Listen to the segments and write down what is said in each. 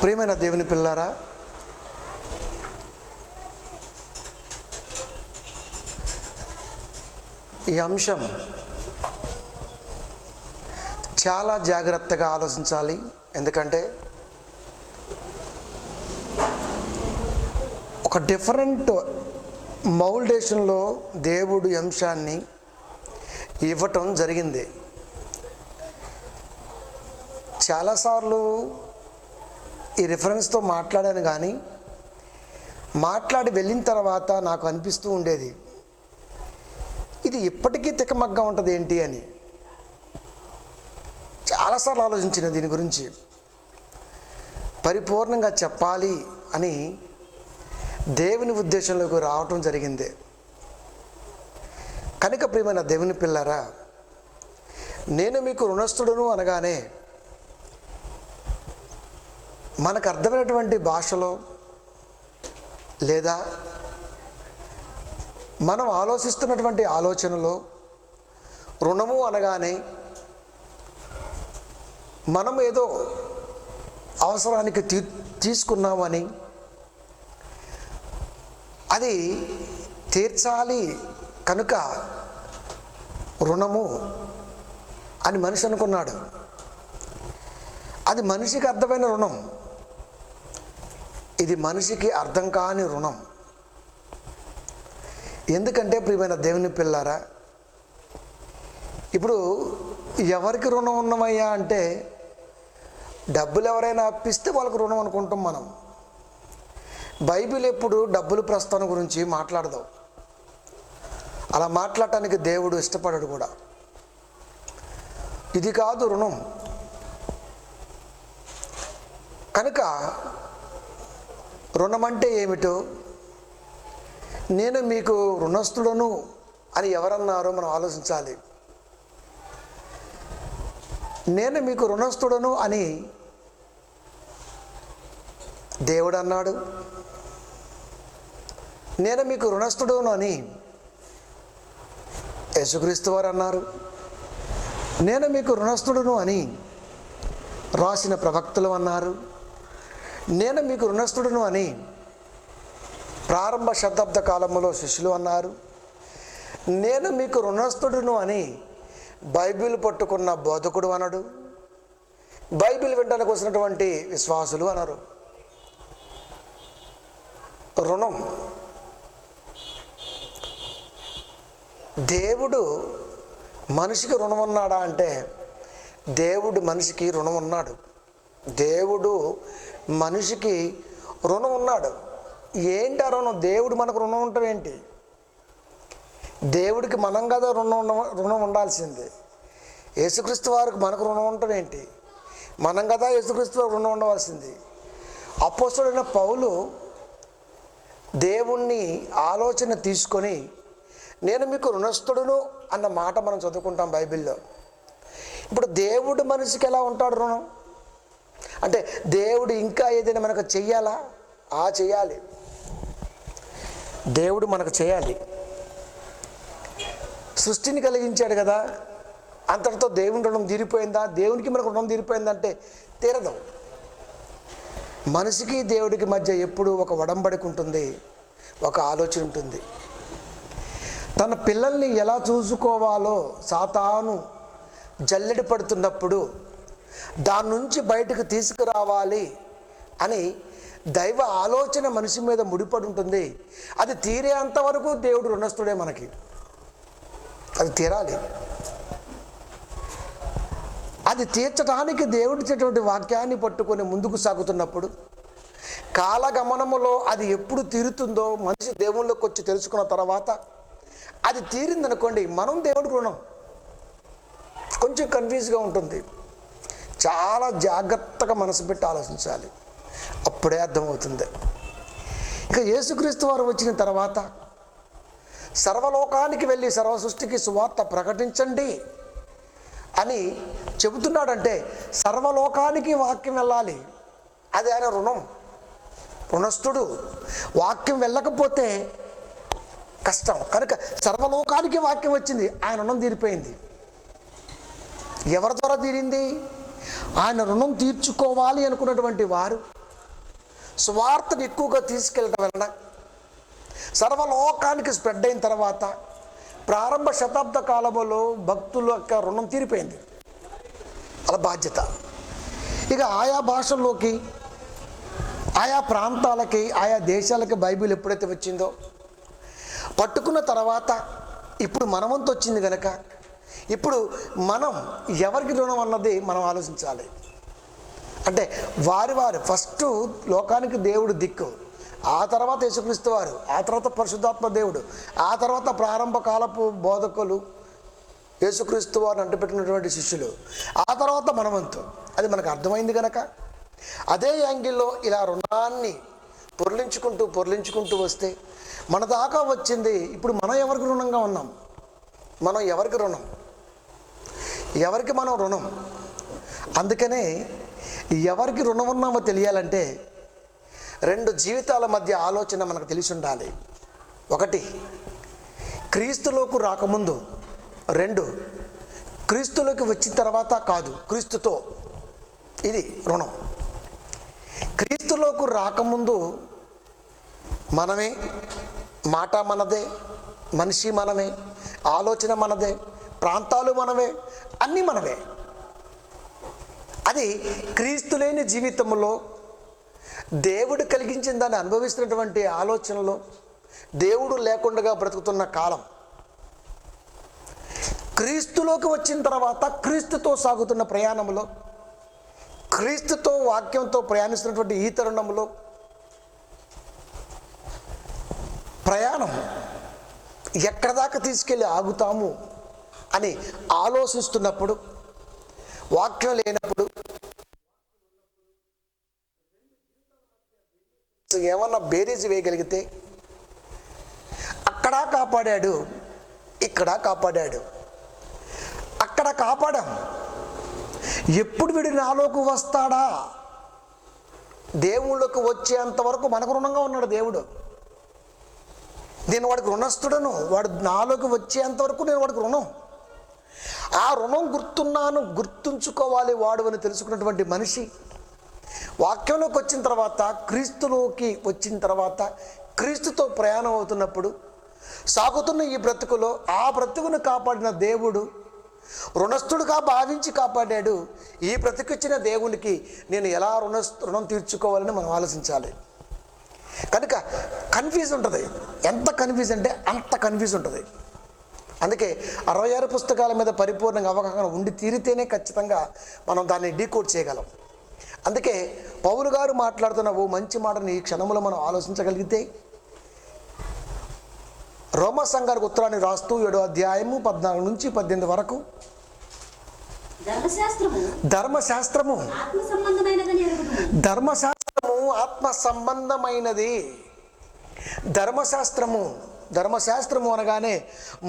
ప్రియమైన దేవుని పిల్లారా, ఈ అంశం చాలా జాగ్రత్తగా ఆలోచించాలి. ఎందుకంటే ఒక డిఫరెంట్ మౌల్డేషన్లో దేవుడు ఈ అంశాన్ని ఇవ్వటం జరిగింది. చాలాసార్లు ఈ రిఫరెన్స్తో మాట్లాడాను, కానీ మాట్లాడి వెళ్ళిన తర్వాత నాకు అనిపిస్తూ ఉండేది, ఇది ఇప్పటికీ తికమగ్గా ఉంటుంది ఏంటి అని. చాలాసార్లు ఆలోచించిన దీని గురించి పరిపూర్ణంగా చెప్పాలి అని దేవుని ఉద్దేశంలోకి రావటం జరిగింది. కనుక ప్రియమైన దేవుని పిల్లారా, నేను మీకు రుణస్థుడును అనగానే మనకు అర్థమైనటువంటి భాషలో లేదా మనం ఆలోచిస్తున్నటువంటి ఆలోచనలో రుణము అనగానే మనం ఏదో అవసరానికి తీసుకున్నామని, అది తీర్చాలి కనుక రుణము అని మనిషి అనుకున్నాడు. అది మనిషికి అర్థమైన రుణం, ఇది మనిషికి అర్థం కాని రుణం. ఎందుకంటే ప్రియమైన దేవుని పిల్లారా, ఇప్పుడు ఎవరికి రుణం ఉన్నామయ్యా అంటే, డబ్బులు ఎవరైనా అప్పిస్తే వాళ్ళకు రుణం అనుకుంటాం మనం. బైబిల్ ఎప్పుడు డబ్బులు ప్రస్తావన గురించి మాట్లాడదు. అలా మాట్లాడటానికి దేవుడు ఇష్టపడడు కూడా. ఇది కాదు రుణం. కనుక రుణం అంటే ఏమిటో, నేను మీకు రుణస్థుడను అని ఎవరన్నారో మనం ఆలోచించాలి. నేను మీకు రుణస్థుడను అని దేవుడు అన్నాడు, నేను మీకు రుణస్థుడను అని యేసుక్రీస్తు వారు అన్నారు, నేను మీకు రుణస్థుడను అని రాసిన ప్రవక్తలు అన్నారు, నేను మీకు రుణస్థుడను అని ప్రారంభ శతాబ్ద కాలంలో శిష్యులు అన్నారు, నేను మీకు రుణస్థుడును అని బైబిల్ పట్టుకున్న బోధకుడు అనడు, బైబిల్ వినడానికి వచ్చినటువంటి విశ్వాసులు అనరు. రుణం, దేవుడు మనిషికి రుణం ఉన్నాడా అంటే, దేవుడు మనిషికి రుణం ఉన్నాడు. దేవుడు మనిషికి రుణం ఉన్నాడు. ఏంటి ఆ రుణం? దేవుడు మనకు రుణం ఉండటం ఏంటి? దేవుడికి మనం కదా రుణం ఉండాల్సింది. యేసుక్రీస్తు వారికి మనకు రుణం ఉండటం ఏంటి? మనం కదా యేసుక్రీస్తు వారికి రుణం ఉండవలసింది. అపోస్తలుడైన పౌలు దేవుణ్ణి ఆలోచన తీసుకొని, నేను మీకు రుణస్థుడును అన్న మాట మనం చదువుకుంటాం బైబిల్లో. ఇప్పుడు దేవుడు మనిషికి ఎలా ఉంటాడు రుణం అంటే, దేవుడు ఇంకా ఏదైనా మనకు చెయ్యాలా? చేయాలి. దేవుడు మనకు చేయాలి. సృష్టిని కలిగించాడు కదా, అంతటితో దేవుని రుణం తీరిపోయిందా? దేవునికి మనకు రుణం తీరిపోయిందంటే తీరదు. మనిషికి దేవుడికి మధ్య ఎప్పుడు ఒక ఒడంబడిక ఉంటుంది, ఒక ఆలోచన ఉంటుంది. తన పిల్లల్ని ఎలా చూసుకోవాలో సాతాను జల్లెడ పడుతున్నప్పుడు దాని నుంచి బయటకు తీసుకురావాలి అని దైవ ఆలోచన మనిషి మీద ముడిపడి ఉంటుంది. అది తీరేంత వరకు దేవుడు రుణస్థుడే మనకి. అది తీరాలి. అది తీర్చడానికి దేవుడిచ్చేటువంటి వాక్యాన్ని పట్టుకొని ముందుకు సాగుతున్నప్పుడు, కాలగమనములో అది ఎప్పుడు తీరుతుందో మనిషి దేవుళ్ళకి వచ్చి తెలుసుకున్న తర్వాత అది తీరిందనుకోండి, మనం దేవుడి రుణం. కొంచెం కన్ఫ్యూజ్గా ఉంటుంది. చాలా జాగ్రత్తగా మనసు పెట్టి ఆలోచించాలి, అప్పుడే అర్థమవుతుంది. ఇక యేసుక్రీస్తు వారు వచ్చిన తర్వాత సర్వలోకానికి వెళ్ళి సర్వ సృష్టికి సువార్త ప్రకటించండి అని చెబుతున్నాడంటే, సర్వలోకానికి వాక్యం వెళ్ళాలి. అది ఆయన రుణం, రుణస్థుడు. వాక్యం వెళ్ళకపోతే కష్టం. కనుక సర్వలోకానికి వాక్యం వచ్చింది, ఆయన రుణం తీరిపోయింది. ఎవరి ద్వారా తీరింది? ఆయన రుణం తీర్చుకోవాలి అనుకున్నటువంటి వారు స్వార్థను ఎక్కువగా తీసుకెళ్ళడం వలన సర్వలోకానికి స్ప్రెడ్ అయిన తర్వాత ప్రారంభ శతాబ్ద కాలంలో భక్తుల యొక్క రుణం తీరిపోయింది. అలా బాధ్యత ఇక ఆయా భాషల్లోకి, ఆయా ప్రాంతాలకి, ఆయా దేశాలకి బైబిల్ ఎప్పుడైతే వచ్చిందో పట్టుకున్న తర్వాత ఇప్పుడు మనవంతు వచ్చింది కనుక ఇప్పుడు మనం ఎవరికి రుణం అన్నది మనం ఆలోచించాలి. అంటే వారి ఫస్ట్ లోకానికి దేవుడు దిక్కు, ఆ తర్వాత యేసుక్రీస్తు వారు, ఆ తర్వాత పరిశుద్ధాత్మ దేవుడు, ఆ తర్వాత ప్రారంభ కాలపు బోధకులు యేసుక్రీస్తు వారిని అంటుపెట్టినటువంటి శిష్యులు, ఆ తర్వాత మనవంతు. అది మనకు అర్థమైంది కనుక అదే యాంగిల్లో ఇలా రుణాన్ని పొర్లించుకుంటూ వస్తే మన దాకా వచ్చింది. ఇప్పుడు మనం ఎవరికి రుణంగా ఉన్నాం? మనం ఎవరికి మనం రుణం? అందుకనే ఎవరికి రుణం ఉన్నామో తెలియాలంటే 2 జీవితాల మధ్య ఆలోచన మనకు తెలిసి ఉండాలి. 1 క్రీస్తులోకి రాకముందు, 2 క్రీస్తులోకి వచ్చిన తర్వాత కాదు, క్రీస్తుతో. ఇది రుణం. క్రీస్తులోకి రాకముందు మనమే, మాట మనదే, మనిషి మనమే, ఆలోచన మనదే, ప్రాంతాలు మనమే, అన్నీ మనమే. అది క్రీస్తు లేని జీవితంలో దేవుడు కలిగించిన దాన్ని అనుభవిస్తున్నటువంటి ఆలోచనలో దేవుడు లేకుండా బ్రతుకుతున్న కాలం. క్రీస్తులోకి వచ్చిన తర్వాత క్రీస్తుతో సాగుతున్న ప్రయాణంలో, క్రీస్తుతో వాక్యంతో ప్రయాణిస్తున్నటువంటి ఈ తరుణంలో ప్రయాణం ఎక్కడ దాకా తీసుకెళ్ళి ఆగుతాము అని ఆలోచిస్తున్నప్పుడు, వాక్యం లేనప్పుడు ఏమన్నా బేరీజు వేయగలిగితే అక్కడ కాపాడాడు, ఇక్కడ కాపాడాడు. అక్కడ కాపాడాం, ఎప్పుడు వీడు నాలోకి వస్తాడా? దేవుళ్ళకి వచ్చేంత వరకు మనకు రుణంగా ఉన్నాడు దేవుడు. నేను వాడికి రుణస్తుడను, వాడు నాలోకి వచ్చేంత వరకు నేను వాడికి రుణం. ఆ రుణం గుర్తుంచుకోవాలి వాడు అని తెలుసుకున్నటువంటి మనిషి వాక్యంలోకి వచ్చిన తర్వాత, క్రీస్తులోకి వచ్చిన తర్వాత, క్రీస్తుతో ప్రయాణం అవుతున్నప్పుడు సాగుతున్న ఈ బ్రతుకులో ఆ బ్రతుకును కాపాడిన దేవుడు రుణస్థుడుగా భావించి కాపాడాడు. ఈ బ్రతికిచ్చిన దేవునికి నేను ఎలా రుణం తీర్చుకోవాలని మనం ఆలోచించాలి. కనుక కన్ఫ్యూజ్ ఉంటుంది. ఎంత కన్ఫ్యూజ్ అంటే అంత కన్ఫ్యూజ్ ఉంటుంది. అందుకే 66 పుస్తకాల మీద పరిపూర్ణంగా అవగాహన ఉండి తీరితేనే ఖచ్చితంగా మనం దాన్ని డీకోడ్ చేయగలం. అందుకే పౌలు గారు మాట్లాడుతున్న ఓ మంచి మాటని ఈ క్షణంలో మనం ఆలోచించగలిగితే, రోమా సంఘానికి ఉత్తరాన్ని రాస్తూ 7వ అధ్యాయము 14 నుంచి 18 వరకు ధర్మశాస్త్రము ఆత్మ సంబంధమైనది. ధర్మశాస్త్రము అనగానే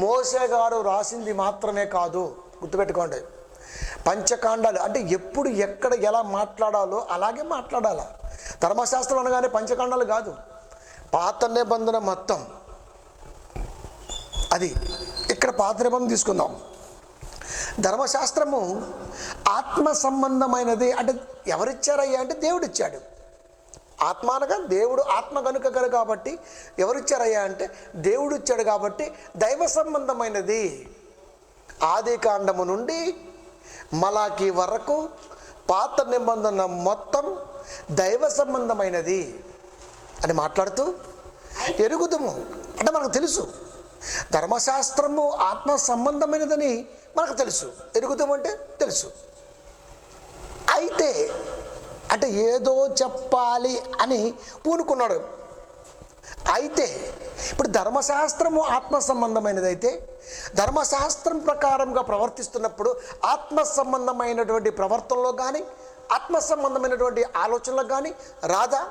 మోషే గారు రాసింది మాత్రమే కాదు, గుర్తుపెట్టుకోండి. పంచకాండాలు అంటే ఎప్పుడు ఎక్కడ ఎలా మాట్లాడాలో అలాగే మాట్లాడాలా. ధర్మశాస్త్రం అనగానే పంచకాండాలు కాదు, పాత నిబంధన మొత్తం. అది ఇక్కడ పాత నిబంధన తీసుకుందాం. ధర్మశాస్త్రము ఆత్మ సంబంధమైనది. అంటే ఎవరిచ్చారయ్యా అంటే దేవుడు ఇచ్చాడు. ఆత్మ అనగా దేవుడు, ఆత్మ కనుక కాబట్టి ఎవరిచ్చారయ్యా అంటే దేవుడు ఇచ్చాడు. కాబట్టి దైవ సంబంధమైనది. ఆది కాండము నుండి మలాకి వరకు పాత నిబంధన మొత్తం దైవ సంబంధమైనది అని మాట్లాడుతూ ఎరుగుదుము. అంటే మనకు తెలుసు ధర్మశాస్త్రము ఆత్మ సంబంధమైనదని మనకు తెలుసు. ఎరుగుదాం అంటే తెలుసు. అయితే అంటే ఏదో చెప్పాలి అని పూనుకున్నాడు. అయితే ఇప్పుడు ధర్మశాస్త్రము ఆత్మ సంబంధమైనది అయితే ధర్మశాస్త్రం ప్రకారంగా ప్రవర్తిస్తున్నప్పుడు ఆత్మ సంబంధమైనటువంటి ప్రవర్తనలో కానీ ఆత్మ సంబంధమైనటువంటి ఆలోచనలకు కానీ రాదా?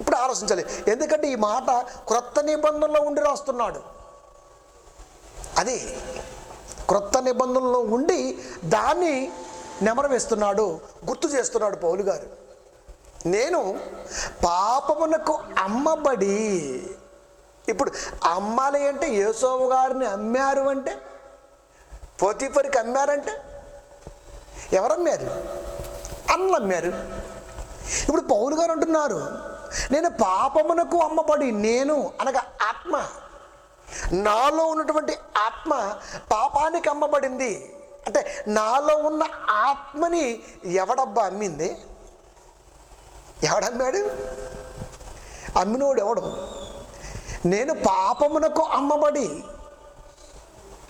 ఇప్పుడు ఆలోచించాలి. ఎందుకంటే ఈ మాట క్రొత్త నిబంధనలో ఉండి రాస్తున్నాడు. అది క్రొత్త నిబంధనలో ఉండి దాన్ని నెమరు వేస్తున్నాడు, గుర్తు చేస్తున్నాడు పౌలు గారు. నేను పాపమునకు అమ్మబడి, ఇప్పుడు అమ్మాలి అంటే యేసోవు గారిని అమ్మారు అంటే, పోతీఫరికి అమ్మారంటే ఎవరమ్మారు? అన్నలు అమ్మారు. ఇప్పుడు పౌలు గారు అంటున్నారు, నేను పాపమునకు అమ్మబడి, నేను అనగా ఆత్మ, నాలో ఉన్నటువంటి ఆత్మ పాపానికి అమ్మబడింది. అంటే నాలో ఉన్న ఆత్మని ఎవడబ్బా అమ్మింది? ఎవడమ్మాడు? అమ్మినోడు ఎవడు? నేను పాపమునకు అమ్మబడి,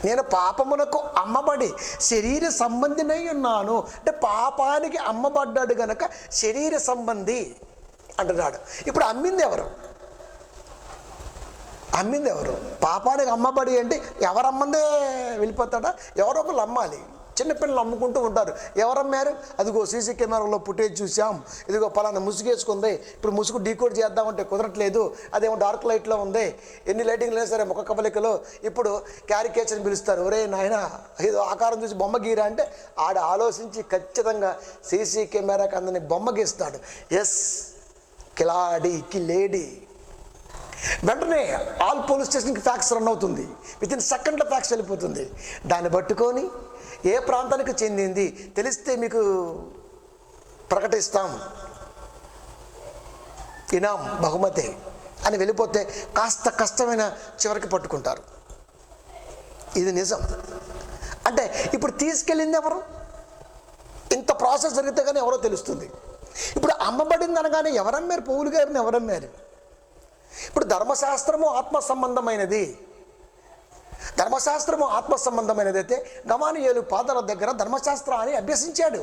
నేను పాపమునకు అమ్మబడి శరీర సంబంధినై ఉన్నాను. అంటే పాపానికి అమ్మబడ్డాడు గనక శరీర సంబంధి అంటున్నాడు. ఇప్పుడు అమ్మింది ఎవరు? అమ్మింది ఎవరు? పాపానికి అమ్మబడి అంటే ఎవరమ్మందే వెళ్ళిపోతాడా? ఎవరో ఒకళ్ళు అమ్మాలి. చిన్నపిల్లలు అమ్ముకుంటూ ఉంటారు. ఎవరమ్మారు? అదిగో సీసీ కెమెరాలో ఫుటేజ్ చూసాం, ఇదిగో పలానా ముసుగేసుకుంది, ఇప్పుడు ముసుగు డీకోడ్ చేద్దామంటే కుదరట్లేదు, అదేమో డార్క్ లైట్లో ఉంది, ఎన్ని లైటింగ్లు అయినా సరే ముఖ కవలికలో ఇప్పుడు క్యారికేచర్ని పిలుస్తారు. ఒరే నాయన ఏదో ఆకారం చూసి బొమ్మ గీరా అంటే ఆడ ఆలోచించి ఖచ్చితంగా సీసీ కెమెరాకి అందని బొమ్మ గీస్తాడు. ఎస్, కిలాడి కిలేడి. వెంటనే ఆల్ పోలీస్ స్టేషన్కి ఫ్యాక్స్ రన్ అవుతుంది. వితిన్ సెకండ్లో ఫ్యాక్స్ వెళ్ళిపోతుంది. దాన్ని పట్టుకొని ఏ ప్రాంతానికి చెందింది తెలిస్తే మీకు ప్రకటిస్తాం, ఇనాం బహుమతి అని వెళ్ళిపోతే కాస్త కష్టమైన చివరికి పట్టుకుంటారు. ఇది నిజం. అంటే ఇప్పుడు తీసుకెళ్ళింది ఎవరు? ఇంత ప్రాసెస్ జరిగితే కానీ ఎవరో తెలుస్తుంది. ఇప్పుడు అమ్మబడింది అనగానే ఎవరమ్మారు? పౌలు గారిని ఎవరమ్మారు? ఇప్పుడు ధర్మశాస్త్రము ఆత్మ సంబంధమైనది. ధర్మశాస్త్రము ఆత్మ సంబంధమైనది అయితే గమాలీయేలు పాదాల దగ్గర ధర్మశాస్త్రాన్ని అభ్యసించాడు.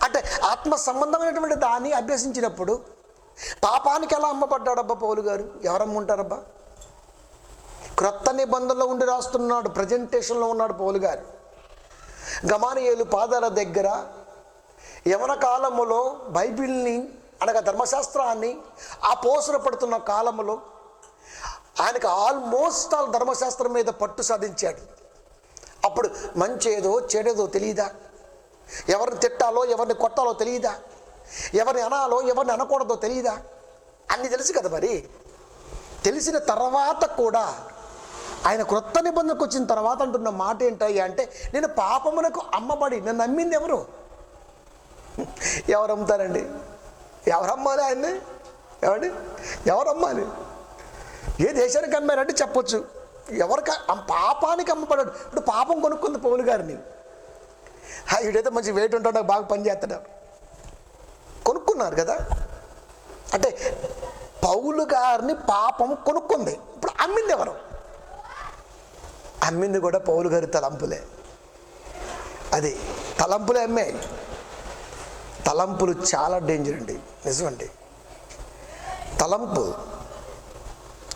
అంటే ఆత్మ సంబంధమైనటువంటి దాన్ని అభ్యసించినప్పుడు పాపానికి ఎలా అమ్మబడ్డాడబ్బా పౌలు గారు? ఎవరమ్ముంటారబ్బా? క్రొత్త నిబంధనలో ఉండి రాస్తున్నాడు, ప్రజెంటేషన్లో ఉన్నాడు పౌలు గారు. గమాలీయేలు పాదాల దగ్గర యవన కాలములో బైబిల్ని అనగా ధర్మశాస్త్రాన్ని అపోసర పడుతున్న కాలంలో ఆయనకు ఆల్మోస్ట్ ఆల్ ధర్మశాస్త్రం మీద పట్టు సాధించాడు. అప్పుడు మంచేదో చెడేదో తెలియదా? ఎవరిని తిట్టాలో ఎవరిని కొట్టాలో తెలియదా? ఎవరిని అనాలో ఎవరిని అనకూడదో తెలియదా? అన్నీ తెలుసు కదా. మరి తెలిసిన తర్వాత కూడా ఆయన క్రొత్త నిబంధనకు వచ్చిన తర్వాత అంటున్న మాట ఏంటయ్యా అంటే, నేను పాపమునకు అమ్మబడి, నన్ను నమ్మింది ఎవరు? ఎవరు అమ్ముతారండి? ఎవరమ్మాలి ఆయన్ని? ఎవరమ్మాలి? ఏ దేశానికి అమ్మారంటే చెప్పొచ్చు. ఎవరికి? పాపానికి అమ్మబడ్డాడు. ఇప్పుడు పాపం కొనుక్కుంది పౌలు గారిని. వీడైతే మంచి వెయిట్ ఉంటాడు, బాగా పనిచేస్తాడు, కొనుక్కున్నారు కదా. అంటే పౌలు గారిని పాపం కొనుక్కుంది. ఇప్పుడు అమ్మింది ఎవరు? అమ్మింది కూడా పౌలు గారి తలంపులే. అది తలంపులే అమ్మాయి. తలంపులు చాలా డేంజర్ అండి, నిజమండి. తలంపు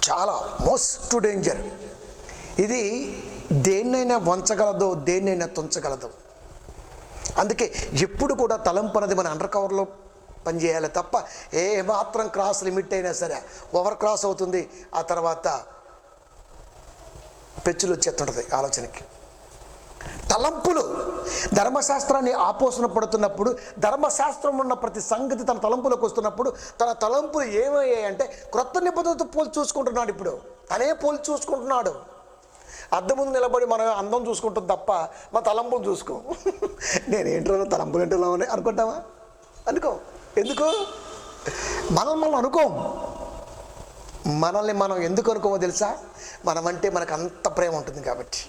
చాలా మోస్ట్ డేంజర్. ఇది దేన్నైనా వంచగలదు, దేన్నైనా తుంచగలదు. అందుకే ఎప్పుడు కూడా తలంపు అనేది మన అండర్ కవర్లో పనిచేయాలి తప్ప ఏ మాత్రం క్రాస్ లిమిట్ అయినా సరే ఓవర్ క్రాస్ అవుతుంది. ఆ తర్వాత పెచ్చులు వచ్చేస్తుంటుంది ఆలోచనకి. తలంపులు ధర్మశాస్త్రాన్ని ఆపోసన పడుతున్నప్పుడు, ధర్మశాస్త్రం ఉన్న ప్రతి సంగతి తన తలంపులకు వస్తున్నప్పుడు తన తలంపులు ఏమయ్యాయంటే క్రొత్త నిబంధనతో పోల్చి చూసుకుంటున్నాడు. ఇప్పుడు తనే పోల్చి చూసుకుంటున్నాడు. అద్దం ముందు నిలబడి మనం అందం చూసుకుంటాం తప్ప మన తలంపులు చూసుకో. నేనేంటో తలంపులు ఏంటో ఉన్నాయి అనుకుంటావా? అనుకో. ఎందుకు? మనం అనుకోం. మనల్ని మనం ఎందుకు అనుకోమో తెలుసా? మనమంటే మనకు అంత ప్రేమ ఉంటుంది కాబట్టి.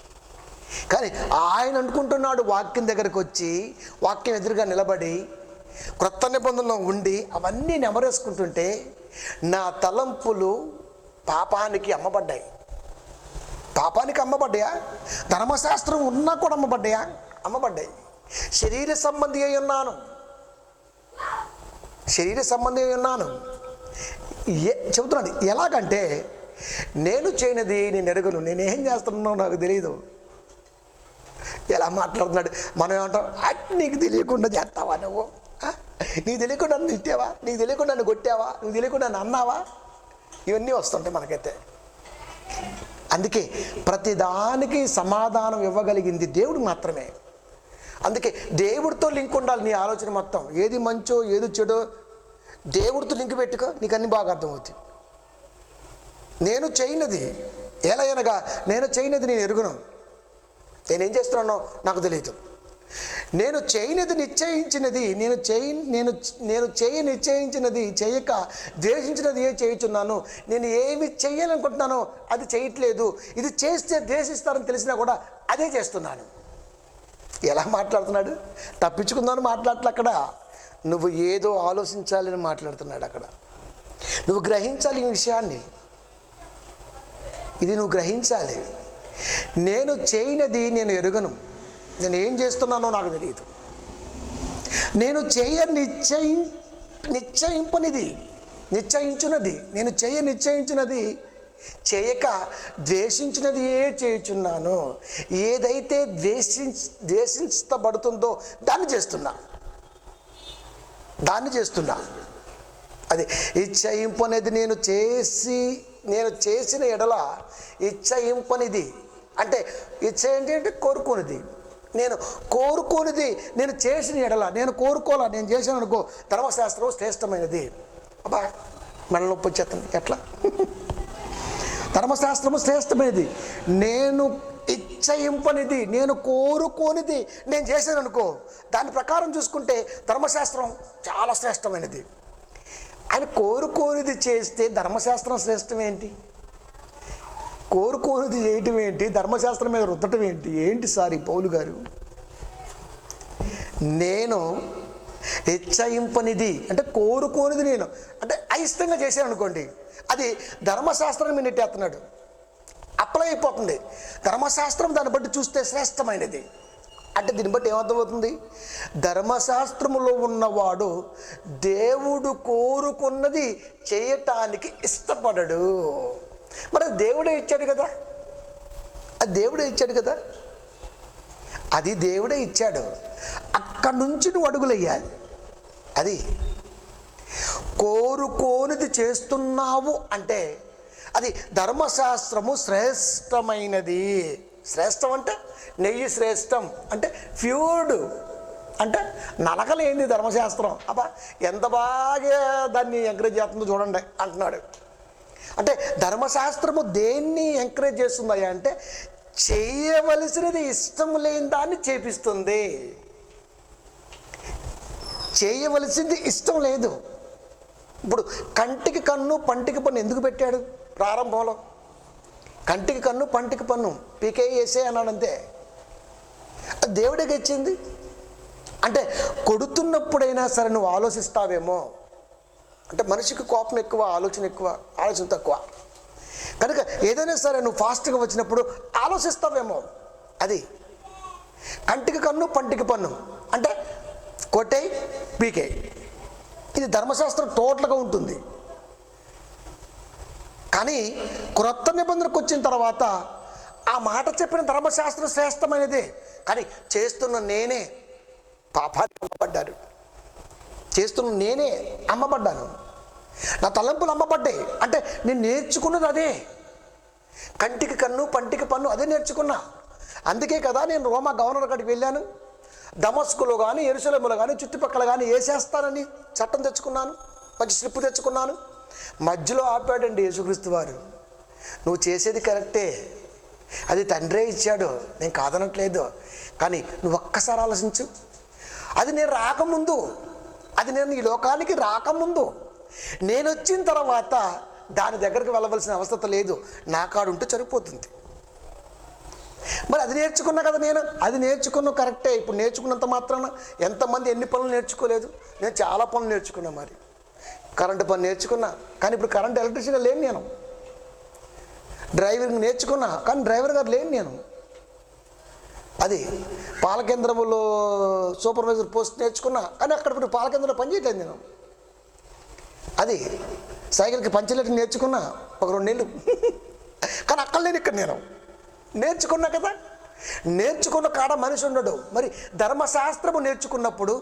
కానీ ఆయన అనుకుంటున్నాడు, వాక్యం దగ్గరకు వచ్చి వాక్యం ఎదురుగా నిలబడి క్రొత్త నిబంధనలో ఉండి అవన్నీ నెమరేసుకుంటుంటే, నా తలంపులు పాపానికి అమ్మబడ్డాయి. పాపానికి అమ్మబడ్డాయా? ధర్మశాస్త్రం ఉన్నా కూడా అమ్మబడ్డాయా? అమ్మబడ్డాయి. శరీర సంబంధి అయి ఉన్నాను, శరీర సంబంధి అయి ఉన్నాను. చెబుతున్నాను ఎలాగంటే, నేను చేయనది నేను ఎరగను, నేనేం చేస్తున్నానో నాకు తెలియదు. ఎలా మాట్లాడుతున్నాడు? మనం ఏమంటాం? నీకు తెలియకుండా చేస్తావా నువ్వు? నీకు తెలియకుండా నన్ను తిట్టావా? నీకు తెలియకుండా నన్ను కొట్టావా? నీకు తెలియకుండా నన్ను అన్నావా? ఇవన్నీ వస్తుంటాయి మనకైతే. అందుకే ప్రతిదానికి సమాధానం ఇవ్వగలిగింది దేవుడు మాత్రమే. అందుకే దేవుడితో లింక్ ఉండాలి నీ ఆలోచన మొత్తం. ఏది మంచో ఏది చెడో దేవుడితో లింక్ పెట్టుకో, నీకు అన్నీ బాగా అర్థమవుతాయి. నేను చేయనది ఎలా అనగా, నేను చేయనది నేను ఎరుగును, నేనేం చేస్తున్నానో నాకు తెలియదు. నేను చేయనిది నిశ్చయించినది నేను చేయ నిశ్చయించినది చేయక ద్వేషించినది ఏ చేయుచున్నాను. నేను ఏమి చేయాలనుకుంటున్నానో అది చేయట్లేదు, ఇది చేస్తే ద్వేషిస్తారని తెలిసినా కూడా అదే చేస్తున్నాను. ఎలా మాట్లాడుతున్నాడు? తప్పించుకుందామని మాట్లాడలే అక్కడ. నువ్వు ఏదో ఆలోచించాలని మాట్లాడుతున్నాడు అక్కడ. నువ్వు గ్రహించాలి ఈ విషయాన్ని, ఇది నువ్వు గ్రహించాలి. నేను చేయనిది నేను ఎరుగను, నేను ఏం చేస్తున్నానో నాకు తెలియదు. నేను నిశ్చయించున్నది నేను నిశ్చయించినది చేయక ద్వేషించినది ఏ చేయుచున్నాను. ఏదైతే ద్వేషించబడుతుందో దాన్ని చేస్తున్నా. అది ఇచ్చయింపనేది నేను చేసిన ఎడల ఇచ్చయింపనిది అంటే ఇచ్చ ఏంటంటే కోరుకునేది. నేను కోరుకోనిది నేను చేసిన ఎడల, నేను కోరుకోవాలా, నేను చేశాను అనుకో, ధర్మశాస్త్రం శ్రేష్టమైనది. అబ్బా మన నొప్పి వచ్చేస్తుంది. ఎట్లా? ధర్మశాస్త్రము శ్రేష్టమైనది, నేను ఇచ్చయింపనిది, నేను కోరుకోనిది నేను చేశాను అనుకో, దాని ప్రకారం చూసుకుంటే ధర్మశాస్త్రం చాలా శ్రేష్టమైనది. ఆయన కోరుకోనిది చేస్తే ధర్మశాస్త్రం శ్రేష్టం ఏంటి? కోరుకోనిది చేయటం ఏంటి? ధర్మశాస్త్రం మీద రుద్దటం ఏంటి? ఏంటి సార్ ఈ పౌలు గారు? నేను ఇచ్చయింపనిది అంటే కోరుకోనిది, నేను అంటే అయిష్టంగా చేశాను అనుకోండి, అది ధర్మశాస్త్రాన్ని మీద నెట్టేస్తున్నాడు, అప్లై అయిపోతుంది. ధర్మశాస్త్రం దాన్ని బట్టి చూస్తే శ్రేష్టమైనది అంటే దీన్ని బట్టి ఏమర్థమవుతుంది? ధర్మశాస్త్రములో ఉన్నవాడు దేవుడు కోరుకున్నది చేయటానికి ఇష్టపడడు. మరి దేవుడే ఇచ్చాడు కదా, అది దేవుడే ఇచ్చాడు. అక్కడి నుంచి నువ్వు అడుగులెయ్యాలి. అది కోరుకోనిది చేస్తున్నావు అంటే అది ధర్మశాస్త్రము శ్రేష్టమైనది. శ్రేష్టం అంటే నెయ్యి శ్రేష్టం అంటే ప్యూర్డ్ అంటే నలకలేంది ధర్మశాస్త్రం. అబ్బా ఎంత బాగా దాన్ని ఎంకరేజ్ చేస్తుందో చూడండి అంటున్నాడు. అంటే ధర్మశాస్త్రము దేన్ని ఎంకరేజ్ చేస్తుందయ్యా అంటే చేయవలసినది ఇష్టం లేని దాన్ని చేపిస్తుంది. చేయవలసింది ఇష్టం లేదు. ఇప్పుడు కంటికి కన్ను పంటికి పన్ను ఎందుకు పెట్టాడు? ప్రారంభంలో కంటికి కన్ను పంటికి పన్ను పీకేసే అన్నాడు, అంతే. అది దేవుడికి ఇచ్చింది. అంటే కొడుతున్నప్పుడైనా సరే నువ్వు ఆలోచిస్తావేమో, అంటే మనిషికి కోపం ఎక్కువ, ఆలోచన తక్కువ కనుక ఏదైనా సరే నువ్వు ఫాస్ట్గా వచ్చినప్పుడు ఆలోచిస్తావేమో. అది కంటికి కన్ను పంటికి పన్ను అంటే కొట్టేయి పీకే. ఇది ధర్మశాస్త్రం టోటల్గా ఉంటుంది. కానీ క్రొత్త నిబంధనకు వచ్చిన తర్వాత ఆ మాట చెప్పిన ధర్మశాస్త్రం శ్రేష్టమైనదే, కానీ చేస్తున్న నేనే పాపానికి అమ్మబడ్డాను. నా తలంపులు అమ్మబడ్డాయి. అంటే నేను నేర్చుకున్నది అదే. కంటికి కన్ను పంటికి పన్ను అదే నేర్చుకున్నా. అందుకే కదా నేను రోమా గవర్నర్ కాడికి వెళ్ళాను. దమస్కులో కానీ యెరూషలేములో కానీ చుట్టుపక్కల కానీ వేసేస్తానని చట్టం తెచ్చుకున్నాను, మంచి స్లిప్ తెచ్చుకున్నాను. మధ్యలో ఆపాడండి యేసుక్రీస్తు వారు. నువ్వు చేసేది కరెక్టే, అది తండ్రే ఇచ్చాడు, నేను కాదనట్లేదు, కానీ నువ్వు ఒక్కసారి ఆలోచించు. అది నేను రాకముందు, అది నేను ఈ లోకానికి రాకముందు, నేను వచ్చిన తర్వాత దాని దగ్గరికి వెళ్ళవలసిన అవసరం లేదు. నా కాడుంటే సరిపోతుంది. మరి అది నేర్చుకున్నా కదా నేను, అది నేర్చుకున్నా కరెక్టే. ఇప్పుడు నేర్చుకున్నంత మాత్రాన ఎంతమంది ఎన్ని పనులు నేర్చుకోలేదు? నేను చాలా పనులు నేర్చుకున్నా. మరి కరెంటు పని నేర్చుకున్నా, కానీ ఇప్పుడు కరెంట్ ఎలక్ట్రీషియన్గా లేను నేను. డ్రైవింగ్ నేర్చుకున్నా, కానీ డ్రైవర్ గారు లేను నేను. అది పాల కేంద్రంలో సూపర్వైజర్ పోస్ట్ నేర్చుకున్నా, కానీ అక్కడ ఇప్పుడు పాల కేంద్రంలో పనిచేయట్లేదు నేను. అది సైకిల్కి పంచలేట్ నేర్చుకున్నా ఒక 2 నెలలు, కానీ అక్కడ లేని ఇక్కడ నేను నేర్చుకున్నా కదా. నేర్చుకున్న కాడ మనిషి ఉండడు. మరి ధర్మశాస్త్రము నేర్చుకున్నప్పుడు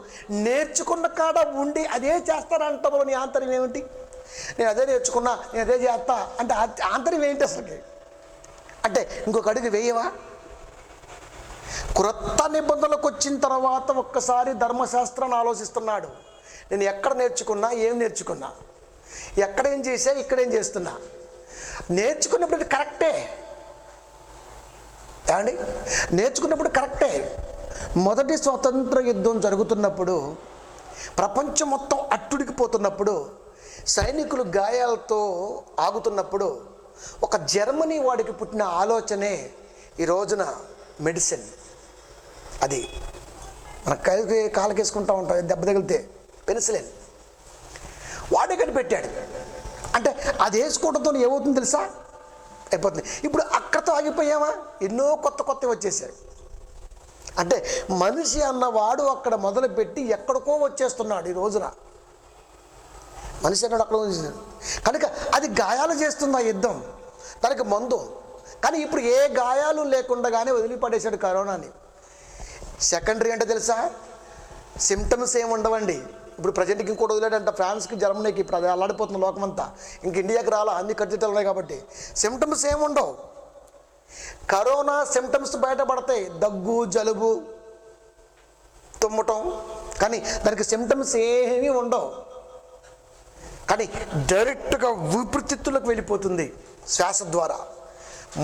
నేర్చుకున్న కాడ ఉండి అదే చేస్తానంటావు. నీ ఆంతర్యం ఏమిటి? నేను అదే నేర్చుకున్నా, నేను అదే చేస్తా అంటే ఆంతర్యం ఏంటి అసలుకి? అంటే ఇంకొక అడుగు వేయవా? క్రొత్త నిబంధనలకు వచ్చిన తర్వాత ఒక్కసారి ధర్మశాస్త్రాన్ని ఆలోచిస్తున్నాడు. నేను ఎక్కడ నేర్చుకున్నా, ఏం నేర్చుకున్నా, ఎక్కడేం చేసా, ఇక్కడేం చేస్తున్నా. నేర్చుకున్నప్పుడు కరెక్టే ఏమండి, నేర్చుకున్నప్పుడు కరెక్టే. మొదటి స్వతంత్ర యుద్ధం జరుగుతున్నప్పుడు, ప్రపంచం మొత్తం అట్టుడికిపోతున్నప్పుడు, సైనికులు గాయాలతో ఆగుతున్నప్పుడు ఒక జర్మనీ వాడికి పుట్టిన ఆలోచనే ఈ రోజున మెడిసిన్. అది మన కాలకేసుకుంటూ ఉంటాం దెబ్బ తగిలితే పెన్సిలిన్. వాడే కనిపెట్టాడు. అంటే అది వేసుకోవడంతో ఏమవుతుంది తెలుసా? అయిపోతుంది. ఇప్పుడు అక్కడతో ఆగిపోయామా? ఎన్నో కొత్తవి వచ్చేసాయి. అంటే మనిషి అన్నవాడు అక్కడ మొదలుపెట్టి ఎక్కడికో వచ్చేస్తున్నాడు ఈ రోజున. మనిషి అన్నాడు అక్కడ వచ్చేసాడు కనుక అది గాయాలు చేస్తుంది ఆ యుద్ధం, దానికి మందు. కానీ ఇప్పుడు ఏ గాయాలు లేకుండానే వదిలిపడేశాడు కరోనాని. సెకండరీ అంటే తెలుసా? సిమ్టమ్స్ ఏమి ఉండవండి. ఇప్పుడు ప్రజెంట్కి ఇంకోటి వదిలేడంట, ఫ్రాన్స్కి జర్మనీకి. ఇప్పుడు అది అల్లాడిపోతున్న లోకమంతా. ఇంక ఇండియాకి రాలా, అన్ని ఖర్చులు ఉన్నాయి కాబట్టి సిమ్టమ్స్ ఏముండవు. కరోనా సిమ్టమ్స్ బయటపడతాయి, దగ్గు, జలుబు, తుమ్మటం, కానీ దానికి సిమ్టమ్స్ ఏమీ ఉండవు. కానీ డైరెక్ట్గా ఊపిరితిత్తులకు వెళ్ళిపోతుంది శ్వాస ద్వారా.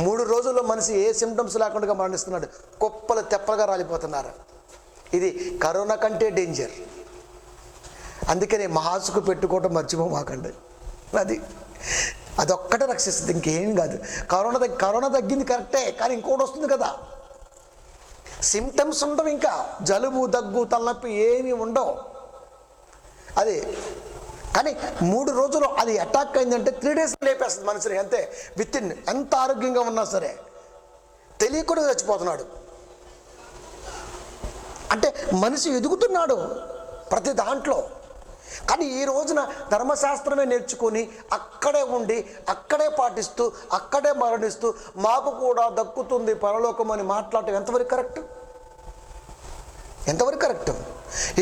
3 రోజుల్లో మనిషి ఏ సిమ్టమ్స్ లేకుండా మరణిస్తున్నాడు. కుప్పలు తెప్పలుగా రాలిపోతున్నారు. ఇది కరోనా కంటే డేంజర్. అందుకనే మాస్క్ పెట్టుకోవటం మర్చిపోమాకండి. అదొక్కటే రక్షిస్తుంది, ఇంకేం కాదు. కరోనా తగ్గింది కరెక్టే, కానీ ఇంకోటి వస్తుంది కదా. సిమ్టమ్స్ ఉండవు, ఇంకా జలుబు, దగ్గు, తలనొప్పి ఏమీ ఉండవు. అది కానీ 3 రోజులు అది అటాక్ అయిందంటే 3 days లేపేస్తుంది మనిషిని. అంతే, వితిన్. ఎంత ఆరోగ్యంగా ఉన్నా సరే తెలియకుండా చచ్చిపోతున్నాడు. అంటే మనిషి ఎదుగుతున్నాడు ప్రతి దాంట్లో. కానీ ఈ రోజున ధర్మశాస్త్రమే నేర్చుకొని అక్కడే ఉండి అక్కడే పాటిస్తూ అక్కడే మరణిస్తూ మాకు కూడా దక్కుతుంది పరలోకం అని మాట్లాడటం ఎంతవరకు కరెక్ట్? ఎంతవరకు కరెక్ట్?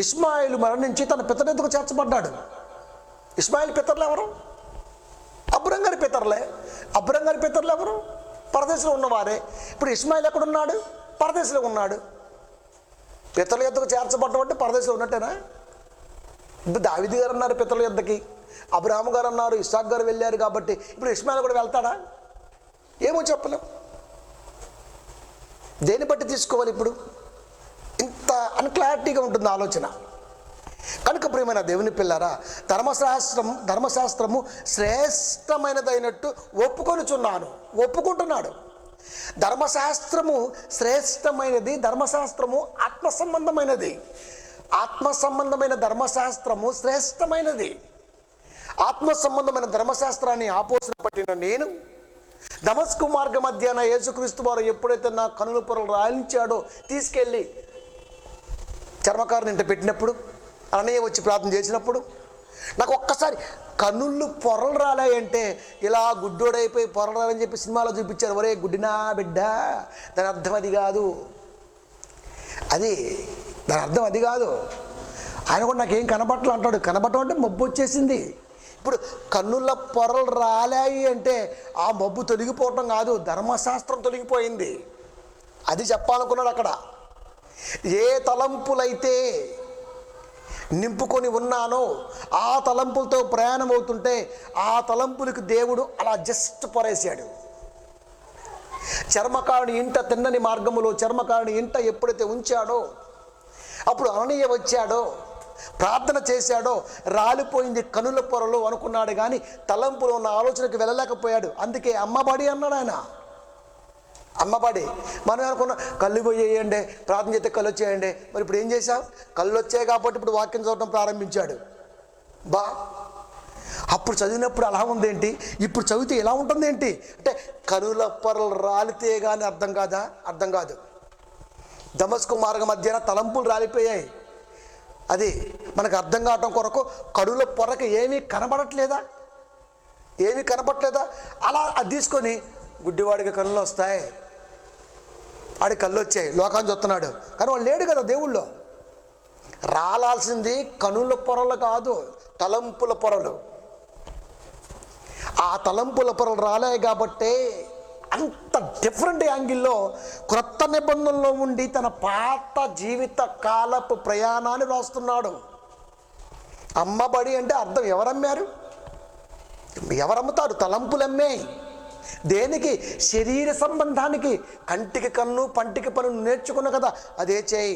ఇస్మాయిల్ మరణించి తన పితరెందుకు చేర్చబడ్డాడు? ఇస్మాయిల్ పితరులు ఎవరు? అబ్రహం గారి పితరులే. అబ్రహం గారి పితరులు ఎవరు? పరదేశంలో ఉన్నవారే. ఇప్పుడు ఇస్మాయిల్ ఎక్కడున్నాడు? పరదేశంలో ఉన్నాడు. పితరుల యొద్దకు చేర్చబడ్డం అంటే పరదేశంలో ఉన్నట్టేనా? ఇప్పుడు దావీదు గారు అన్నారు పితరుల యొద్దకి, అబ్రహాము గారు అన్నారు, ఇస్సాకు గారు వెళ్ళారు కాబట్టి ఇప్పుడు ఇస్మాయిల్ కూడా వెళ్తాడా? ఏమో చెప్పలేం. దేన్ని బట్టి తీసుకోవాలి? ఇప్పుడు ఇంత అన్క్లారిటీగా ఉంటుంది ఆలోచన. కనుక ప్రియమైన దేవుని పిల్లారా, ధర్మశాస్త్రము శ్రేష్టమైనదైనట్టు ఒప్పుకుంటున్నాడు. ధర్మశాస్త్రము శ్రేష్టమైనది. ధర్మశాస్త్రము ఆత్మ సంబంధమైనది. ఆత్మ సంబంధమైన ధర్మశాస్త్రము శ్రేష్టమైనది. ఆత్మ సంబంధమైన ధర్మశాస్త్రాన్ని ఆపోసన పట్టిన నేను దమస్కు మార్గ మధ్యాహ్న యేసుక్రీస్తు వారు ఎప్పుడైతే నా కనుల పొరలు రాయించాడో తీసుకెళ్ళి చర్మకారుని ఇంట పెట్టినప్పుడు, అన్నయ్య వచ్చి ప్రార్థన చేసినప్పుడు నాకు ఒక్కసారి కన్నుళ్ళు పొరలు రాలాయంటే ఇలా గుడ్డోడైపోయి పొరలు రాలని చెప్పి సినిమాలో చూపించారు. ఒరే గుడ్డినా బిడ్డ, దాని అర్థం అది కాదు. దాని అర్థం అది కాదు. ఆయన కూడా నాకేం కనబట్టలు అంటాడు. కనబట్టం అంటే మబ్బు వచ్చేసింది. ఇప్పుడు కన్నుల పొరలు రాలాయి అంటే ఆ మబ్బు తొలగిపోవటం కాదు, ధర్మశాస్త్రం తొలగిపోయింది. అది చెప్పాలనుకున్నాడు అక్కడ. ఏ తలంపులైతే నింపుకొని ఉన్నానో ఆ తలంపులతో ప్రయాణం అవుతుంటే ఆ తలంపులకు దేవుడు అలా జస్ట్ పొరేసాడు. చర్మకారుని ఇంట తిన్నని మార్గములో చర్మకారుని ఇంట ఎప్పుడైతే ఉంచాడో అప్పుడు అననీయ వచ్చాడో, ప్రార్థన చేశాడో, రాలిపోయింది కనుల పొరలు అనుకున్నాడు. కానీ తలంపులో ఉన్న ఆలోచనకు వెళ్ళలేకపోయాడు. అందుకే అమ్మబడి అన్నాడు ఆయన. అమ్మబడి. మనం అనుకున్న కళ్ళు పోయేయండి, ప్రార్థన చేస్తే కళ్ళు వచ్చేయండి. మరి ఇప్పుడు ఏం చేశావు? కళ్ళు వచ్చాయి కాబట్టి ఇప్పుడు వాక్యం చదవడం ప్రారంభించాడు. అప్పుడు చదివినప్పుడు అలా ఉందేంటి, ఇప్పుడు చదివితే ఎలా ఉంటుంది ఏంటి అంటే కనుల పొరలు రాలితే కానీ అర్థం కాదా? అర్థం కాదు. దమస్కు మార్గ మధ్యాహ్న తలంపులు రాలిపోయాయి. అది మనకు అర్థం కావటం కొరకు కనుల పొరకు ఏమీ కనబడట్లేదా? అలా అది తీసుకొని గుడ్డివాడికి కళ్ళు వస్తాయి, వాడికి కళ్ళు వచ్చాయి, లోకాన్ని చూస్తున్నాడు. కానీ వాడు లేడు కదా దేవుళ్ళో. రాలాల్సింది కనుల పొరలు కాదు, తలంపుల పొరలు. ఆ తలంపుల పొరలు రాలాయి కాబట్టే అంత డిఫరెంట్ యాంగిల్లో క్రొత్త నిబంధనలో ఉండి తన పాత జీవిత కాలపు ప్రయాణాన్ని రాస్తున్నాడు. అమ్మబడి అంటే అర్థం ఎవరమ్మారు? ఎవరమ్ముతారు? తలంపులు అమ్మాయి. దేనికి? శరీర సంబంధానికి. కంటికి కన్ను పంటికి పన్ను నేర్చుకున్న కదా, అదే చేయి.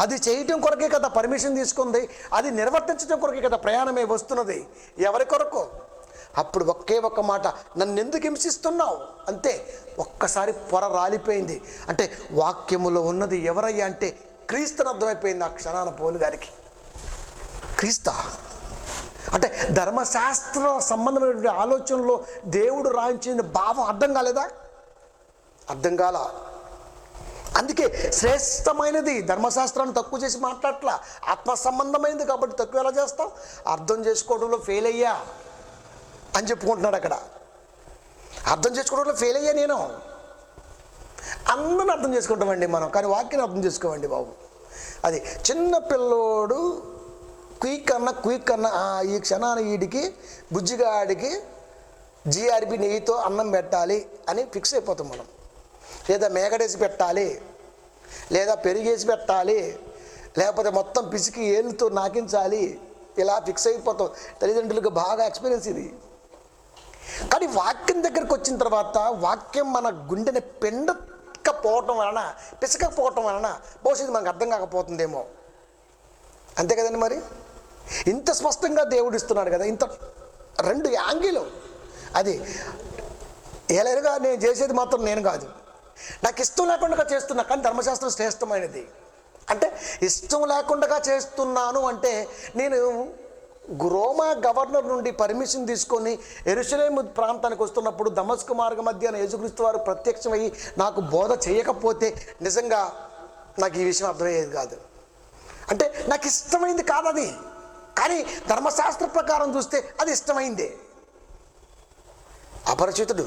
అది చేయటం కొరకే కదా పర్మిషన్ తీసుకుంది, అది నిర్వర్తించడం కొరకే కదా ప్రయాణమే వస్తున్నది. ఎవరి కొరకు? అప్పుడు ఒకే ఒక్క మాట, నన్ను ఎందుకు హింసిస్తున్నావు? అంతే. ఒక్కసారి పొర రాలిపోయింది. అంటే వాక్యములో ఉన్నది ఎవరయ్యా అంటే క్రీస్తుని అర్థమైపోయింది ఆ క్షణాన పౌలు గారికి. క్రీస్తా అంటే ధర్మశాస్త్ర సంబంధమైనటువంటి ఆలోచనలో దేవుడు రాయించిన భావం అర్థం కాలేదా? అర్థం కాల. అందుకే శ్రేష్టమైనది. ధర్మశాస్త్రాన్ని తక్కువ చేసి మాట్లాడట్లా, ఆత్మ సంబంధమైనది కాబట్టి తక్కువ ఎలా చేస్తాం? అర్థం చేసుకోవడంలో ఫెయిల్ అయ్యా అని చెప్పుకుంటున్నాడు అక్కడ. అర్థం చేసుకోవడంలో ఫెయిల్ అయ్యా నేను. అందరిని అర్థం చేసుకుంటామండి మనం, కానీ వాక్యాన్ని అర్థం చేసుకోమండి బాబు. అది చిన్న పిల్లోడు క్విక్ అన్న ఈ క్షణాన్ని వీడికి బుజ్జిగాడికి జీఆర్బి నెయ్యితో అన్నం పెట్టాలి అని ఫిక్స్ అయిపోతాం మనం. లేదా మేగడేసి పెట్టాలి, లేదా పెరిగేసి పెట్టాలి, లేకపోతే మొత్తం పిసికి ఏళ్ళతో నాకించాలి, ఇలా ఫిక్స్ అయిపోతాం. తల్లిదండ్రులకు బాగా ఎక్స్పీరియన్స్ ఇది. కానీ వాక్యం దగ్గరికి వచ్చిన తర్వాత వాక్యం మన గుండెని పిండకపోవటం వలన, పిసకపోవటం వలన బహుశా ఇది మనకు అర్థం కాకపోతుందేమో. అంతే కదండి. మరి ఇంత స్పష్టంగా దేవుడు ఇస్తున్నాడు కదా, ఇంత రెండు యాంగిల్. అది ఏలైనగా నేను చేసేది మాత్రం నేను కాదు, నాకు ఇష్టం లేకుండా చేస్తున్నా, కానీ ధర్మశాస్త్రం శ్రేష్టమైనది. అంటే ఇష్టం లేకుండా చేస్తున్నాను అంటే నేను రోమా గవర్నర్ నుండి పర్మిషన్ తీసుకొని యెరూషలేము ప్రాంతానికి వస్తున్నప్పుడు దమస్కు మార్గ మధ్యాహ్నం యేసుక్రీస్తు వారు ప్రత్యక్షమయ్యి నాకు బోధ చేయకపోతే నిజంగా నాకు ఈ విషయం అర్థమయ్యేది కాదు. అంటే నాకు ఇష్టమైంది కాదు అది, కానీ ధర్మశాస్త్ర ప్రకారం చూస్తే అది ఇష్టమైందే. అపరిచితుడు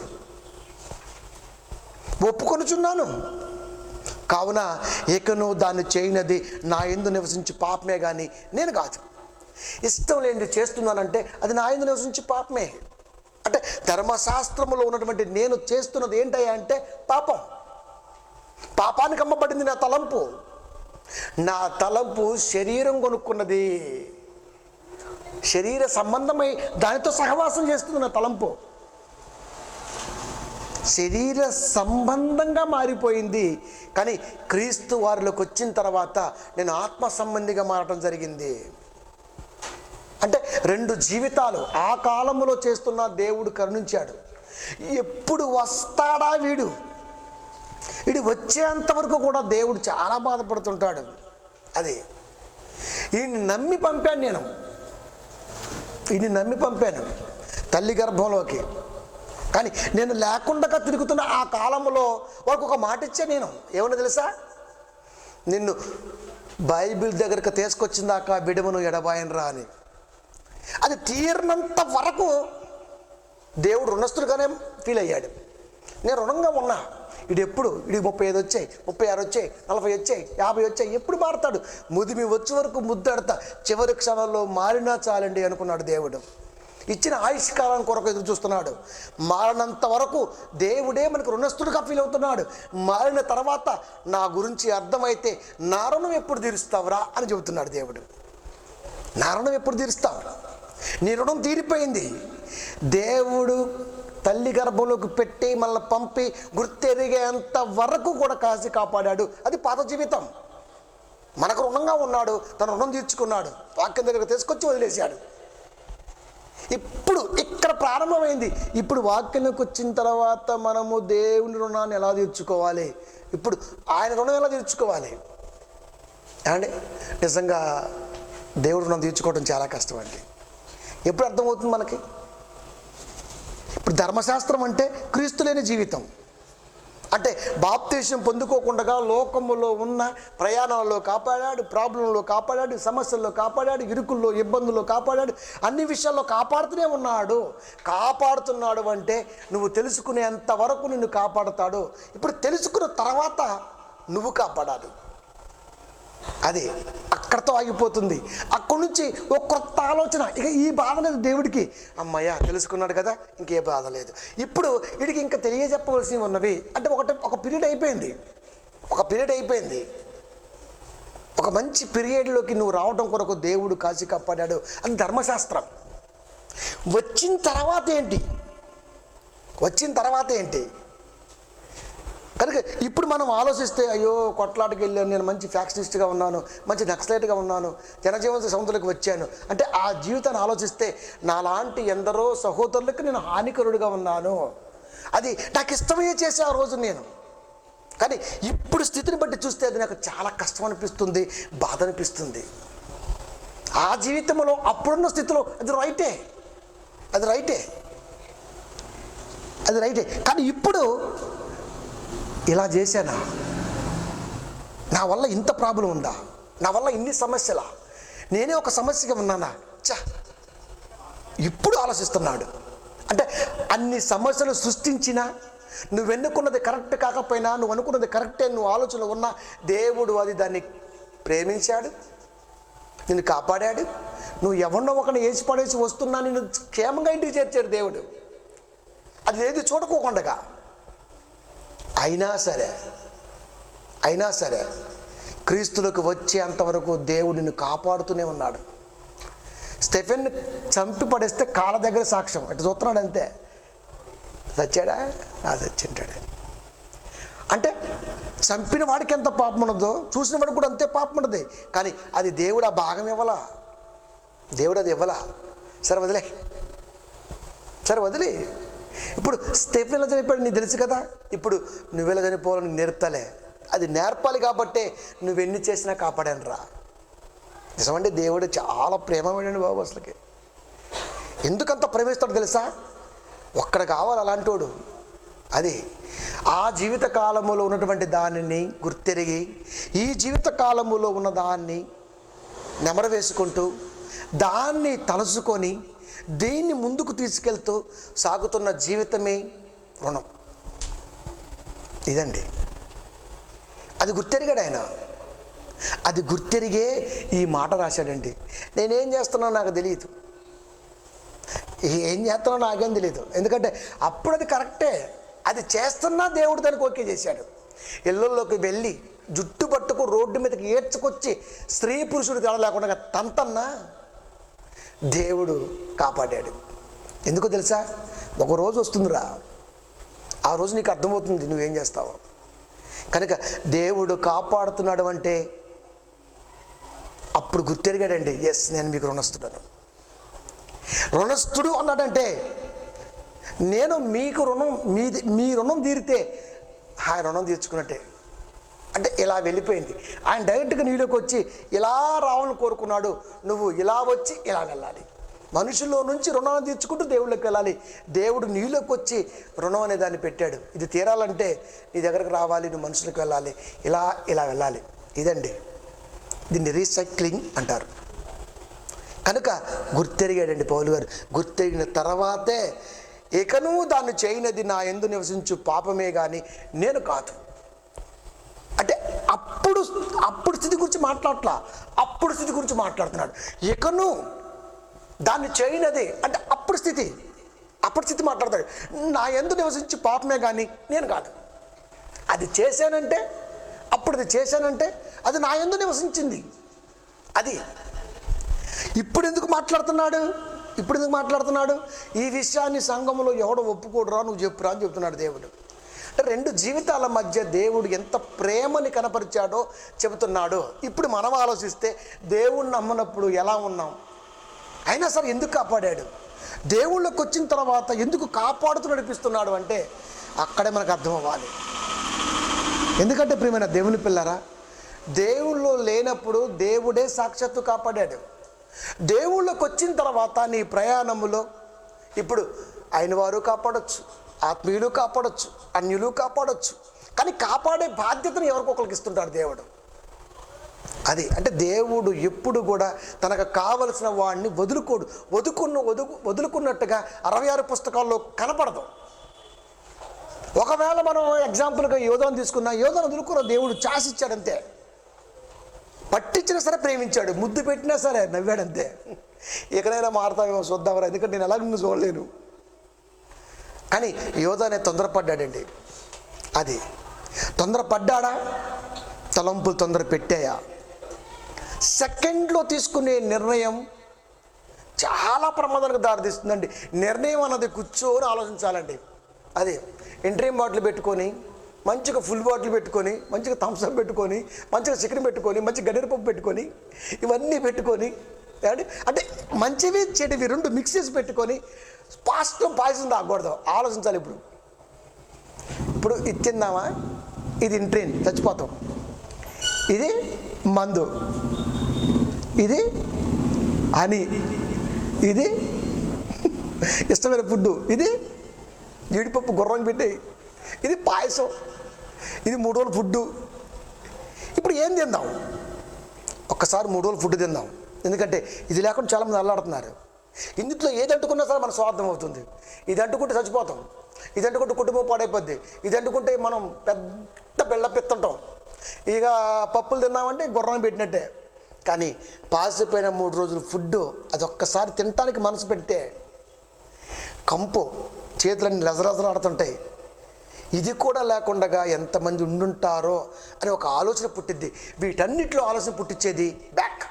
ఒప్పుకొనుచున్నాను కావున ఏకను దాన్ని చేయనది నా యందు నివసించి పాపమే కానీ నేను కాదు. ఇష్టం లేనిది చేస్తున్నానంటే అది నా యందు నివసించి పాపమే. అంటే ధర్మశాస్త్రములో ఉన్నటువంటి నేను చేస్తున్నది ఏంటయ్యా అంటే పాపం. పాపానికి అమ్మబడింది నా తలంపు. నా తలంపు శరీరం కొనుక్కున్నది, శరీర సంబంధమై దానితో సహవాసం చేస్తుంది. నా తలంపు శరీర సంబంధంగా మారిపోయింది. కానీ క్రీస్తు వారిలోకి వచ్చిన తర్వాత నేను ఆత్మ సంబంధిగా మారటం జరిగింది. అంటే రెండు జీవితాలు ఆ కాలంలో చేస్తున్న దేవుడు కరుణించాడు. ఎప్పుడు వస్తాడా వీడు వచ్చేంతవరకు కూడా దేవుడు చాలా బాధపడుతుంటాడు. అది ఈయన్ని నమ్మి పంపాను తల్లి గర్భంలోకి. కానీ నేను లేకుండా తిరుగుతున్న ఆ కాలంలో వాళ్ళకు ఒక మాట ఇచ్చా నేను. ఏమన్నా తెలుసా? నిన్ను బైబిల్ దగ్గరకు తీసుకొచ్చిందాక విడవను ఎడబాయనరా అని. అది తీరినంత వరకు దేవుడు రుణస్తుడుగానే ఫీల్ అయ్యాడు. నేను రుణంగా ఉన్నా. ఇది 35 వచ్చాయి, 36 వచ్చాయి, 40 వచ్చాయి, 50 వచ్చాయి, ఎప్పుడు మారుతాడు? ముదిమి వచ్చే వరకు ముద్దడతా, చివరి క్షణంలో మారినా చాలండి అనుకున్నాడు దేవుడు. ఇచ్చిన ఆయుష్కాలం కొరకు ఎదురు చూస్తున్నాడు. మారినంత వరకు దేవుడే మనకు రుణస్తుడుగా ఫీల్ అవుతున్నాడు. మారిన తర్వాత నా గురించి అర్థమైతే నా రుణం ఎప్పుడు తీరుస్తావురా అని చెబుతున్నాడు దేవుడు. నా రుణం ఎప్పుడు తీరుస్తావు? నీ రుణం తీరిపోయింది. దేవుడు తల్లి గర్భంలోకి పెట్టి మనల్ని పంపి గుర్తెరిగేంత వరకు కూడా కాసి కాపాడాడు. అది పాత జీవితం. మనకు రుణంగా ఉన్నాడు, తన రుణం తీర్చుకున్నాడు, వాక్యం దగ్గరకు తీసుకొచ్చి వదిలేశాడు. ఇప్పుడు ఇక్కడ ప్రారంభమైంది. ఇప్పుడు వాక్యానికి వచ్చిన తర్వాత మనము దేవుని రుణాన్ని ఎలా తీర్చుకోవాలి, ఇప్పుడు ఆయన రుణం ఎలా తీర్చుకోవాలి అంటే నిజంగా దేవుడి రుణం తీర్చుకోవడం చాలా కష్టం అండి. ఎప్పుడు అర్థమవుతుంది మనకి? ఇప్పుడు ధర్మశాస్త్రం అంటే క్రీస్తు లేని జీవితం. అంటే బాప్తీసం పొందుకోకుండా లోకములో ఉన్న ప్రయాణాల్లో కాపాడాడు, ప్రాబ్లంలో కాపాడాడు, సమస్యల్లో కాపాడాడు, ఇరుకుల్లో ఇబ్బందుల్లో కాపాడాడు, అన్ని విషయాల్లో కాపాడుతూనే ఉన్నాడు. కాపాడుతున్నాడు అంటే నువ్వు తెలుసుకునేంత వరకు నిన్ను కాపాడుతాడు. ఇప్పుడు తెలుసుకున్న తర్వాత నువ్వు కాపాడాలి. అది అక్కడితో ఆగిపోతుంది. అక్కడి నుంచి ఒక కొత్త ఆలోచన. ఇక ఈ బాధ లేదు దేవుడికి. అమ్మయ్య తెలుసుకున్నాడు కదా, ఇంకే బాధ లేదు. ఇప్పుడు వీడికి ఇంకా తెలియజెప్పవలసినవి ఉన్నవి అంటే ఒక పీరియడ్ అయిపోయింది. ఒక మంచి పీరియడ్లోకి నువ్వు రావడం కొరకు దేవుడు కాచి కాపాడాడు. అది ధర్మశాస్త్రం. వచ్చిన తర్వాత ఏంటి? వచ్చిన తర్వాత ఏంటి? కనుక ఇప్పుడు మనం ఆలోచిస్తే, అయ్యో కొట్లాటకి వెళ్ళాను, నేను మంచి ఫ్యాక్షనిస్ట్గా ఉన్నాను, మంచి నక్సలైట్గా ఉన్నాను, జనజీవన సముద్రంలోకి వచ్చాను అంటే ఆ జీవితాన్ని ఆలోచిస్తే నాలాంటి ఎందరో సహోదరులకు నేను హానికరుడుగా ఉన్నాను. అది నాకు ఇష్టమే చేసే ఆ రోజు నేను. కానీ ఇప్పుడు స్థితిని బట్టి చూస్తే అది నాకు చాలా కష్టం అనిపిస్తుంది, బాధ అనిపిస్తుంది. ఆ జీవితంలో అప్పుడున్న స్థితిలో అది రైటే, అది రైటే, అది రైటే. కానీ ఇప్పుడు ఇలా చేశానా? నా వల్ల ఇంత ప్రాబ్లం ఉందా? నా వల్ల ఇన్ని సమస్యలా? నేనే ఒక సమస్యగా ఉన్నానా? ఇప్పుడు ఆలోచిస్తున్నాడు. అంటే అన్ని సమస్యలు సృష్టించినా, నువ్వు ఎన్నుకున్నది కరెక్ట్ కాకపోయినా, నువ్వు అనుకున్నది కరెక్టే, నువ్వు ఆలోచనలో ఉన్నా, దేవుడు అది దాన్ని ప్రేమించాడు, నిన్ను కాపాడాడు. నువ్వు ఎవరినో ఒకరిని ఏసి పడేసి వస్తున్నా నిన్ను క్షేమంగా ఇంటికి చేర్చాడు దేవుడు. అది ఏది చూడకోకుండా. అయినా సరే క్రీస్తులకు వచ్చేంతవరకు దేవుడు నిన్ను కాపాడుతూనే ఉన్నాడు. స్టెఫెన్ చంపి పడేస్తే కాళ్ళ దగ్గర సాక్ష్యం అటు చూస్తున్నాడు అంతే. చచ్చాడా? చచ్చింటాడు. అంటే చంపిన వాడికి ఎంత పాపం ఉన్నదో చూసిన వాడికి కూడా అంతే పాపం ఉన్నది. కానీ అది దేవుడు ఆ భాగం ఇవ్వలా, దేవుడు అది ఇవ్వలా. సరే వదిలే. ఇప్పుడు స్టెఫెన్ ఎలా చనిపోయాడు నీకు తెలుసు కదా. ఇప్పుడు నువ్వెలా చనిపోవాలని నేర్పుతలే, అది నేర్పాలి కాబట్టే నువ్వెన్ని చేసినా కాపాడాను రా. నిజమంటే దేవుడు చాలా ప్రేమపడండి బాబు. అసలుకి ఎందుకంత ప్రేమిస్తాడు తెలుసా? ఒక్కడ కావాలి అలాంటోడు. అది ఆ జీవిత కాలములో ఉన్నటువంటి దానిని గుర్తెరిగి ఈ జీవిత కాలములో ఉన్న దాన్ని నెమరు వేసుకుంటూ దాన్ని తలుసుకొని దీన్ని ముందుకు తీసుకెళ్తూ సాగుతున్న జీవితమే రుణం. ఇదండి, అది గుర్తెరిగాడు ఆయన. అది గుర్తెరిగే ఈ మాట రాశాడండి. నేనేం చేస్తున్నానో నాకు తెలియదు, ఏం చేస్తున్నానో నాకేం తెలియదు. ఎందుకంటే అప్పుడు అది కరెక్టే, అది చేస్తున్నా దేవుడు దానికి ఓకే చేశాడు. ఇళ్ళల్లోకి వెళ్ళి జుట్టు పట్టుకు రోడ్డు మీదకి ఏడ్చుకొచ్చి స్త్రీ పురుషుడు తేడా లేకుండా తంతన్నా దేవుడు కాపాడాడు. ఎందుకో తెలుసా? ఒకరోజు వస్తుందిరా, ఆ రోజు నీకు అర్థమవుతుంది నువ్వేం చేస్తావు. కనుక దేవుడు కాపాడుతున్నాడు అంటే అప్పుడు గుర్తెరిగాడండి. ఎస్, నేను మీకు రుణస్తుడను. రుణస్థుడు అన్నాడంటే నేను మీకు రుణం, మీ రుణం తీరితే ఆ రుణం తీర్చుకున్నట్టే. అంటే ఇలా వెళ్ళిపోయింది. ఆయన డైరెక్ట్గా నీలోకి వచ్చి ఇలా రావాలని కోరుకున్నాడు. నువ్వు ఇలా వచ్చి ఇలా వెళ్ళాలి. మనుషుల్లో నుంచి రుణాన్ని తీర్చుకుంటూ దేవుళ్ళకి వెళ్ళాలి. దేవుడు నీలోకి వచ్చి రుణం అనే దాన్ని పెట్టాడు. ఇది తీరాలంటే నీ దగ్గరకు రావాలి, నువ్వు మనుషులకు వెళ్ళాలి, ఇలా వెళ్ళాలి. ఇదండి, దీన్ని రీసైక్లింగ్ అంటారు. కనుక గుర్తెరిగాడండి పౌలు గారు. గుర్తెరిగిన తర్వాతే ఇకను దాన్ని చేయనది నా యందు నివసించు పాపమే కానీ నేను కాదు. అంటే అప్పుడు స్థితి గురించి మాట్లాడట్లా, అప్పుడు స్థితి గురించి మాట్లాడుతున్నాడు. ఇకను దాన్ని చేయనది అంటే అప్పుడు స్థితి మాట్లాడతాడు. నా యందు నివసించి పాపమే కానీ నేను కాదు. అది చేశానంటే, అప్పుడు అది చేశానంటే అది నా యందు నివసించింది. అది ఇప్పుడు ఎందుకు మాట్లాడుతున్నాడు? ఈ విషయాన్ని సంఘంలో ఎవడో ఒప్పుకోడురా, నువ్వు చెప్పురా అని చెప్తున్నాడు దేవుడు. అంటే రెండు జీవితాల మధ్య దేవుడు ఎంత ప్రేమని కనపరిచాడో చెబుతున్నాడు. ఇప్పుడు మనం ఆలోచిస్తే దేవుణ్ణి నమ్మనప్పుడు ఎలా ఉన్నాం, అయినా సరే ఎందుకు కాపాడాడు, దేవుళ్ళకి వచ్చిన తర్వాత ఎందుకు కాపాడుతూ నడిపిస్తున్నాడు అంటే అక్కడే మనకు అర్థం అవ్వాలి. ఎందుకంటే ప్రియమైన దేవుని పిల్లరా, దేవుళ్ళు లేనప్పుడు దేవుడే సాక్షాత్తు కాపాడాడు. దేవుళ్ళకి వచ్చిన తర్వాత నీ ప్రయాణములో ఇప్పుడు అయిన వారు కాపాడొచ్చు, ఆత్మీయులు కాపాడొచ్చు, అన్యులు కాపాడొచ్చు. కానీ కాపాడే బాధ్యతను ఎవరికొకరికి ఇస్తుంటాడు దేవుడు. అది అంటే దేవుడు ఎప్పుడు కూడా తనకు కావలసిన వాడిని వదులుకున్నట్టుగా 66 పుస్తకాల్లో కనపడదు. ఒకవేళ మనం ఎగ్జాంపుల్గా యోధాను తీసుకున్నా, యోధాను వదులుకున్న దేవుడు చాసిచ్చాడంతే. పట్టించినా సరే ప్రేమించాడు, ముద్దు పెట్టినా సరే నవ్వాడంతే. ఎక్కడైనా మారుతామేమో చూద్దామరా, ఎందుకంటే నేను ఎలాగ నిన్ను చూడలేను. కానీ యోధానే తొందరపడ్డాడండి. అది తొందరపడ్డాడా, తలంపులు తొందర పెట్టాయా? సెకండ్లో తీసుకునే నిర్ణయం చాలా ప్రమాదానికి దారితీస్తుందండి. నిర్ణయం అన్నది కూర్చొని ఆలోచించాలండి. అదే ఎంట్రీ బాటిల్ పెట్టుకొని, మంచిగా ఫుల్ బాటిల్ పెట్టుకొని, మంచిగా థమ్స్అప్ పెట్టుకొని, మంచిగా చికెన్ పెట్టుకొని, మంచి గడ్డెరపప్పు పెట్టుకొని, ఇవన్నీ పెట్టుకొని, అంటే మంచివి చెడువి రెండు మిక్స్ చేసి పెట్టుకొని ఫాస్ట్గా పాయసం తాగకూడదు. ఆలోచించాలి. ఇప్పుడు ఇది తిందామా, ఇది ఇంట్రీన్ చచ్చిపోతాం, ఇది మందు, ఇది హనీ, ఇది ఇష్టమైన ఫుడ్డు, ఇది జీడిపప్పు గుర్రం పెట్టే, ఇది పాయసం, ఇది 3 రోజుల ఫుడ్డు. ఇప్పుడు ఏం తిందాం? ఒక్కసారి 3 రోజుల ఫుడ్ తిందాం. ఎందుకంటే ఇది లేకుండా చాలామంది అల్లాడుతున్నారు. ఇందులో ఏది అంటుకున్నా సరే మన స్వార్థం అవుతుంది. ఇది అంటుకుంటే చచ్చిపోతాం, ఇది అంటుకుంటే కుటుంబం పాడైపోద్ది, ఇది అంటుకుంటే మనం పెద్ద బెళ్ళపెత్తుంటాం. ఇక పప్పులు తిన్నామంటే గుర్రం పెట్టినట్టే. కానీ పాసిపోయిన 3 రోజుల ఫుడ్డు అది ఒక్కసారి తినటానికి మనసు పెడితే కంపు చేతులన్నీ లజలజలాడుతుంటాయి. ఇది కూడా లేకుండా ఎంతమంది ఉండుంటారో అని ఒక ఆలోచన పుట్టిద్ది. వీటన్నిటిలో ఆలోచన పుట్టించేది బ్యాక్.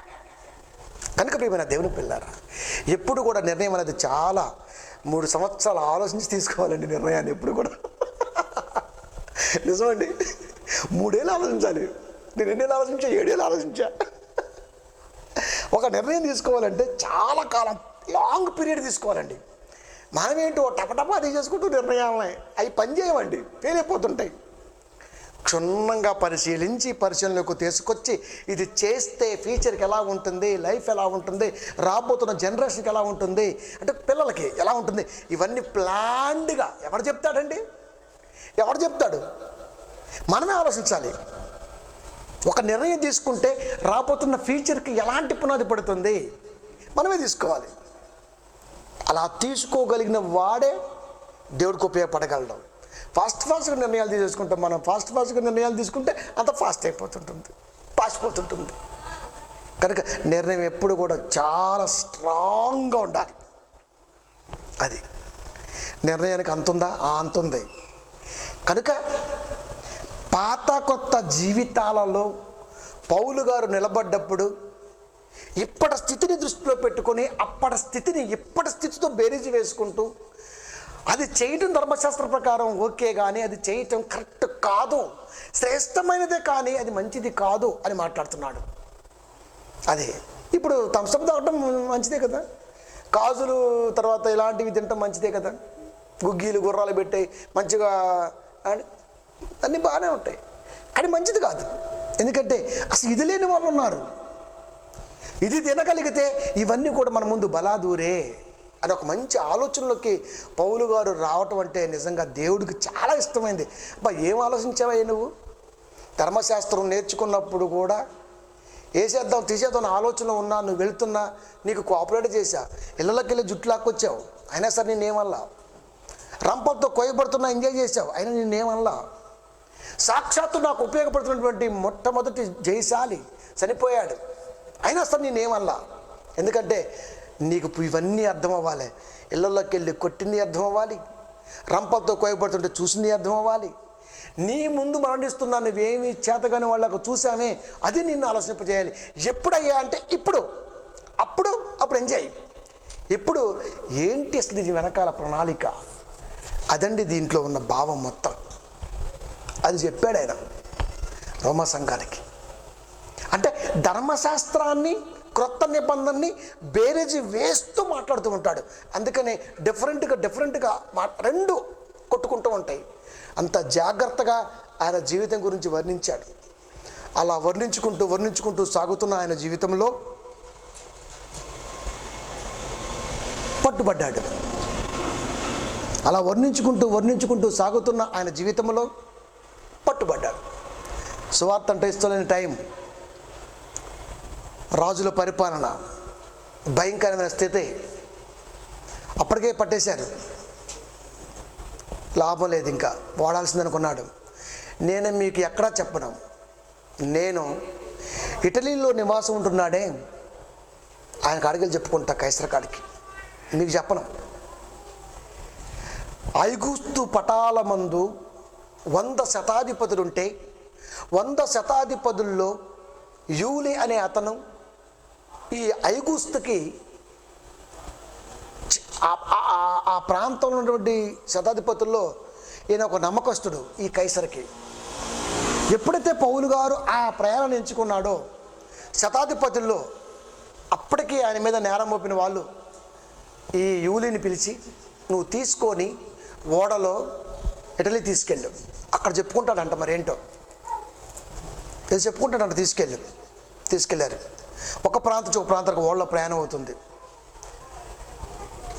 కనుక ప్రియమైన దేవుని పిల్లారా, ఎప్పుడు కూడా నిర్ణయం అనేది చాలా 3 సంవత్సరాలు ఆలోచించి తీసుకోవాలండి నిర్ణయాన్ని. ఎప్పుడు కూడా నిజమండి, 3 ఏళ్ళు ఆలోచించాలి. నేను 2 ఏళ్ళు ఆలోచించా, 7 ఏళ్ళు ఆలోచించా. ఒక నిర్ణయం తీసుకోవాలంటే చాలా కాలం, లాంగ్ పీరియడ్ తీసుకోవాలండి. మనమేంటో టపటపా తీసేసుకుంటూ నిర్ణయాలని అవి పనిచేయమండి, ఫెయిల్ అయిపోతుంటాయి. క్షుణ్ణంగా పరిశీలించి పరిశీలనకు తీసుకొచ్చి ఇది చేస్తే ఫ్యూచర్కి ఎలా ఉంటుంది, లైఫ్ ఎలా ఉంటుంది, రాబోతున్న జనరేషన్కి ఎలా ఉంటుంది, అంటే పిల్లలకి ఎలా ఉంటుంది, ఇవన్నీ ప్లాన్డ్గా ఎవరు చెప్తాడండి? ఎవరు చెప్తాడు? మనమే ఆలోచించాలి. ఒక నిర్ణయం తీసుకుంటే రాబోతున్న ఫ్యూచర్కి ఎలాంటి పునాది పడుతుంది మనమే తీసుకోవాలి. అలా తీసుకోగలిగిన వాడే దేవుడికి ఉపయోగపడగలడు. ఫాస్ట్గా నిర్ణయాలు తీసుకుంటాం. మనం ఫాస్ట్గా నిర్ణయాలు తీసుకుంటే అంత ఫాస్ట్ అయిపోతుంటుంది, పాసిపోతుంటుంది. కనుక నిర్ణయం ఎప్పుడు కూడా చాలా స్ట్రాంగ్గా ఉండాలి. అది నిర్ణయానికి అంతుందా? అంతుంది. కనుక పాత కొత్త జీవితాలలో పౌలు గారు నిలబడ్డప్పుడు ఇప్పటి స్థితిని దృష్టిలో పెట్టుకొని అప్పటి స్థితిని ఇప్పటి స్థితితో బేరీజు వేసుకుంటూ అది చేయటం ధర్మశాస్త్ర ప్రకారం ఓకే, కానీ అది చేయటం కరెక్ట్ కాదు, శ్రేష్టమైనదే కానీ అది మంచిది కాదు అని మాట్లాడుతున్నాడు. అదే ఇప్పుడు థమ్స్అప్ తాగటం మంచిదే కదా, కాజులు తర్వాత ఇలాంటివి తినటం మంచిదే కదా, గుగ్గీలు గుర్రాలు పెట్టాయి మంచిగా అన్నీ బాగానే ఉంటాయి, కానీ మంచిది కాదు. ఎందుకంటే అసలు ఇది లేని వాళ్ళు ఉన్నారు. ఇది తినగలిగితే ఇవన్నీ కూడా మన ముందు బలాదూరే అని ఒక మంచి ఆలోచనలోకి పౌలు గారు రావటం అంటే నిజంగా దేవుడికి చాలా ఇష్టమైంది. ఏం ఆలోచించావా నువ్వు? ధర్మశాస్త్రం నేర్చుకున్నప్పుడు కూడా వేసేద్దాం తీసేద్దాం ఆలోచనలో ఉన్నా, నువ్వు వెళ్తున్నా, నీకు కోఆపరేట్ చేశా, ఇళ్ళకి వెళ్ళి జుట్టు లాక్కొచ్చావు, అయినా సరే నేనేమల్లా, రంపంతో కొయ్యబడుతున్నా ఎంజాయ్ చేసావు, అయినా నేనేమల్లా, సాక్షాత్తు నాకు ఉపయోగపడుతున్నటువంటి మొట్టమొదటి జయశాలి చనిపోయాడు, అయినా సరే నేనేమల్లా. ఎందుకంటే నీకు ఇవన్నీ అర్థం అవ్వాలి. ఇళ్ళల్లోకి వెళ్ళి కొట్టింది అర్థం అవ్వాలి, రంపంతో కోయబడుతుంటే చూసింది అర్థం అవ్వాలి, నీ ముందు మరణిస్తున్నా నువ్వేమీ చేతగాని వాళ్ళకు చూసామే అది నిన్ను ఆలోచింపజేయాలి. ఎప్పుడయ్యా అంటే అప్పుడు ఎంజాయ్. ఇప్పుడు ఏంటి అసలు ఇది వెనకాల ప్రణాళిక, అదండి దీంట్లో ఉన్న భావం మొత్తం. అది చెప్పాడు ఆయన రోమా సంఘానికి. అంటే ధర్మశాస్త్రాన్ని క్రొత్త నిబంధనని బేరేజీ వేస్తూ మాట్లాడుతూ ఉంటాడు. అందుకని డిఫరెంట్గా రెండు కొట్టుకుంటూ ఉంటాయి. అంత జాగ్రత్తగా ఆయన జీవితం గురించి వర్ణించాడు. అలా వర్ణించుకుంటూ సాగుతున్న ఆయన జీవితంలో పట్టుబడ్డాడు. అలా వర్ణించుకుంటూ సాగుతున్న ఆయన జీవితంలో పట్టుబడ్డాడు. సువార్త అంటే ఇష్టమైన టైం, రాజుల పరిపాలన, భయంకరమైన స్థితి, అప్పటికే పట్టేశారు, లాభం లేదు, ఇంకా వాడాల్సిందనుకున్నాడు. నేను మీకు ఎక్కడా చెప్పను, నేను ఇటలీలో నివాసం ఉంటున్నాడే ఆయన కాడికి చెప్పుకుంటా, కైసర్ కాడికి, మీకు చెప్పను. ఐగుస్తు పటాల మందు 100 శతాధిపతులుంటే 100 శతాధిపతుల్లో యూలి అనే అతను ఈ ఐగుస్తుకి ఆ ప్రాంతంలో ఉన్నటువంటి శతాధిపతుల్లో ఈయన ఒక నమ్మకస్తుడు ఈ కైసరికి. ఎప్పుడైతే పౌలు గారు ఆ ప్రయాణాన్ని ఎంచుకున్నాడో శతాధిపతుల్లో అప్పటికి ఆయన మీద నేరం మోపిన వాళ్ళు ఈ యూలిని పిలిచి, నువ్వు తీసుకొని ఓడలో ఇటలీ తీసుకెళ్ళు, అక్కడ చెప్పుకుంటాడంట మరేంటో ఇది చెప్పుకుంటాడంట. తీసుకెళ్ళారు. ఒక ప్రాంతం నుంచి ఒక ప్రాంతానికి ఓడలో ప్రయాణం అవుతుంది.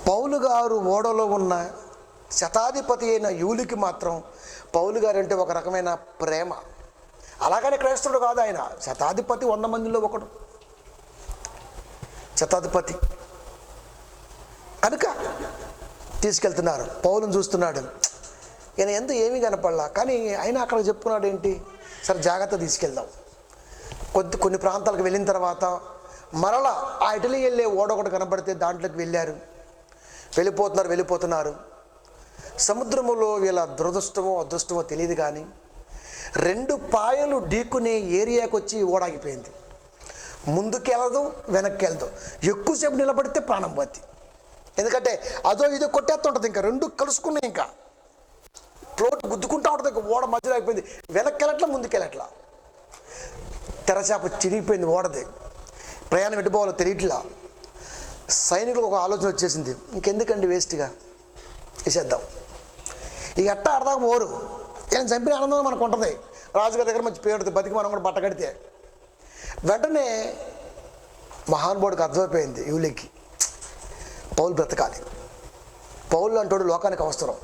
పౌలు గారు ఓడలో ఉన్న శతాధిపతి అయిన యూలికి మాత్రం పౌలు గారు అంటే ఒక రకమైన ప్రేమ. అలాగని క్రైస్తవుడు కాదు ఆయన, శతాధిపతి 100 మందిలో ఒకడు శతాధిపతి కనుక తీసుకెళ్తున్నారు. పౌలుని చూస్తున్నాడు, ఈయన ఎందుకు ఏమీ కనపడలా, కానీ ఆయన అక్కడ చెప్పుకున్నాడు ఏంటి, సరే జాగ్రత్త తీసుకెళ్దాం. కొన్ని ప్రాంతాలకు వెళ్ళిన తర్వాత మరలా ఆ ఇటలీ వెళ్ళే ఓడ ఒకటి కనబడితే దాంట్లోకి వెళ్ళిపోతున్నారు. సముద్రములో వీళ్ళ దురదృష్టమో అదృష్టమో తెలియదు, కానీ 2 పాయలు ఢీకునే ఏరియాకి వచ్చి ఓడాగిపోయింది. ముందుకెళ్ళదు, వెనక్కి వెళ్దు. ఎక్కువసేపు నిలబడితే ప్రాణం పోద్ది. ఎందుకంటే అదో ఇదో కొట్టేస్తుంటుంది, ఇంకా 2 కలుసుకున్నాయి, ఇంకా ఫ్లోట్ గుద్దుకుంటూ ఉంటుంది. ఇంకా ఓడ మధ్యలో అయిపోయింది, వెనక్కి వెళ్ళట్లా ముందుకెళ్ళట్లా. తెరచాప చిరిగిపోయింది ఓడది, ప్రయాణం ఎట్టుపోవాలో తెలియట్లా. సైనికులకు ఒక ఆలోచన వచ్చేసింది, ఇంకెందుకండి వేస్ట్గా వేసేద్దాం. ఇక అట్టా అర్థం పోరు, ఈయన చంపిన ఆనందం మనకు ఉంటుంది. రాజుగారి దగ్గర మంచి పేరుతుంది, బతికి మనం కూడా బట్టకడితే. వెంటనే మహానుభావుడికి అర్థమైపోయింది యూలికి, పౌలు బ్రతకాలి, పౌలు అంటోడు లోకానికి అవసరం.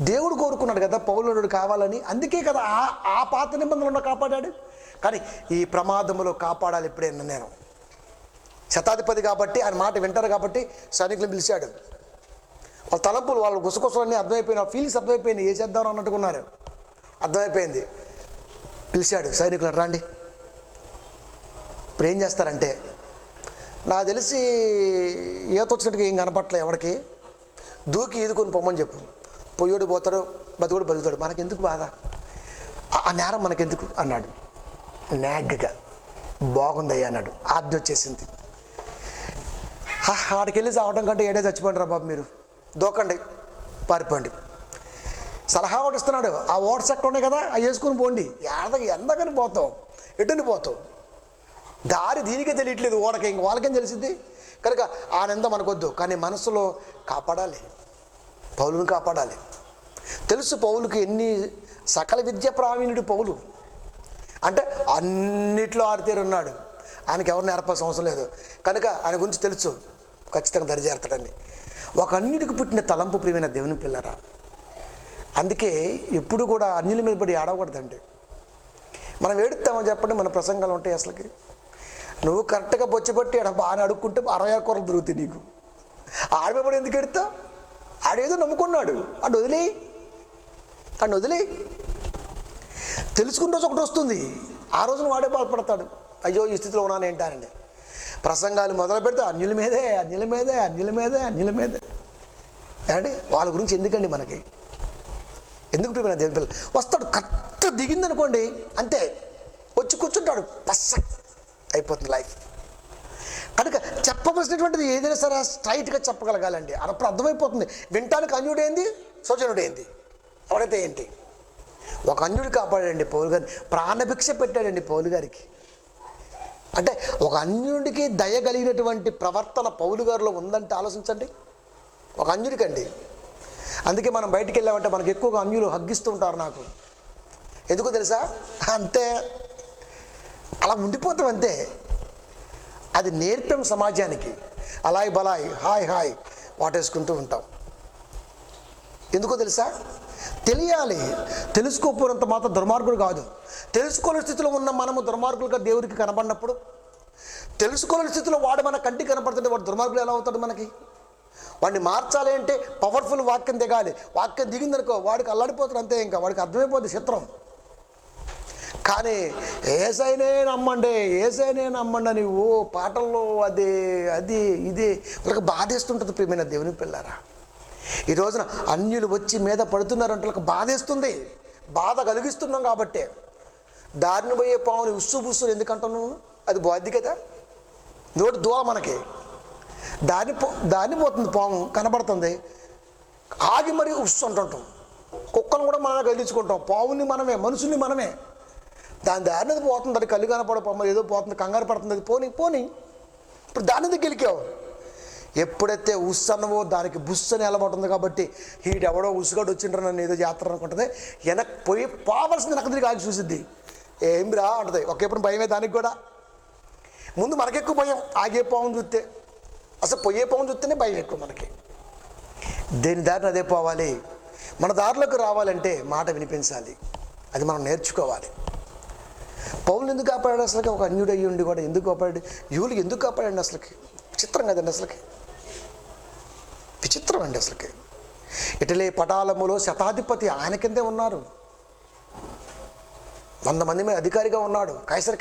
దేవుడు కోరుకున్నాడు కదా పౌలు అంటోడు కావాలని, అందుకే కదా ఆ పాత నిబంధనలు కాపాడాడు. కానీ ఈ ప్రమాదంలో కాపాడాలి ఎప్పుడైనా నేను. శతాధిపతి కాబట్టి ఆయన మాట వింటారు కాబట్టి సైనికులను పిలిచాడు. వాళ్ళ తలంపులు, వాళ్ళ గుసగుసలన్నీ అర్థమైపోయిన, ఫీలింగ్స్ అర్థమైపోయింది, ఏ చేద్దాం అన్నట్టుకున్నారు, అర్థమైపోయింది. పిలిచాడు, సైనికులను రండి. ఇప్పుడు ఏం చేస్తారంటే, నాకు తెలిసి ఈత వచ్చినట్టుగా ఏం కనపట్లే ఎవరికి, దూకి ఈదుకొని పొమ్మని చెప్పు. పొయ్యోడు పోతాడు, బతుకుడు బతుకుతాడు, మనకెందుకు బాధ, ఆ నేరం మనకెందుకు అన్నాడు. నాగ్గా బాగుందయ్యా అన్నాడు. ఆజ్ఞ వచ్చేసింది. ఆడికి వెళ్ళి చావడం కంటే ఏడే చచ్చిపోండి రా బాబు, మీరు దూకండి, పారిపోండి. సలహా ఒకటి ఇస్తున్నాడు, ఆ ఓట్స్ ఎక్కడ ఉన్నాయి కదా అవి వేసుకుని పోండి. ఎందకని పోతావు, ఎటుని పోతావు, దారి దీనికే తెలియట్లేదు ఓడకి, ఇంక వాళ్ళకేం తెలిసింది. కనుక ఆ నింద మనకొద్దు, కానీ మనసులో కాపాడాలి, పౌలుని కాపాడాలి. తెలుసు పౌలుకి ఎన్ని సకల విద్య ప్రావీణ్యుడు పౌలు, అంటే అన్నిట్లో ఆరితేరున్నాడు, ఆయనకి ఎవరు నేర్పాల్సిన అవసరం లేదు. కనుక ఆయన గురించి తెలుసు, ఖచ్చితంగా దరిచేరుతాడని. ఒక అన్యుడికి పుట్టిన తలంపు ప్రియమైన దేవుని పిల్లరా. అందుకే ఎప్పుడు కూడా అన్యుల మీద పడి ఆడకూడదండి. మనం ఏడుస్తామని చెప్పండి, మన ప్రసంగాలు ఉంటాయి. అసలుకి నువ్వు కరెక్ట్గా బొచ్చిపట్టి బాగా అడుక్కుంటే 60 కూరలు దొరుకుతాయి నీకు. ఆడపడి ఎందుకు ఎడుతావు, ఆడేదో నమ్ముకున్నాడు, అటు వదిలే. తెలుసుకున్న రోజు ఒకటి వస్తుంది, ఆ రోజున వాడే బాధపడతాడు, అయ్యో ఈ స్థితిలో ఉన్నాను ఏంటానండి. ప్రసంగాలు మొదలు పెడితే అన్యుల మీదే ఏమండి, వాళ్ళ గురించి ఎందుకండి మనకి, ఎందుకు ప్రియమైన దేవుని పిల్లలు. వస్తాడు, కరెక్ట్ దిగిందనుకోండి అంతే, వచ్చి కూర్చుంటాడు, పస్స అయిపోతుంది లైఫ్. కనుక చెప్పవలసినటువంటిది ఏదైనా సరే స్ట్రైట్గా చెప్పగలగాలండి, అప్పుడు అర్థమైపోతుంది. వినటానికి అన్యుడేంది, స్వజనుడేంది, ఎవరైతే ఏంటి. ఒక అన్యుడు కాపాడాడండి పౌలు గారిని, ప్రాణభిక్ష పెట్టాడండి పౌలు గారికి. అంటే ఒక అన్యుడికి దయగలిగినటువంటి ప్రవర్తన పౌలు గారిలో ఉందంటే ఆలోచించండి, ఒక అన్యుడికండి. అందుకే మనం బయటికి వెళ్ళామంటే మనకు ఎక్కువగా అన్యులు హగ్గిస్తూ ఉంటారు. నాకు ఎందుకు తెలుసా, అంతే, అలా ఉండిపోతాం అంతే. అది నేర్పాం సమాజానికి, అలాయ్ బలాయ్ హాయ్ వాటేసుకుంటూ ఉంటాం. ఎందుకో తెలుసా, తెలియాలి. తెలుసుకోకపోయినంత మాత్రం దుర్మార్గుడు కాదు. తెలుసుకోలేని స్థితిలో ఉన్న మనము దుర్మార్గులుగా దేవుడికి కనబడినప్పుడు, తెలుసుకోలేని స్థితిలో వాడు మన కంటికి కనపడుతుంటే వాడు దుర్మార్గులు ఎలా అవుతాడు మనకి. వాడిని మార్చాలి అంటే పవర్ఫుల్ వాక్యం దిగాలి. వాక్యం దిగిందనుకో వాడికి అల్లాడిపోతాడు అంతే, ఇంకా వాడికి అర్థమైపోతుంది చిత్రం. కానీ ఏసైనే నమ్మండి అని పాటల్లో అది వాళ్ళకి బాధేస్తుంటుంది ప్రియమైన దేవుని పిల్లారా. ఈ రోజున అన్యులు వచ్చి మీద పడుతున్నారంటే వాళ్ళకి బాధేస్తుంది. బాధ కలిగిస్తున్నాం కాబట్టే. దారిని పోయే పావుని ఉస్సు బుస్సులు ఎందుకంటావు నువ్వు, అది బాధ్య కదా, నోటి దూల మనకి. దాని పోతుంది, పాము కనబడుతుంది, ఆగి మరి ఉంటుంటాం. కుక్కను కూడా మనమే కదిలించుకుంటాం, పావుని మనమే, మనుషుల్ని మనమే. దాని దారినది పోతుంది, అది కళ్ళు కనపడపమ్మ ఏదో పోతుంది, కంగారు పడుతుంది, అది పోనీ. ఇప్పుడు దానిది గెలికావు. ఎప్పుడైతే అన్నవో దానికి బుస్సు అని ఎలబడుతుంది. కాబట్టి వీడెవడో ఉసుగాడు వచ్చిండ్రు నన్ను ఏదో జాతర అనుకుంటుంది. వెనక్కి పోయి పోవలసింది వెనక తిరిగి ఆగి చూసిద్ది. ఏం రా అంటుంది. ఒకేప్పుడు భయమే దానికి కూడా. ముందు మనకెక్కువ భయం ఆగే పావును చూస్తే, అసలు పోయే పావును చూస్తేనే భయం ఎక్కువ మనకి. దేని దారిని అదే పోవాలి. మన దారిలోకి రావాలంటే మాట వినిపించాలి, అది మనం నేర్చుకోవాలి. పౌలు ఎందుకు కాపాడాడు అసలుకి? ఒక అన్యుడు అయ్యి ఉండి కూడా ఎందుకు కాపాడాడు? యూలు ఎందుకు కాపాడండి అసలుకి? విచిత్రం కదండి అసలుకి, విచిత్రం అండి అసలుకి. ఇటలీ పటాలములో శతాధిపతి ఆయన కిందే ఉన్నారు, 100 మంది మీద అధికారిగా ఉన్నాడు, కైసర్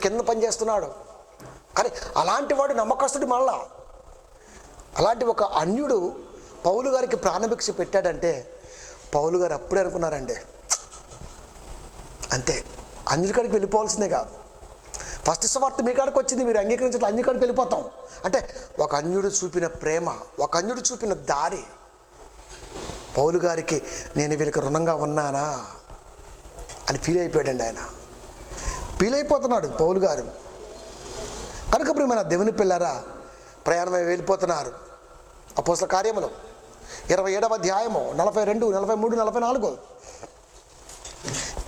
కింద పనిచేస్తున్నాడు. కానీ అలాంటి వాడు నమ్మకస్తుడు. మళ్ళా అలాంటి ఒక అన్యుడు పౌలు గారికి ప్రాణభిక్ష పెట్టాడంటే పౌలు గారు అప్పుడే అనుకున్నారండి, అంతే అన్యుడి కాడికి వెళ్ళిపోవాల్సిందే కాదు. ఫస్ట్ సువార్త మీ కాడికి వచ్చింది, మీరు అంగీకరించట్లే, అన్యుడి కాడికి వెళ్ళిపోతాం. అంటే ఒక అన్యుడు చూపిన ప్రేమ, ఒక అన్యుడు చూపిన దారి పౌలు గారికి నేను వీళ్ళకి రుణంగా ఉన్నానా అని ఫీల్ అయిపోయాడండి. ఆయన ఫీల్ అయిపోతున్నాడు పౌలు గారు. కనుక ప్రియమైన దేవుని పిల్లారా, ప్రయాణమై వెళ్ళిపోతున్నారు. అపోస్తల కార్యములు 27వ అధ్యాయము 42, 43, 44.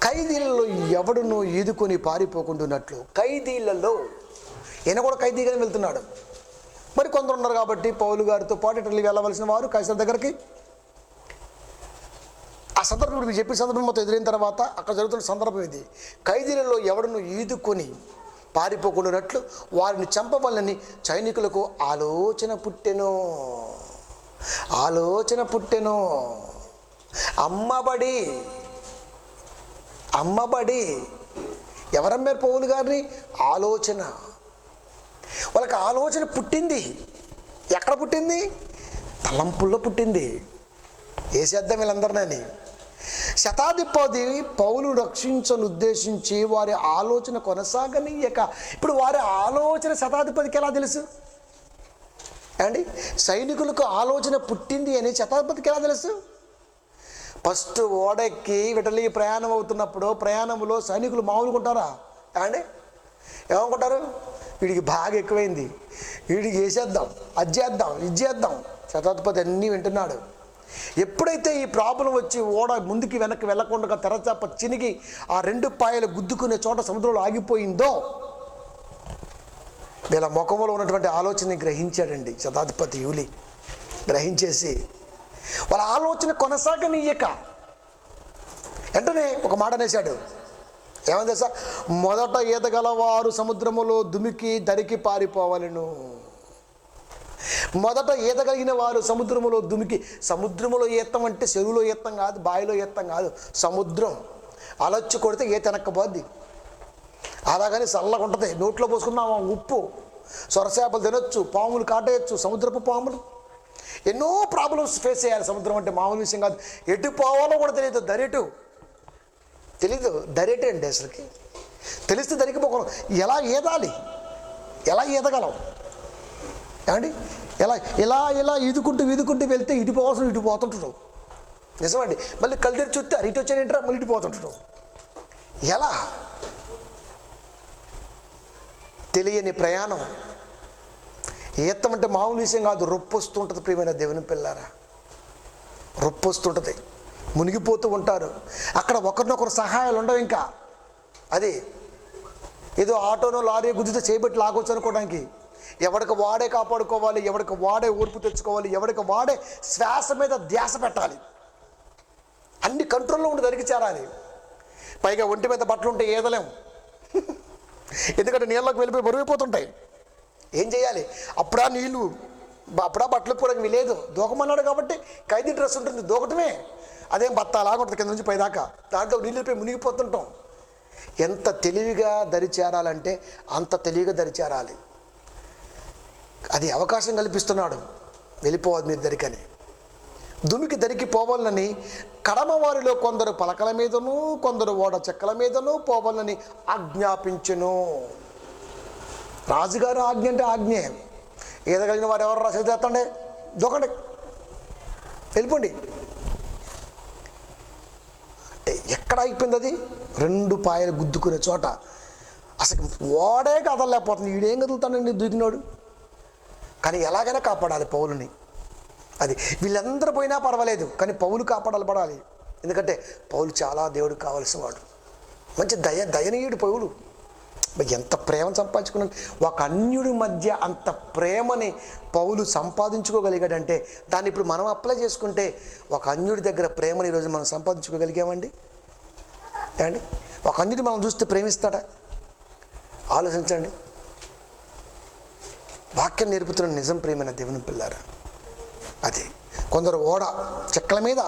ఖైదీలలో ఎవడును ఈదుకొని పారిపోకుండాన్నట్లు, ఖైదీలలో ఈయన కూడా ఖైదీగానే వెళ్తున్నాడు. మరి కొందరు ఉన్నారు కాబట్టి పౌలు గారితో పాటు ఇటలీ వెళ్ళవలసిన వారు కైసర్ దగ్గరికి. ఆ సందర్భం ఇప్పుడు చెప్పిన సందర్భం మొత్తం ఎదురైన తర్వాత అక్కడ జరుగుతున్న సందర్భం ఇది. ఖైదీలలో ఎవడును ఈదుకొని పారిపోకుండాన్నట్లు వారిని చంపవలని సైనికులకు ఆలోచన పుట్టెను. అమ్మబడి ఎవరమ్మారు పౌలు గారిని? ఆలోచన. వాళ్ళకి ఆలోచన పుట్టింది. ఎక్కడ పుట్టింది? తలంపుల్లో పుట్టింది. వేసేద్దాం వీళ్ళందరినీ. శతాధిపతి పౌలు రక్షించను ఉద్దేశించి వారి ఆలోచన కొనసాగనీయక, ఇప్పుడు వారి ఆలోచన శతాధిపతికి ఎలా తెలుసు అండి? సైనికులకు ఆలోచన పుట్టింది అని శతాధిపతికి ఎలా తెలుసు? ఫస్ట్ ఓడెక్కి ఇటలీ ప్రయాణం అవుతున్నప్పుడు ప్రయాణంలో సైనికులు మామూలుగా ఉంటారా అండి? ఏమనుకుంటారు? వీడికి బాగా ఎక్కువైంది, వీడికి వేసేద్దాం, అది చేద్దాం, ఇది చేద్దాం. శతాధిపతి అన్నీ వింటున్నాడు. ఎప్పుడైతే ఈ ప్రాబ్లం వచ్చి ఓడ ముందుకి వెనక్కి వెళ్ళకుండా తెరచాప చినిగి ఆ 2 పాయలు గుద్దుకునే చోట సముద్రంలో ఆగిపోయిందో, వీళ్ళ ముఖంలో ఉన్నటువంటి ఆలోచనని గ్రహించాడండి శతాధిపతి యూలి. గ్రహించేసి వాళ్ళ ఆలోచన కొనసాగనీయక వెంటనే ఒక మాట అనేశాడు. ఏమని తెలుసా? మొదట ఈదగలవారు సముద్రములో దుమికి దరికి పారిపోవాలను. మొదట ఈదగలిగిన వారు సముద్రములో దుమికి. సముద్రములో ఈత్తం అంటే చెరువులో ఈత్తం కాదు, బావిలో ఈత్తం కాదు, సముద్రం. అలొచ్చి కొడితే ఈత వెనక్కపోద్ది. అలాగని చల్లగా ఉంటుంది. నోట్లో పోసుకున్నాం ఉప్పు, సొరచేపలు తినొచ్చు, పాములు కాటేయచ్చు, సముద్రపు పాములు. ఎన్నో ప్రాబ్లమ్స్ ఫేస్ చేయాలి. సముద్రం అంటే మామూలు విషయం కాదు. ఎటు పోవాలో కూడా తెలియదు. తెలీదు దరేటు అండి అసలుకి. తెలిస్తే దరికిపోకూడదు. ఎలా ఈదగలం ఏమండి? ఇలా ఈదుకుంటూ వెళ్తే ఇటు పోవాల్సిన ఇటు పోతుంటాడు. నిజమండి. మళ్ళీ కళ్ళు తెరిచి చూస్తే ఇటు వచ్చానంటారా, మళ్ళీ ఇటు పోతుంటాడు. ఎలా? తెలియని ప్రయాణం. ఈత్తం అంటే మామూలు విషయం కాదు. రొప్పొస్తుంటుంది ప్రియమైన దేవుని పిల్లారా, రొప్పొస్తుంటుంది. మునిగిపోతూ ఉంటారు. అక్కడ ఒకరినొకరు సహాయాలు ఉండవు. ఇంకా అది ఏదో ఆటోనో లారీ గుద్దితే చేయబెట్టి లాగొచ్చు అనుకోవడానికి. ఎవరికి వాడే కాపాడుకోవాలి, ఎవరికి వాడే ఓర్పు తెచ్చుకోవాలి, ఎవరికి వాడే శ్వాస మీద ధ్యాస పెట్టాలి. అన్ని కంట్రోల్లో ఉండి దరికి చేరాలి. పైగా ఒంటి మీద బట్టలు ఉంటే ఏదలేం, ఎందుకంటే నీళ్ళకి వెళ్ళిపోయి బరువైపోతుంటాయి. ఏం చేయాలి? అప్పుడా బట్టలు కూడా లేదు. దూకమన్నాడు కాబట్టి ఖైదీ డ్రెస్ ఉంటుంది, దూకటమే. అదేం బత్త అలాగుంటుంది కింద నుంచి పైదాకా. దాంట్లో నీళ్ళపై మునిగిపోతుంటాం. ఎంత తెలివిగా దరి చేరాలంటే అంత తెలివిగా దరి చేరాలి. అది అవకాశం కల్పిస్తున్నాడు. వెళ్ళిపోవాలి మీరు దరికని. దుమికి దరికి పోవాలని కడమ వారిలో కొందరు పలకల మీదను, కొందరు ఓడ చెక్కల మీదను పోవాలని ఆజ్ఞాపించెను. రాజుగారు ఆజ్ఞ అంటే ఆజ్ఞే. ఈదగలిగిన వారు ఎవరు రా చేతండి, దూకండి, వెళ్ళిపోండి. ఎక్కడ అయిపోయింది అది? 2 పాయలు గుద్దుకునే చోట అసలు ఓడే కదలలేకపోతుంది. వీడేం కదులుతాడండి దూకినోడు. కానీ ఎలాగైనా కాపాడాలి పౌలుని. అది వీళ్ళందరూ పోయినా పర్వాలేదు, కానీ పౌలు కాపాడాలి. ఎందుకంటే పౌలు చాలా దేవుడికి కావాల్సిన వాడు. మంచి దయనీయుడు పౌలు. ఎంత ప్రేమ సంపాదించుకున్నాడు. ఒక అన్యుడి మధ్య అంత ప్రేమని పౌలు సంపాదించుకోగలిగాడంటే దాన్ని ఇప్పుడు మనం అప్లై చేసుకుంటే ఒక అన్యుడి దగ్గర ప్రేమని ఈరోజు మనం సంపాదించుకోగలిగామండి. ఏమండి? ఒక అన్యుడి మనం చూస్తే ప్రేమిస్తాడా? ఆలోచించండి. వాక్యం నేర్పుతున్న నిజం ప్రేమైన దేవుని పిల్లారా. అది కొందరు ఓడ చెక్కల మీద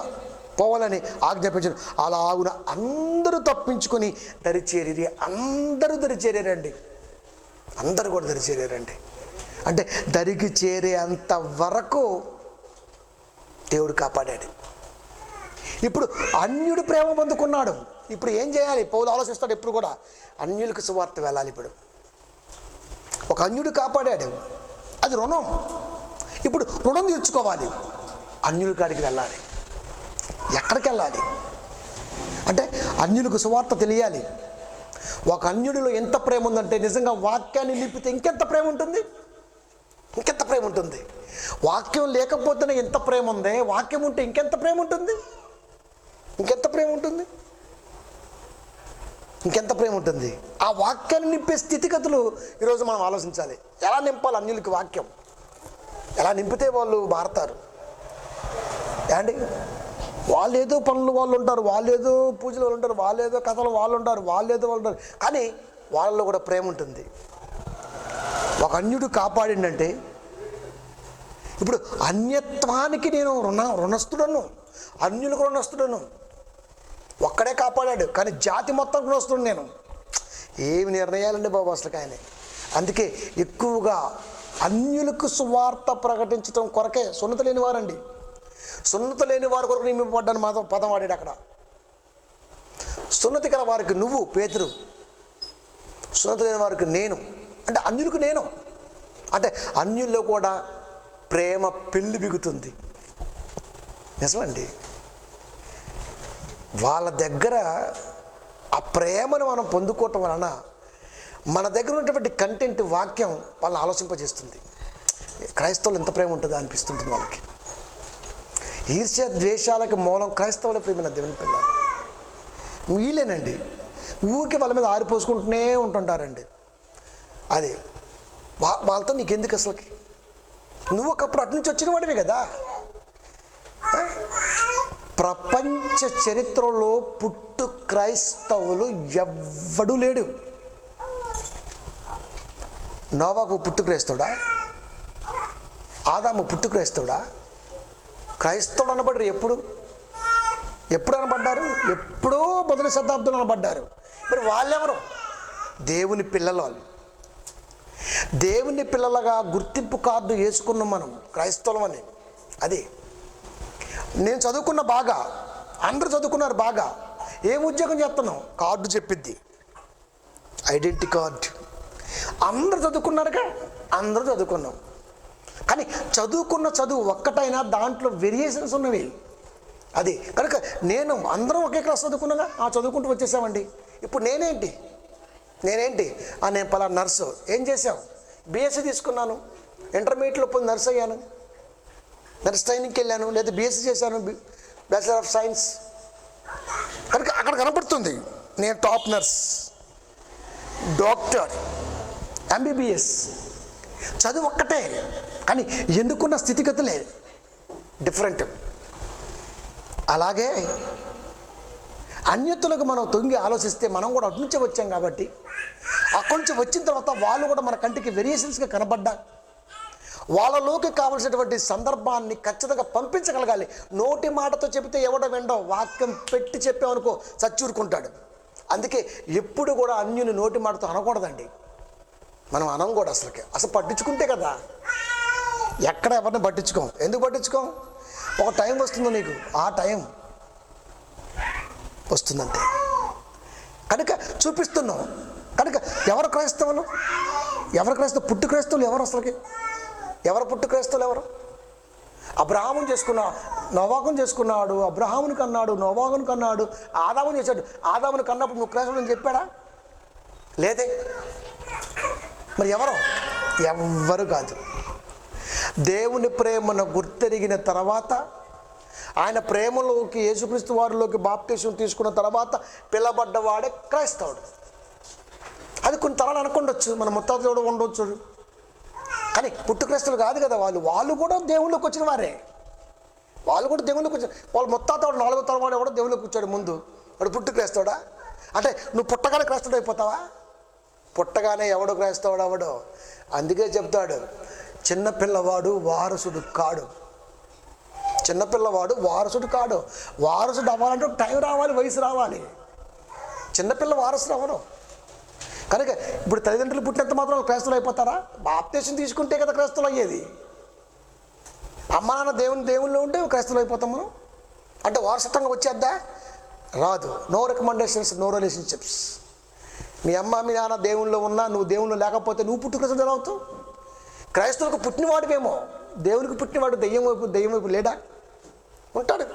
పోవాలని ఆజ్ఞాపించారు. అలా ఆగున అందరూ తప్పించుకొని దరిచేరి, అందరూ దరిచేరారండి. అందరూ కూడా దరిచేరారండి. అంటే దరికి చేరే అంత వరకు దేవుడు కాపాడాడు. ఇప్పుడు అన్యుడు ప్రేమ పొందుకున్నాడు. ఇప్పుడు ఏం చేయాలి? పౌలు ఆలోచిస్తాడు ఎప్పుడు కూడా, అన్యులకు సువార్త వెళ్ళాలి. ఇప్పుడు ఒక అన్యుడు కాపాడాడు, అది రుణం. ఇప్పుడు రుణం తీర్చుకోవాలి, అన్యుల కాడికి వెళ్ళాలి. ఎక్కడికి వెళ్ళాలి అంటే అన్యులకు సువార్త తెలియాలి. ఒక అన్యుడిలో ఎంత ప్రేమ ఉందంటే నిజంగా వాక్యాన్ని నింపితే ఇంకెంత ప్రేమ ఉంటుంది, ఇంకెంత ప్రేమ ఉంటుంది. వాక్యం లేకపోతేనే ఎంత ప్రేమ ఉంది, వాక్యం ఉంటే ఇంకెంత ప్రేమ ఉంటుంది, ఇంకెంత ప్రేమ ఉంటుంది, ఇంకెంత ప్రేమ ఉంటుంది. ఆ వాక్యాన్ని నింపే స్థితిగతులు ఈరోజు మనం ఆలోచించాలి. ఎలా నింపాలి అన్యులకి వాక్యం? ఎలా నింపితే వాళ్ళు మారతారు? ఏమండి? వాళ్ళు ఏదో పనులు వాళ్ళు ఉంటారు, వాళ్ళు ఏదో పూజలు వాళ్ళు ఉంటారు, వాళ్ళు ఏదో కథలు వాళ్ళు ఉంటారు, వాళ్ళు ఏదో వాళ్ళు ఉంటారు, కానీ వాళ్ళలో కూడా ప్రేమ ఉంటుంది. ఒక అన్యుడు కాపాడిందంటే ఇప్పుడు అన్యత్వానికి నేను రుణస్తుడను, అన్యులకు రుణస్తుడను. ఒక్కడే కాపాడాడు, కానీ జాతి మొత్తం రుణస్తుడు నేను. ఏమి నిర్ణయాలండి బాబు అసలు ఆయన. అందుకే ఎక్కువగా అన్యులకు సువార్త ప్రకటించడం కొరకే సున్నత లేని వారండి. సున్నత లేని వారి కొరకు నియమింపబడ్డాను పదం వాడాడు అక్కడ. సున్నతి గల వారికి నువ్వు పేతురు, సున్నత లేని వారికి నేను. అంటే అన్యులకు నేను. అంటే అన్యుల్లో కూడా ప్రేమ పెళ్ళి బిగుతుంది. నిజమండి. వాళ్ళ దగ్గర ఆ ప్రేమను మనం పొందుకోవటం వలన మన దగ్గర ఉన్నటువంటి కంటెంట్ వాక్యం వాళ్ళని ఆలోచింపజేస్తుంది. క్రైస్తవులు ఎంత ప్రేమ ఉంటుందో అనిపిస్తుంటుంది వాళ్ళకి. ఈర్ష్య ద్వేషాలకు మూలం క్రైస్తవుల ప్రేమ దేవుని పిల్లలు. వీళ్ళేనండి ఊరికి వాళ్ళ మీద ఆరిపోసుకుంటూనే ఉంటుంటారండి. అది వాళ్ళతో నీకెందుకు అసలుకి? నువ్వు ఒకప్పుడు అటు నుంచి వచ్చిన వాడివి కదా. ప్రపంచ చరిత్రలో పుట్టు క్రైస్తవులు ఎవ్వడూ లేడు. నోవాకు పుట్టు క్రైస్తవుడా? ఆదాము పుట్టు క్రైస్తవుడా? క్రైస్తవుడు అనబడ్డారు ఎప్పుడు అనబడ్డారు? ఎప్పుడో మొదటి శతాబ్దంలో అనబడ్డారు. మరి వాళ్ళెవరు? దేవుని పిల్లలు. వాళ్ళు దేవుని పిల్లలుగా గుర్తింపు కార్డు వేసుకున్నాం మనం క్రైస్తవం అని. అది నేను చదువుకున్న బాగా, అందరూ చదువుకున్నారు బాగా. ఏం ఉద్యోగం చేస్తున్నాం? కార్డు చెప్పిద్ది, ఐడెంటిటీ కార్డు. అందరూ చదువుకున్నారుగా, అందరూ చదువుకున్నాం. కానీ చదువుకున్న చదువు ఒక్కటైనా దాంట్లో వేరియేషన్స్ ఉన్నవి. అది కనుక నేను అందరం ఒకే క్లాస్ చదువుకున్నాగా, చదువుకుంటూ వచ్చేసామండి. ఇప్పుడు నేనేంటి నేను పలానా నర్సు. ఏం చేసావు? బీఎస్సీ తీసుకున్నాను, ఇంటర్మీడియట్లో పోయి నర్స్ అయ్యాను, నర్స్ ట్రైనింగ్కి వెళ్ళాను, లేదా బీఎస్సీ చేశాను, బ్యాచిలర్ ఆఫ్ సైన్స్. కనుక అక్కడ కనపడుతుంది నేను టాప్ నర్స్, డాక్టర్, ఎంబీబీఎస్. చదువు ఒక్కటే, కానీ ఎన్నుకున్న స్థితిగతులే డిఫరెంట్. అలాగే అన్యతులకు మనం తొంగి ఆలోచిస్తే మనం కూడా అటు నుంచే వచ్చాం కాబట్టి అక్కడి నుంచి వచ్చిన తర్వాత వాళ్ళు కూడా మన కంటికి వేరియేషన్స్గా కనబడ్డా వాళ్ళలోకి కావలసినటువంటి సందర్భాన్ని ఖచ్చితంగా పంపించగలగాలి. నోటి మాటతో చెబితే ఎవడో వెండో, వాక్యం పెట్టి చెప్పామనుకో చచ్చూరుకుంటాడు. అందుకే ఎప్పుడు కూడా అన్యుని నోటి మాటతో అనకూడదండి. మనం అనం కూడా అసలు పట్టించుకుంటే కదా. ఎక్కడ ఎవరిని పట్టించుకోం. ఎందుకు పట్టించుకోం? ఒక టైం వస్తుందో నీకు, ఆ టైం వస్తుందంటే కనుక చూపిస్తున్నాం. కనుక ఎవరు క్రైస్తవులు? పుట్టు క్రైస్తవులు ఎవరు? అసలుకి ఎవరు పుట్టు క్రైస్తవులు ఎవరు? అబ్రహాముని నోవాహుని చేసుకున్నాడు, అబ్రహాముని కన్నాడు, నోవాహుని కన్నాడు, ఆదాముని చేశాడు. ఆదాముని కన్నప్పుడు నువ్వు క్రైస్తవుడు అని చెప్పాడా? లేదే. మరి ఎవరు? ఎవ్వరు కాదు. దేవుని ప్రేమను గుర్తెరిగిన తర్వాత, ఆయన ప్రేమలోకి, యేసుక్రీస్తు వారిలోకి బాప్తిసం తీసుకున్న తర్వాత పిలబడ్డవాడే క్రైస్తవుడు. అది కొన్ని తరాలు అనుకుండొచ్చు, మన ముత్తాతలు ఉండొచ్చు, కానీ పుట్టు క్రైస్తవులు కాదు కదా వాళ్ళు కూడా దేవుళ్ళకి వచ్చిన వారే. వాళ్ళు కూడా దేవుళ్ళకి వచ్చారు. వాళ్ళు ముత్తాతవాడు 4వ తరం వాడు కూడా దేవుళ్ళకి వచ్చాడు ముందు. వాడు పుట్టు క్రైస్తవుడా? అంటే నువ్వు పుట్టగానే క్రైస్తవుడు అయిపోతావా? పుట్టగానే ఎవడు క్రైస్తవుడు అవడు. అందుకే చెప్తాడు, చిన్నపిల్లవాడు వారసుడు కాడు. చిన్నపిల్లవాడు వారసుడు కాడు. వారసుడు అవ్వాలంటే టైం రావాలి, వయసు రావాలి. చిన్నపిల్ల వారసుడు అవ్వడం. కనుక ఇప్పుడు తల్లిదండ్రులు పుట్టినంత మాత్రం క్రైస్తవులు అయిపోతారా? బాప్తిసం తీసుకుంటే కదా క్రైస్తవులు అయ్యేది. అమ్మ నాన్న దేవుళ్ళు ఉంటే క్రైస్తవులు అయిపోతాం మనం. అంటే వారసత్వంగా వచ్చేద్దా? రాదు. No recommendations, no relationships. మీ అమ్మ మీ నాన్న దేవుళ్ళు ఉన్నా నువ్వు దేవుళ్ళు లేకపోతే నువ్వు పుట్టు క్రైస్తవుడు ఎలా అవుతావు? క్రైస్తవులకు పుట్టినవాడివేమో, దేవునికి పుట్టినవాడు దెయ్యం వైపు లేడా? ఉంటాడు.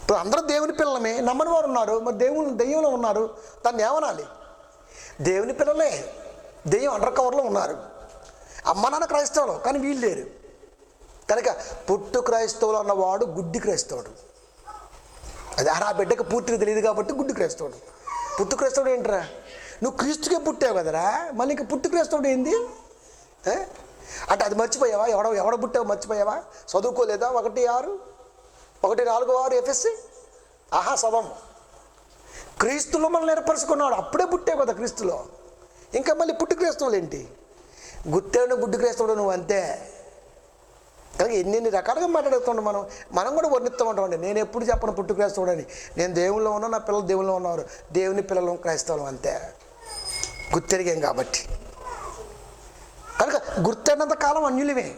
ఇప్పుడు అందరూ దేవుని పిల్లలమే, నమ్మని వారు ఉన్నారు. మరి దెయ్యంలో ఉన్నారు, దాన్ని ఏమనాలి? దేవుని పిల్లలే, దెయ్యం అండర్ కవర్లో ఉన్నారు. అమ్మ నాన్న క్రైస్తవులు, కానీ వీళ్ళు లేరు. కనుక పుట్టు క్రైస్తవులు అన్నవాడు గుడ్డి క్రైస్తవుడు. అది ఆ బిడ్డకు పూర్తిగా తెలియదు కాబట్టి గుడ్డి క్రైస్తవుడు. పుట్టు క్రైస్తవుడు ఏంట్రా? నువ్వు క్రీస్తుకే పుట్టావు కదరా, మళ్ళీ ఇంక పుట్టు క్రైస్తవుడు ఏంది అంటే అది మర్చిపోయావా? ఎవడ పుట్టావు మర్చిపోయావా? చదువుకోలేదా? 1:6, 1:4 ఎఫ్ఎస్సి. ఆహా సవం. క్రీస్తులో మనల్ని ఏర్పరచుకున్నాడు, అప్పుడే పుట్టావు కదా క్రీస్తులో. ఇంకా మళ్ళీ పుట్టు క్రైస్తవులు ఏంటి? గుట్టేను గుడ్డు క్రైస్తవుడు నువ్వు అంతే. కనుక ఎన్ని రకాలుగా మాట్లాడుతుండే మనం కూడా వర్ణిస్తూ ఉంటామండి. నేను ఎప్పుడు చెప్పను పుట్టు క్రైస్తవుడు అని. నేను దేవుల్లో ఉన్నా, నా పిల్లలు దేవుల్లో ఉన్నారు, దేవుని పిల్లలు క్రైస్తవులు అంతే, గుర్తెరిగాం కాబట్టి. కనుక గుర్తెరినంత కాలం అన్యులమే.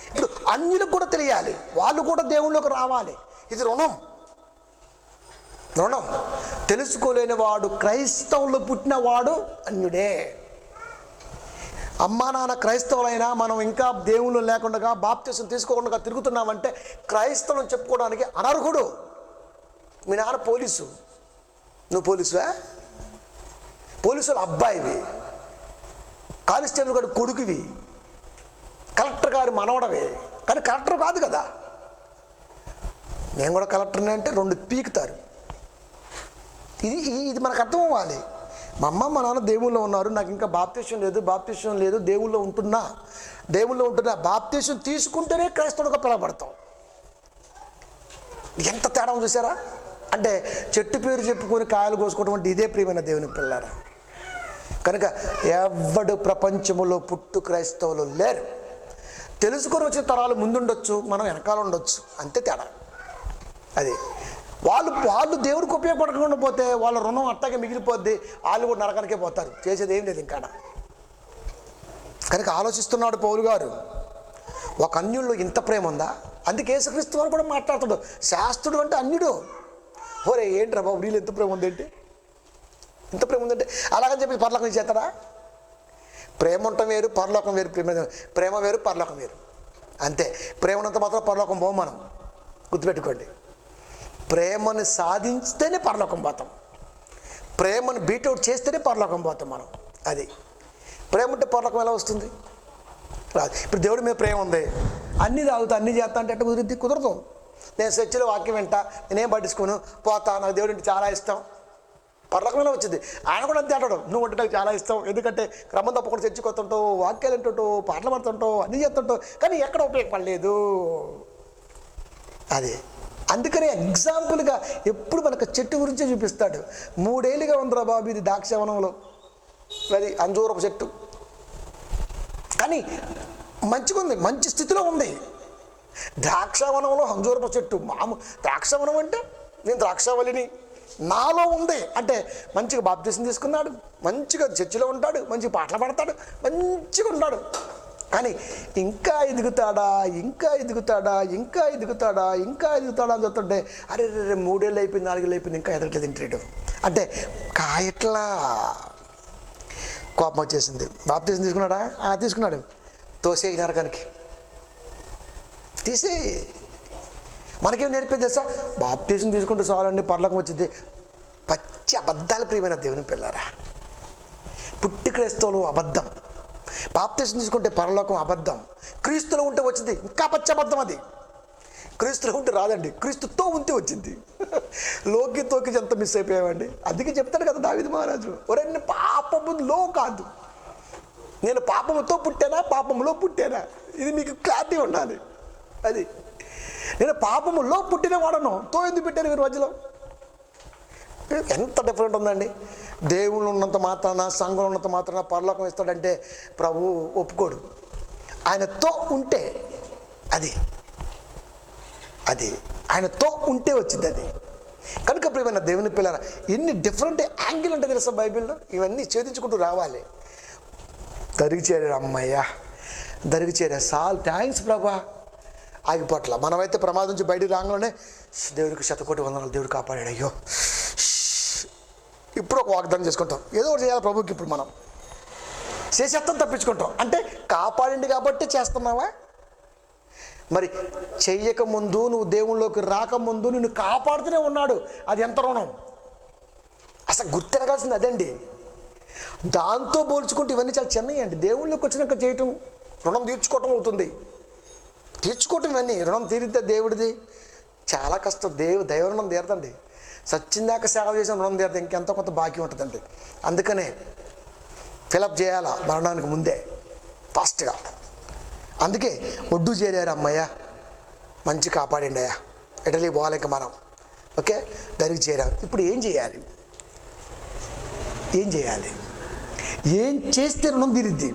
ఇప్పుడు అన్యులకు కూడా తెలియాలి, వాళ్ళు కూడా దేవుళ్ళలోకి రావాలి. ఇది రుణం. తెలుసుకోలేని వాడు, క్రైస్తవులు పుట్టినవాడు అన్యుడే. అమ్మా నాన్న క్రైస్తవులైనా మనం ఇంకా దేవుళ్ళు లేకుండా బాప్తిసం తీసుకోకుండా తిరుగుతున్నామంటే క్రైస్తవులను చెప్పుకోవడానికి అనర్హుడు. మీ నాన్న పోలీసు, నువ్వు పోలీసువా? పోలీసు వాళ్ళ అబ్బాయివి, కానిస్టేబుల్ గారి కొడుకువి, కలెక్టర్ గారి మనవడవే, కానీ కలెక్టర్ కాదు కదా. నేను కూడా కలెక్టర్ని అంటే 2 పీకుతారు. ఇది మనకు అర్థం అవ్వాలి. మా అమ్మ మా నాన్న దేవుళ్ళు ఉన్నారు, నాకు ఇంకా బాప్తిసం లేదు, దేవుళ్ళు ఉంటున్నా బాప్తిసం తీసుకుంటేనే క్రైస్తవుడిగా పిలవబడతాం. ఎంత తేడా చూసారా? అంటే చెట్టు పేరు చెప్పుకొని కాయలు కోసుకోవడం అంటే ఇదే ప్రియమైన దేవుని పిల్లారా. కనుక ఎవడు ప్రపంచంలో పుట్టు క్రైస్తవులు లేరు. తెలుసుకొని వచ్చిన తరాలు ముందుండొచ్చు, మనం వెనకాల ఉండొచ్చు, అంతే తేడా. అది వాళ్ళు దేవుడికి ఉపయోగపడకుండా పోతే వాళ్ళ రుణం అట్టాగే మిగిలిపోద్ది, వాళ్ళు కూడా నరకానికే పోతారు. చేసేది ఏం లేదు ఇంకా. కనుక ఆలోచిస్తున్నాడు పౌలు గారు, ఒక అన్యుల్లో ఇంత ప్రేమ ఉందా? అందుకే యేసుక్రీస్తు వారు కూడా మాట్లాడుతాడు, శాస్త్రుడు అంటే అన్యుడు. ఓరే ఏంట్రా బాబు, వీళ్ళు ఎంత ప్రేమ ఉందంటే, అలాగని చెప్పి పరలోకం చేస్తాడా? ప్రేమ ఉండటం వేరు, పరలోకం వేరు. ప్రేమ వేరు, పరలోకం వేరు, అంతే. ప్రేమ ఉన్నంత మాత్రం పరలోకం పోం మనం, గుర్తుపెట్టుకోండి. ప్రేమను సాధించితేనే పరలోకం పోతాం, ప్రేమను బీట్అవుట్ చేస్తేనే పరలోకం పోతాం మనం. అది ప్రేమ ఉంటే పరలోకం ఎలా వస్తుంది? రాదు. ఇప్పుడు దేవుడి మీద ప్రేమ ఉంది, అన్నీ తాగుతా అన్నీ చేస్తా అంటే కుదరదు. నేను చర్చిలో వాక్యం వింటా, నేనేం పట్టించుకోను, పోతా, నాకు దేవుడు అంటే చాలా ఇష్టం, పరలోకం ఎలా వచ్చింది? ఆయన కూడా అంతే అంటాడు, నువ్వు అంటే నాకు చాలా ఇష్టం, ఎందుకంటే క్రమం తప్పకుండా చర్చికి వస్తుంటావు, వాక్యాలు వింటుంటావు, పాటలు పడుతుంటావు, అన్నీ చేస్తుంటావు, కానీ ఎక్కడ ఉపయోగపడలేదు. అది అందుకనే ఎగ్జాంపుల్గా ఎప్పుడు మనకు చెట్టు గురించే చూపిస్తాడు. 3 ఏళ్ళుగా ఉందిరా బాబు ఇది ద్రాక్షవనంలో, అది అంజూరపు చెట్టు, కానీ మంచిగా ఉంది, మంచి స్థితిలో ఉంది. ద్రాక్షవనంలో అంజూరపు చెట్టు, ద్రాక్షవనం అంటే నేను ద్రాక్షవల్లిని, నాలో ఉంది అంటే మంచిగా బాప్తిసం తీసుకున్నాడు, మంచిగా చర్చిలో ఉంటాడు, మంచిగా పాటలు పాడతాడు, మంచిగా ఉన్నాడు. కానీ ఇంకా ఎదుగుతాడా అని చెప్తుంటే అరే 3 ఏళ్ళు అయిపోయింది, 4 ఏళ్ళు అయిపోయింది, ఇంకా ఎదగట్లేదు ఇంటర్వ్యూ అంటే కాయట్లా. కోపం వచ్చేసింది. బాప్తిసం తీసుకున్నాడా? తీసుకున్నాడు. తోసేయి నరకానికి, తీసే. మనకేం నేర్పేది తెలుసా? బాప్టిజం తీసుకుంటే చాలండి పరలోకం వచ్చింది. పచ్చి అబద్ధాలు ప్రియమైన దేవుని పిల్లారా. పుట్టి క్రైస్తవులు అబద్ధం. బాప్టిజం తీసుకుంటే పరలోకం అబద్ధం. క్రీస్తులో ఉంటే వచ్చింది ఇంకా పచ్చి అబద్ధం. అది క్రీస్తులో ఉంటే రాదండి, క్రీస్తుతో ఉంటే వచ్చింది. లోకి తోకి ఎంత మిస్ అయిపోయామండి. అందుకే చెప్తాడు కదా దావీదు మహారాజు, ఒరే నేను పాపములో కాదు, నేను పాపముతో పుట్టానా పాపములో పుట్టానా, ఇది మీకు క్లారిటీ ఉండాలి. అది నేను పాపములో పుట్టిన వాడను, తో ఎందుకు పెట్టాను మీరు మధ్యలో? ఎంత డిఫరెంట్ ఉందండి. దేవుళ్ళు ఉన్నంత మాత్రాన, సంఘం ఉన్నంత మాత్రాన పరలోకం ఇస్తాడంటే ప్రభు ఒప్పుకోడు. ఆయనతో ఉంటే అది ఆయనతో ఉంటే వచ్చింది అది. కనుక ప్రియమైన దేవుని పిల్లరా, ఎన్ని డిఫరెంట్ యాంగిల్ ఉంటుంది తెలుసా బైబిల్లో. ఇవన్నీ ఛేదించుకుంటూ రావాలి. దరికి చేరారు, అమ్మయ్యా దరికి చేరా, సాల్ థ్యాంక్స్ ప్రభా. ఆగిపోట్ల. మనమైతే ప్రమాదం నుంచి బయటికి రాగానే దేవుడికి 100,000,000 వందనాలు, దేవుడు కాపాడాడు, అయ్యో ఇప్పుడు ఒక వాగ్దానం చేసుకుంటాం, ఏదో ఒకటి చేయాలి ప్రభుకి. ఇప్పుడు మనం చేసేస్తాం, తప్పించుకుంటాం. అంటే కాపాడింది కాబట్టి చేస్తున్నావా? మరి చెయ్యకముందు, నువ్వు దేవుళ్ళలోకి రాకముందు నిన్ను కాపాడుతూనే ఉన్నాడు. అది ఎంత రుణం అసలు గుర్తిరగాల్సింది అదండి. దాంతో పోల్చుకుంటే ఇవన్నీ చాలా చిన్నవి అండి. దేవుళ్ళలోకి వచ్చినాక చేయటం రుణం తీర్చుకోవటం అవుతుంది. తీర్చుకోవటం ఇవన్నీ రుణం తీరితే దేవుడిది చాలా కష్టం. దైవ రుణం తీరదండి. సచ్చిందాక సేవ చేసిన రుణం తీరదు, ఇంకెంతో కొంత బాకీ ఉంటుందండి. అందుకనే ఫిలప్ చేయాలా మరణానికి ముందే ఫాస్ట్గా. అందుకే ఒడ్డు చేరారు, అమ్మయ్య మంచి కాపాడండి అయ్యా, ఇటలీ పోలేక మనం ఓకే దానికి చేరాం. ఇప్పుడు ఏం చేయాలి? ఏం చేస్తే రుణం తీరిద్ది?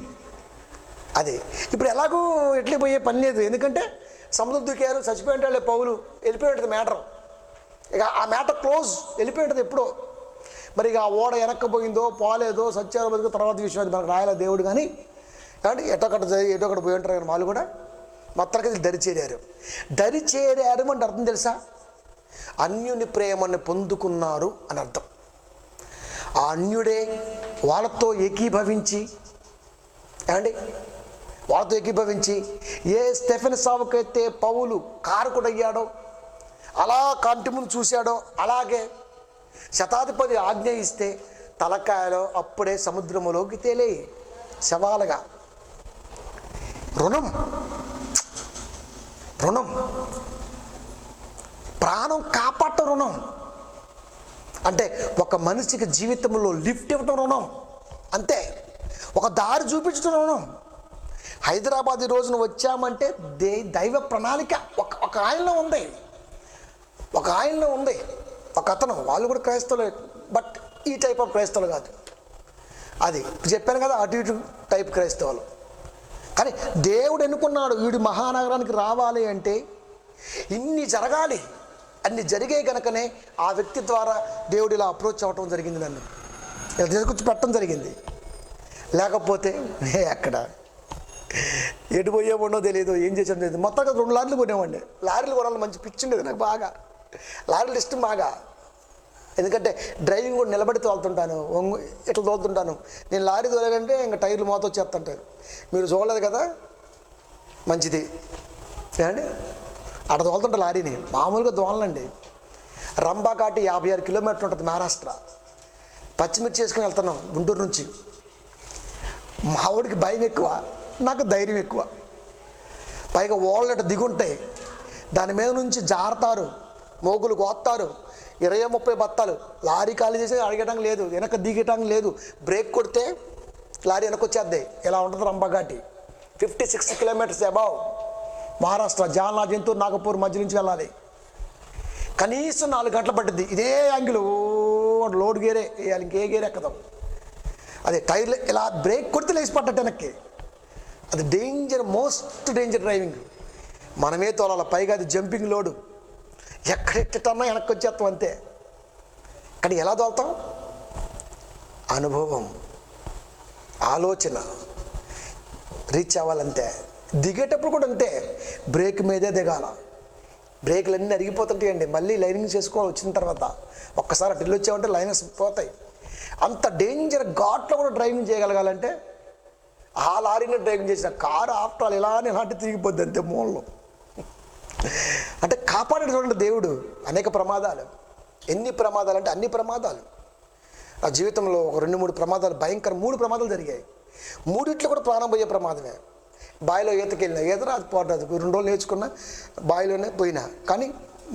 అదే ఇప్పుడు ఎలాగూ ఇట్లే పోయే పని లేదు. ఎందుకంటే సముద్రం దూకారు, చచ్చిపోయి వాళ్ళే పౌలు, వెళ్ళిపోయి ఉంటుంది మ్యాటర్. ఇక ఆ మ్యాటర్ క్లోజ్, వెళ్ళిపోయి ఉంటుంది ఎప్పుడో. మరి ఇక ఆ ఓడ వెనక్కపోయిందో పోలేదో సత్యాలు బతుకు తర్వాత విషయం, అది మనకు రాయాల దేవుడు. కానీ కాబట్టి ఎటొకటి పోయి ఉంటారు కానీ వాళ్ళు కూడా మొత్తానికి దరి చేరారు అంటే అర్థం తెలుసా? అన్యుని ప్రేమని పొందుకున్నారు అని అర్థం. ఆ అన్యుడే వాళ్ళతో ఏకీభవించి ఏ స్టెఫెన్ సావుకైతే పౌలు కారకుడయ్యాడో, అలా కంటి ముందు చూశాడో, అలాగే శతాధిపతి ఆజ్ఞ ఇస్తే తలకాయలో అప్పుడే సముద్రములోకి తేలే శవాలుగా. రుణం ప్రాణం కాపాడటం రుణం. అంటే ఒక మనిషికి జీవితంలో లిఫ్ట్ ఇవ్వటం రుణం, అంతే. ఒక దారి చూపించడం రుణం. హైదరాబాద్ ఈ రోజున వచ్చామంటే దైవ ప్రణాళిక ఒక ఆయనలో ఉంది. ఒక అతను, వాళ్ళు కూడా క్రైస్తవులే, బట్ ఈ టైప్ ఆఫ్ క్రైస్తవులు కాదు. అది చెప్పాను కదా, అటు ఇటు టైప్ క్రైస్తవులు. కానీ దేవుడు ఎన్నుకున్నాడు, వీడు మహానగరానికి రావాలి అంటే ఇన్ని జరగాలి. అన్ని జరిగే కనుకనే ఆ వ్యక్తి ద్వారా దేవుడు ఇలా అప్రోచ్ అవ్వటం జరిగింది, నన్ను ఇలా తీసుకొచ్చి పెట్టడం జరిగింది. లేకపోతే ఎక్కడ ఎటు పోయేవాడో తెలియదు, ఏం చేసాం తెలియదు. మొత్తంగా 2 లారీలు కొనేవాడిని. లారీలు కొనాలి, మంచి పిచ్చి ఉండేది నాకు బాగా. లారీలు ఇష్టం బాగా. ఎందుకంటే డ్రైవింగ్ కూడా నిలబడి తోలుతుంటాను, ఇట్లా తోలుతుంటాను. నేను లారీ తోలాలంటే ఇంకా టైర్లు మోత వచ్చేస్తుంటారు. మీరు చూడలేదు కదా, మంచిది ఏమండి. అక్కడ తోలుతుంటా లారీని, మామూలుగా దోలండి. రంబాఘాటి 56 కిలోమీటర్లు ఉంటుంది మహారాష్ట్ర. పచ్చిమిర్చి చేసుకుని వెళ్తున్నాం గుంటూరు నుంచి. మా ఊడికి భయం ఎక్కువ, నాకు ధైర్యం ఎక్కువ. పైగా ఓళ్ళట దిగుంటాయి, దాని మీద నుంచి జారుతారు, మోగులు కోస్తారు, 20-30 బత్తాలు. లారీ ఖాళీ చేసి అడగటం లేదు, వెనక దిగటం లేదు. బ్రేక్ కొడితే లారీ వెనక్కి వచ్చేద్ది. ఇలా ఉంటుంది రంబాఘాటి. 56 కిలోమీటర్స్ అబౌవ్ మహారాష్ట్ర. జాల్నా, జంతూరు, నాగపూర్ మధ్య నుంచి వెళ్ళాలి. కనీసం 4 గంటలు పట్టింది. ఇదే యాంగిల్ లోడ్ గేరే వేయాలి, ఇంకే గేరే ఎక్కదాం. అదే టైర్లు ఇలా బ్రేక్ కొడితే లేచి పడ్డట్టు వెనక్కి. అది డేంజర్, మోస్ట్ డేంజర్ డ్రైవింగ్. మనమే తోలాలి. పైగా అది జంపింగ్ లోడు, ఎక్కడెక్కటన్నా వెనక్కి వచ్చేస్తాం అంతే. కానీ ఎలా తోలుతాం? అనుభవం, ఆలోచన, రీచ్ అవ్వాలంతే. దిగేటప్పుడు కూడా అంతే, బ్రేక్ మీదే దిగాల. బ్రేకులు అన్నీ అరిగిపోతుంటాయండి. మళ్ళీ లైనింగ్ చేసుకోవాలి వచ్చిన తర్వాత. ఒక్కసారి అటు ఇల్లు వచ్చామంటే లైనర్స్ పోతాయి. అంత డేంజర్ ఘాట్లో కూడా డ్రైవింగ్ చేయగలగాలంటే ఆ లారీని డ్రైవింగ్ చేసిన కారు ఆఫ్టర్ ఆల్ ఇలాంటి తిరిగిపోద్ది అంతే మూలలో. అంటే కాపాడాడు చూడండి దేవుడు. అనేక ప్రమాదాలు, ఎన్ని ప్రమాదాలు అంటే అన్ని ప్రమాదాలు. నా జీవితంలో ఒక 2-3 ప్రమాదాలు, భయంకర 3 ప్రమాదాలు జరిగాయి. 3 కూడా ప్రాణం పోయే ప్రమాదమే. బావిలో ఈతకెళ్ళిన, ఈత రాదు పోవట్లేదు, 2 రోజులు నేర్చుకున్నా, బావిలోనే పోయినా, కానీ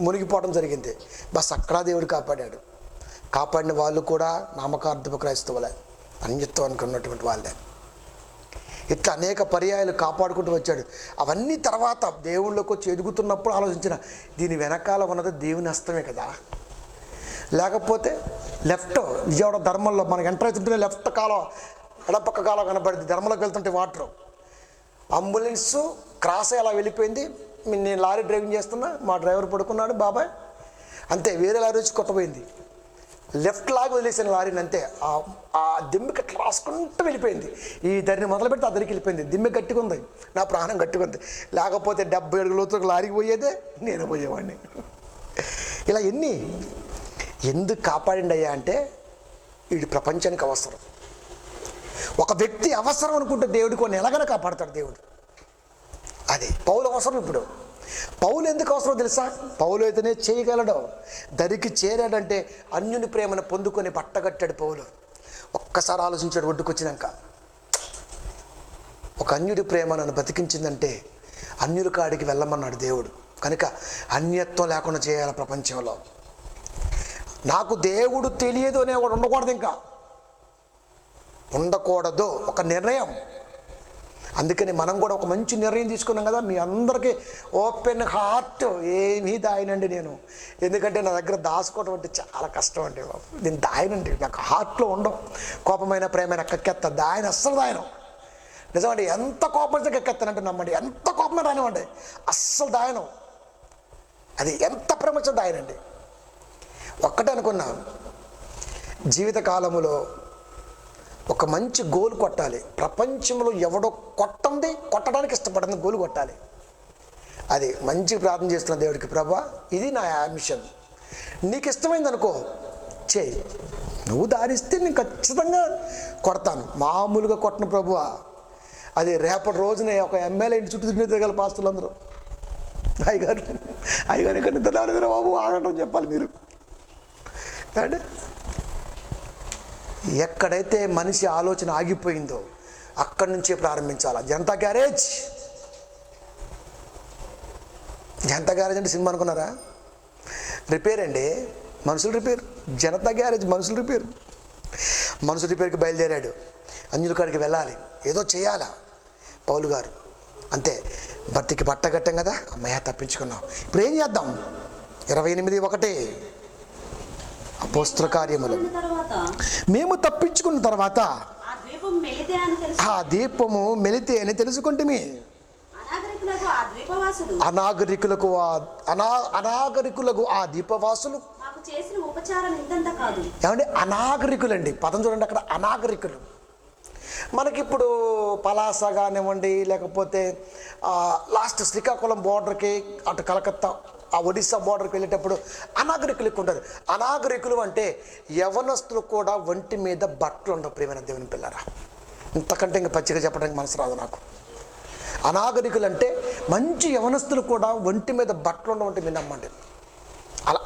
మునిగిపోవడం జరిగింది. బస్ అక్కడ దేవుడు కాపాడాడు. కాపాడిన వాళ్ళు కూడా నామకార్థపు క్రైస్తవులే, అన్యత్వానికి ఉన్నటువంటి వాళ్ళే. ఇట్లా అనేక పర్యాయాలు కాపాడుకుంటూ వచ్చాడు. అవన్నీ తర్వాత దేవుళ్ళకి వచ్చి ఎదుగుతున్నప్పుడు ఆలోచించిన, దీని వెనకాల ఉన్నది దేవుని హస్తమే కదా. లేకపోతే లెఫ్ట్ విజయవాడ ధర్మంలో మనకి ఎంటర్ అవుతుంటే లెఫ్ట్ కాలం, ఎడపక్క కాలం కనబడింది. ధర్మంలోకి వెళ్తుంటే వాటర్, అంబులెన్సు క్రాస్ అలా వెళ్ళిపోయింది. నేను లారీ డ్రైవింగ్ చేస్తున్నా, మా డ్రైవర్ పడుకున్నాడు బాబాయ్, అంతే. వేరే లారీ వచ్చి కొట్టపోయింది, లెఫ్ట్ లాగా వదిలేసిన లారీని, అంతే. ఆ దిమ్మెకి అట్లా రాసుకుంటూ వెళ్ళిపోయింది. ఈ దాన్ని మొదలు పెడితే అద్దరికి వెళ్ళిపోయింది. దిమ్మె గట్టిగా ఉంది, నా ప్రాణం గట్టిగా ఉంది. లేకపోతే 70 అడుగుల లోతులకు లారీకి పోయేదే, నేను పోయేవాడిని. ఇలా ఎందుకు కాపాడిండి అయ్యా అంటే, వీడి ప్రపంచానికి అవసరం. ఒక వ్యక్తి అవసరం అనుకుంటే దేవుడు కొన్ని ఎలాగైనా కాపాడతాడు దేవుడు. అది పౌలు అవసరం. ఇప్పుడు పౌలు ఎందుకు అవసరం తెలుసా? పౌలు అయితేనే చేయగలడు. దరికి చేరాడంటే అన్యుని ప్రేమను పొందుకొని పట్టగట్టాడు పౌలు. ఒక్కసారి ఆలోచించాడు. ఒడ్డుకొచ్చినాక ఒక అన్యుడి ప్రేమ నన్ను బతికించిందంటే అన్యుల కాడికి వెళ్ళమన్నాడు దేవుడు. కనుక అన్యత్వం లేకుండా చేయాలి ప్రపంచంలో. నాకు దేవుడు తెలియదు అనే ఒకటి ఉండకూడదు, ఇంకా ఉండకూడదు. ఒక నిర్ణయం. అందుకని మనం కూడా ఒక మంచి నిర్ణయం తీసుకున్నాం కదా. మీ అందరికీ ఓపెన్ హార్ట్, ఏమీ దాయనండి నేను. ఎందుకంటే నా దగ్గర దాచుకోవడం అంటే చాలా కష్టం అండి బాబు. నేను దాయనండి, నాకు హార్ట్లో ఉండవు. కోపమైన ప్రేమైన కక్కెత్త దాయన, అస్సలు దాయనం. నిజమండి, ఎంత కోపం కక్కెత్తానంటే నమ్మండి, ఎంత కోపమే రానివ్వండి, అస్సలు దాయనం. అది ఎంత ప్రేమ దాయనండి. ఒక్కటే అనుకున్నా, జీవితకాలములో ఒక మంచి గోల్ కొట్టాలి. ప్రపంచంలో ఎవడో కొట్టడానికి ఇష్టపడింది గోల్ కొట్టాలి. అది మంచి ప్రార్థన చేస్తున్న దేవుడికి, ప్రభా ఇది నా మిషన్, నీకు ఇష్టమైంది అనుకో చేయి, నువ్వు దారిస్తే నేను ఖచ్చితంగా కొడతాను. మామూలుగా కొట్టను ప్రభువా. అది రేపటి రోజునే ఒక ఎమ్మెల్యే ఇంటి చుట్టూ తిరగల పాస్తులు అందరూ, అయ్యగారు ఇక్కడ నిద్ర బాబు ఆగటం చెప్పాలి మీరు. అంటే ఎక్కడైతే మనిషి ఆలోచన ఆగిపోయిందో అక్కడి నుంచే ప్రారంభించాలి. జనతా గ్యారేజ్ అంటే సినిమా అనుకున్నారా? రిపేర్ అండి, మనుషులు రిపేర్. జనతా గ్యారేజ్ మనుషులు రిపేర్. మనుషులు రిపేర్కి బయలుదేరాడు. అన్యుల కాడికి వెళ్ళాలి, ఏదో చేయాలా పౌలు గారు. అంతే, భర్తకి బట్ట కట్టాం కదా, అమ్మయ్య తప్పించుకున్నాం. ఇప్పుడు ఏం చేద్దాం? 28:1 అపోస్తల కార్యములు. మేము తప్పించుకున్న తర్వాత ఆ దీపము మెలితే అని తెలుసుకుంటేమి, అనాగరికులకు ఆ దీపవాసులు ఏమంటే అనాగరికులండి. పదం చూడండి అక్కడ, అనాగరికులు. మనకిప్పుడు పలాస కానివ్వండి, లేకపోతే లాస్ట్ శ్రీకాకుళం బోర్డర్కి అటు కలకత్తా, ఆ ఒడిస్సా బోర్డర్కి వెళ్ళేటప్పుడు అనాగరికులు ఎక్కువ ఉంటారు. అనాగరికులు అంటే యవనస్తులు కూడా ఒంటి మీద బట్టలు ఉండవు. ప్రియమైన దేవుని పిల్లరా, ఇంతకంటే ఇంకా పచ్చిగా చెప్పడానికి మనసు రాదు నాకు. అనాగరికులు అంటే మంచి యవనస్తులు కూడా ఒంటి మీద బట్టలు ఉండవంటే మీరు నమ్మండి.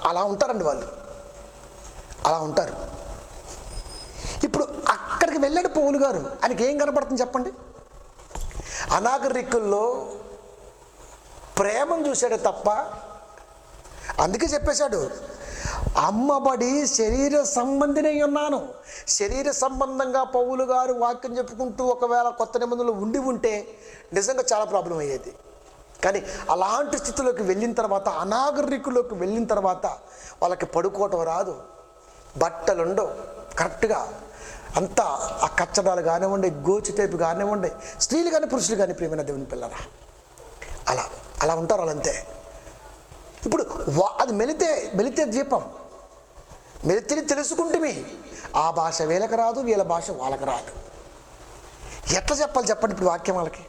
అలా ఉంటారండి వాళ్ళు, అలా ఉంటారు. ఇప్పుడు అక్కడికి వెళ్ళాడు పౌలు గారు. ఆయనకి ఏం కనపడుతుంది చెప్పండి? అనాగరికుల్లో ప్రేమను చూశాడు తప్ప. అందుకే చెప్పేశాడు, అమ్మబడి శరీర సంబంధినై ఉన్నాను. శరీర సంబంధంగా పౌలు గారు వాక్యం చెప్పుకుంటూ ఒకవేళ కొత్త నిబంధనలు ఉంటే నిజంగా చాలా ప్రాబ్లం అయ్యేది. కానీ అలాంటి స్థితిలోకి వెళ్ళిన తర్వాత, అనాగరికుల్లోకి వెళ్ళిన తర్వాత వాళ్ళకి పడుకోవటం రాదు, బట్టలు ఉండవు కరెక్ట్గా. అంతా ఆ కచ్చడాలు కానివ్వండి, గోచి టైపు కానివ్వండి, స్త్రీలు కానీ పురుషులు కానీ, ప్రియమైన దేవుని పిల్లరా, అలా ఉంటారు వాళ్ళంతే. ఇప్పుడు అది మెలితే దీపం, మెలితిని తెలుసుకుంటే ఆ భాష వీళ్ళకి రాదు, వీళ్ళ భాష వాళ్ళకి రాదు. ఎట్లా చెప్పాలి చెప్పండి ఇప్పుడు వాక్యం వాళ్ళకి?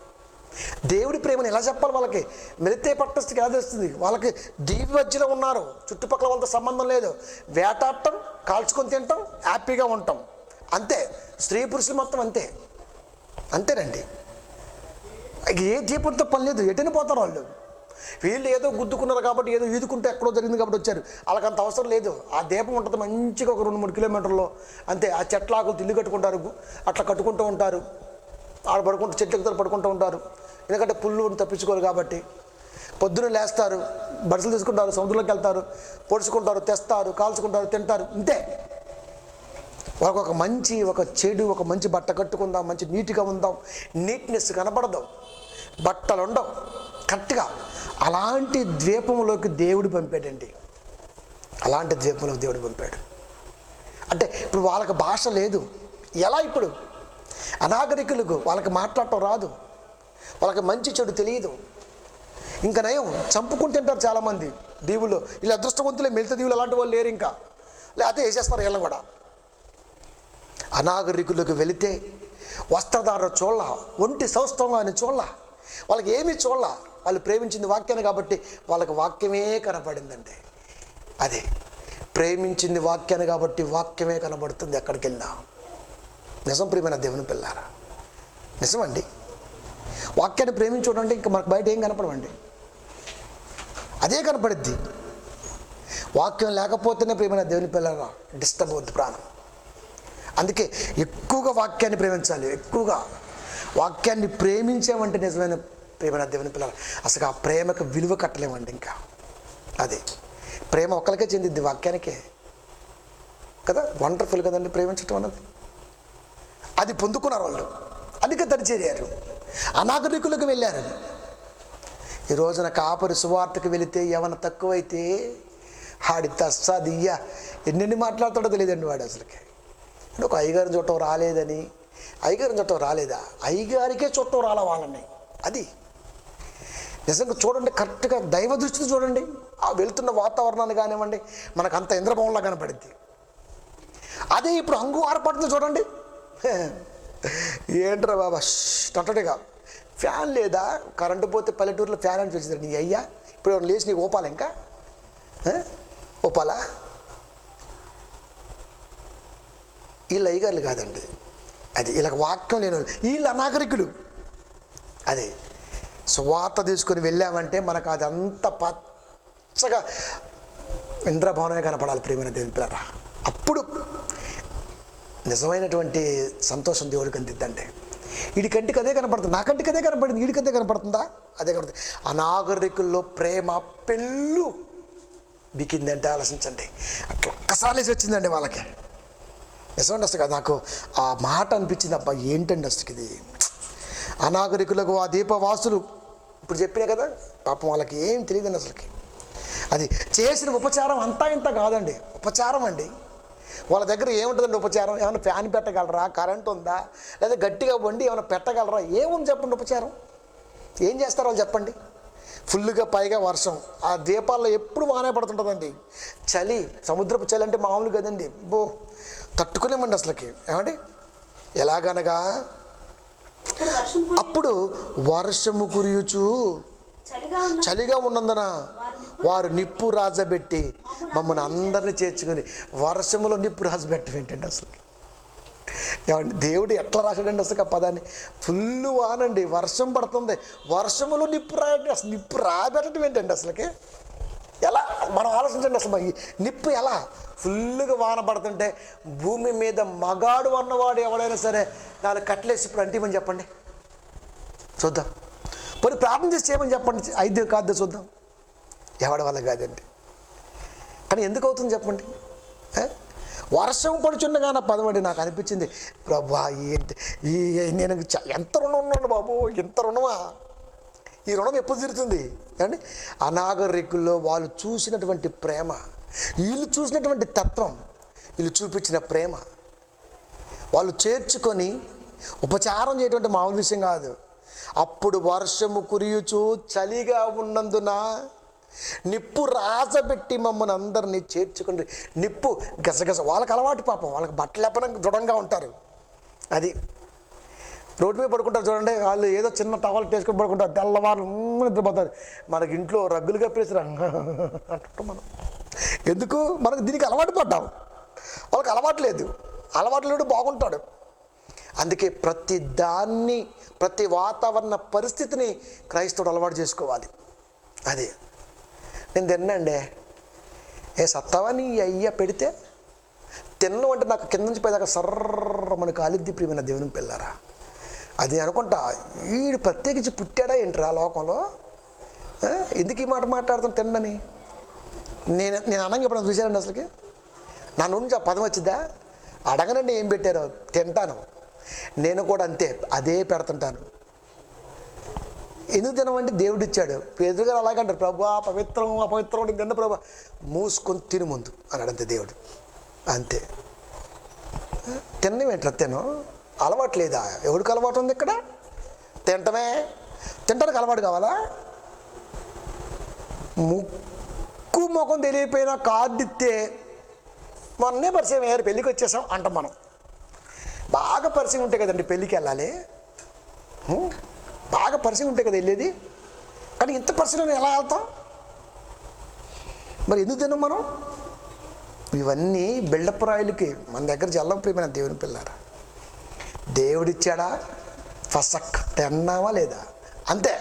దేవుడి ప్రేమను ఎలా చెప్పాలి వాళ్ళకి? మెలితే పట్టస్థితికి ఎలా తెలుస్తుంది? వాళ్ళకి దీవి మధ్యలో ఉన్నారు, చుట్టుపక్కల వాళ్ళతో సంబంధం లేదు, వేటాడటం, కాల్చుకొని తినటం, హ్యాపీగా ఉంటాం, అంతే. స్త్రీ పురుషులు మొత్తం అంతేనండి. ఏ దీపంతో పని లేదు, ఎటని పోతారు వాళ్ళు. వీళ్ళు ఏదో గుద్దుకున్నారు కాబట్టి, ఏదో ఈదుకుంటే ఎక్కడో జరిగింది కాబట్టి వచ్చారు. వాళ్ళకంత అవసరం లేదు. ఆ దీపం ఉంటుంది మంచిగా ఒక 2-3 కిలోమీటర్లో, అంతే. ఆ చెట్ల ఆకులు ఇల్లు కట్టుకుంటారు, అట్లా కట్టుకుంటూ ఉంటారు. ఆడ పడుకుంటూ చెట్ల దగ్గర పడుకుంటూ ఉంటారు. ఎందుకంటే పుల్లు తప్పించుకోరు కాబట్టి. పొద్దున్న లేస్తారు, బట్టలు తీసుకుంటారు, సముద్రంలోకి వెళ్తారు, పొడుచుకుంటారు, తెస్తారు, కాల్చుకుంటారు, తింటారు, ఇంతే. వాళ్ళకు ఒక చెడు ఒక మంచి బట్ట కట్టుకుందాం, మంచి నీట్గా ఉందాం, నీట్నెస్ కనపడదు, బట్టలు ఉండవు కరెక్ట్గా. అలాంటి ద్వీపంలోకి దేవుడు పంపాడండి. అలాంటి ద్వీపంలోకి దేవుడు పంపాడు. అంటే ఇప్పుడు వాళ్ళకి భాష లేదు. ఎలా ఇప్పుడు అనాగరికులకు వాళ్ళకి మాట్లాడటం రాదు, వాళ్ళకి మంచి చెడు తెలియదు. ఇంకా నయం చంపుకుంటుంటారు చాలామంది దీవుల్లో. ఇలా అదృష్టవంతులే, మిగతా దీవులు అలాంటి వాళ్ళు లేరు. ఇంకా లేకపోతే వేసేస్తారు వీళ్ళని కూడా. అనాగరికులకు వెళితే వస్త్రధారణ చూడాల, ఒంటి సౌష్ఠవంగా అని చూడాల, వాళ్ళకి ఏమీ చూడాల. వాళ్ళు ప్రేమించింది వాక్యాన్ని కాబట్టి వాళ్ళకి వాక్యమే కనపడిందండి. అదే ప్రేమించింది వాక్యాన్ని కాబట్టి వాక్యమే కనబడుతుంది ఎక్కడికి వెళ్ళినా. నిజం ప్రియమైన దేవుని పిల్లారా, నిజమండి. వాక్యాన్ని ప్రేమించి చూడండి, ఇంకా మనకు బయట ఏం కనపడమండి, అదే కనపడుద్ది. వాక్యం లేకపోతేనే ప్రియమైన దేవుని పిల్లారా డిస్టర్బ్ అవుద్ది ప్రాణం. అందుకే ఎక్కువగా వాక్యాన్ని ప్రేమించాలి. ఎక్కువగా వాక్యాన్ని ప్రేమించామంటే నిజమైన ప్రేమైన దేవుని పిల్లలు అసలు ఆ ప్రేమకు విలువ కట్టలేమండి. ఇంకా అదే ప్రేమ ఒక్కరికే చెందిద్ది, వాక్యానికే కదా. వండర్ఫుల్ కదండి ప్రేమించటం అన్నది. అది పొందుకున్నారు వాళ్ళు, అందుకే తడిచేరారు. అనాగరికులకు వెళ్ళారు. ఈ రోజున కాపరి సువార్తకు వెళితే ఏమైనా తక్కువైతే ఆడి తస్సాదియ్య ఎన్నెన్ని మాట్లాడతాడో తెలియదండి వాడు అసలుకి. ఒక అయ్యగారిని చుట్టం రాలేదని, అయ్యగారిని చుట్టం రాలేదా, అయ్యగారికే చుట్టం రాల వాళ్ళని. అది నిజంగా చూడండి, కరెక్ట్గా దైవ దృష్టితో చూడండి. ఆ వెళ్తున్న వాతావరణాన్ని కానివ్వండి, మనకు అంత ఇంద్రభవనంలా కనపడింది. అదే ఇప్పుడు అంగు ఆరపడుతుంది చూడండి. ఏంట్రా బాబా టట్టడిగా ఫ్యాన్ లేదా, కరెంటు పోతే పల్లెటూరులో ఫ్యాన్ అని చూసింది. నీ అయ్యా ఇప్పుడు లేచి నీకు ఓపాలా, ఇంకా ఓపాలా? వీళ్ళు అయ్యగారులు కాదండి, అది వీళ్ళకి వాక్యం లేని వీళ్ళు అనాగరికులు. అదే సువార్త తీసుకొని వెళ్ళామంటే మనకు అదంతా పచ్చగా ఇంద్రభవనమే కనపడాలి ప్రియమైన దేవుని పిల్లరా. అప్పుడు నిజమైనటువంటి సంతోషం దేవుడికి అందిద్దండి. వీడి కంటికి అదే కనపడుతుంది, నా కంటికి అదే కనపడింది, వీడికి అదే కనపడుతుందా? అదే కనపడుతుంది. అనాగరికుల్లో ప్రేమ పెళ్ళు బికిందంటే ఆలోచించండి. అట్లా ఒక్కసారి వచ్చిందండి వాళ్ళకి. నిజమండి అసలు నాకు ఆ మాట అనిపించింది, అబ్బా ఏంటండి అసలు ఇది. అనాగరికులకు ఆ దీపవాసులు ఇప్పుడు చెప్పినా కదా, పాపం వాళ్ళకి ఏం తెలియదండి అసలుకి. అది చేసిన ఉపచారం అంతా ఇంత కాదండి, ఉపచారం అండి. వాళ్ళ దగ్గర ఏముంటుందండి ఉపచారం? ఏమైనా ఫ్యాన్ పెట్టగలరా, కరెంట్ ఉందా, లేదా గట్టిగా వండి ఏమైనా పెట్టగలరా? ఏముంది చెప్పండి ఉపచారం? ఏం చేస్తారో వాళ్ళు చెప్పండి. ఫుల్గా పైగా వర్షం, ఆ దీపాల్లో ఎప్పుడు వానే పడుతుంటుందండి. చలి, సముద్రపు చలి అంటే మామూలు కదండి, బో తట్టుకునేమండి అసలుకి. ఏమండి ఎలాగనగా అప్పుడు వర్షము కురియుచు చలిగా ఉన్నందున వారు నిప్పు రాజబెట్టి మమ్మల్ని అందరినీ చేర్చుకొని, వర్షములో నిప్పు రాజబెట్టడం ఏంటండి అసలు? ఏమండి దేవుడు ఎట్లా రాశాడండి అసలు ఆ పదాన్ని? ఫుల్ వానండి, వర్షం పడుతుంది, వర్షములో నిప్పు రాయండి. అసలు నిప్పు రాబెట్టడం ఏంటండి అసలుకి? ఎలా మనం ఆలోచించండి అసలు. నిప్పు ఎలా? ఫుల్గా వాన పడుతుంటే భూమి మీద మగాడు అన్నవాడు ఎవడైనా సరే 4 కట్టలేసి ఇప్పుడు అంటిమని చెప్పండి చూద్దాం. పోనీ ప్రార్థన చేసి చేయమని చెప్పండి, 5 కాదు చూద్దాం. ఎవడి వల్ల కాదండి. కానీ ఎందుకు అవుతుంది చెప్పండి? వర్షం పడుచుండగా నా పదమండి నాకు అనిపించింది, ప్రభా ఏంటి నేను ఎంత రుణం ఉన్నాను బాబు, ఎంత రుణమా? ఈ రుణం ఎప్పుడు తీరుతుంది అండి? అనాగరికుల్లో వాళ్ళు చూసినటువంటి ప్రేమ, వీళ్ళు చూసినటువంటి తత్వం, వీళ్ళు చూపించిన ప్రేమ, వాళ్ళు చేర్చుకొని ఉపచారం చేయటువంటి మామూలు విషయం కాదు. అప్పుడు వర్షము కురియుచు చలిగా ఉన్నందున నిప్పు రాజబెట్టి మమ్మల్ని అందరినీ చేర్చుకుని. నిప్పు గసగస వాళ్ళకి అలవాటు, పాపం వాళ్ళకి బట్టలు ఎప్పడానికి దృఢంగా ఉంటారు. అది రోడ్డు మీద పడుకుంటారు చూడండి, వాళ్ళు ఏదో చిన్న టవల్ వేసుకొని పడుకుంటారు, తెల్లవారు నిద్రపోతారు. మనకి ఇంట్లో రగ్గులు కప్పేసి అంటుంటాం మనం. ఎందుకు? మనకు దీనికి అలవాటు పడ్డాం, వాళ్ళకి అలవాటు లేదు. అలవాటు లేడు బాగుంటాడు. అందుకే ప్రతి దాన్ని, ప్రతి వాతావరణ పరిస్థితిని క్రైస్తవుడు అలవాటు చేసుకోవాలి. అదే నేను తిన్నండి, ఏ సత్తావా నీ అయ్య పెడితే తిన్నం అంటే నాకు కింద నుంచి పైదాకా సర్రమని కాలిద్ది. ప్రియమైన దేవుని పిల్లరా, అది అనుకుంటా వీడు ప్రత్యేకించి పుట్టాడా ఏంట్రా లోకంలో, ఎందుకు ఈ మాట మాట్లాడుతాను తిన్నని. నేను అనంగా ఎప్పుడైనా చూశానండి అసలుకి? నా నుంచి ఆ పదం వచ్చిద్దా? అడగనండి ఏం పెట్టారో, తింటాను. నేను కూడా అంతే, అదే పెడుతుంటాను. ఎందుకు తినమంటే దేవుడు ఇచ్చాడు. పేదరు గారు అలాగంటారు, ప్రభా పవిత్రం అపవిత్రం తిన్న ప్రభా, మూసుకొని తిను ముందు అన్నాడు అంతే దేవుడు. అంతే. తిన్నవేంట్రా తిను, అలవాటు లేదా? ఎవరికి అలవాటు ఉంది ఇక్కడ? తింటమే. తింటానికి అలవాటు కావాలా? ముక్కు ముఖం తెలియపోయినా కార్డు ఇస్తే మొన్నే పరిచయం అయ్యారు, పెళ్ళికి వచ్చేసాం అంటాం మనం. బాగా పరిచయం ఉంటే కదండి పెళ్ళికి వెళ్ళాలి, బాగా పరిచయం ఉంటే కదా వెళ్ళేది. కానీ ఇంత పరిచయం ఎలా వెళ్తాం? మరి ఎందుకు తిన్నాం మనం? ఇవన్నీ బిల్డప్ రాయలకి మన దగ్గర జల్లం. ప్రియమైన దేవుని పిల్లారా, దేవుడిచ్చాడా ఫసక్ తిన్నావా లేదా అంతే.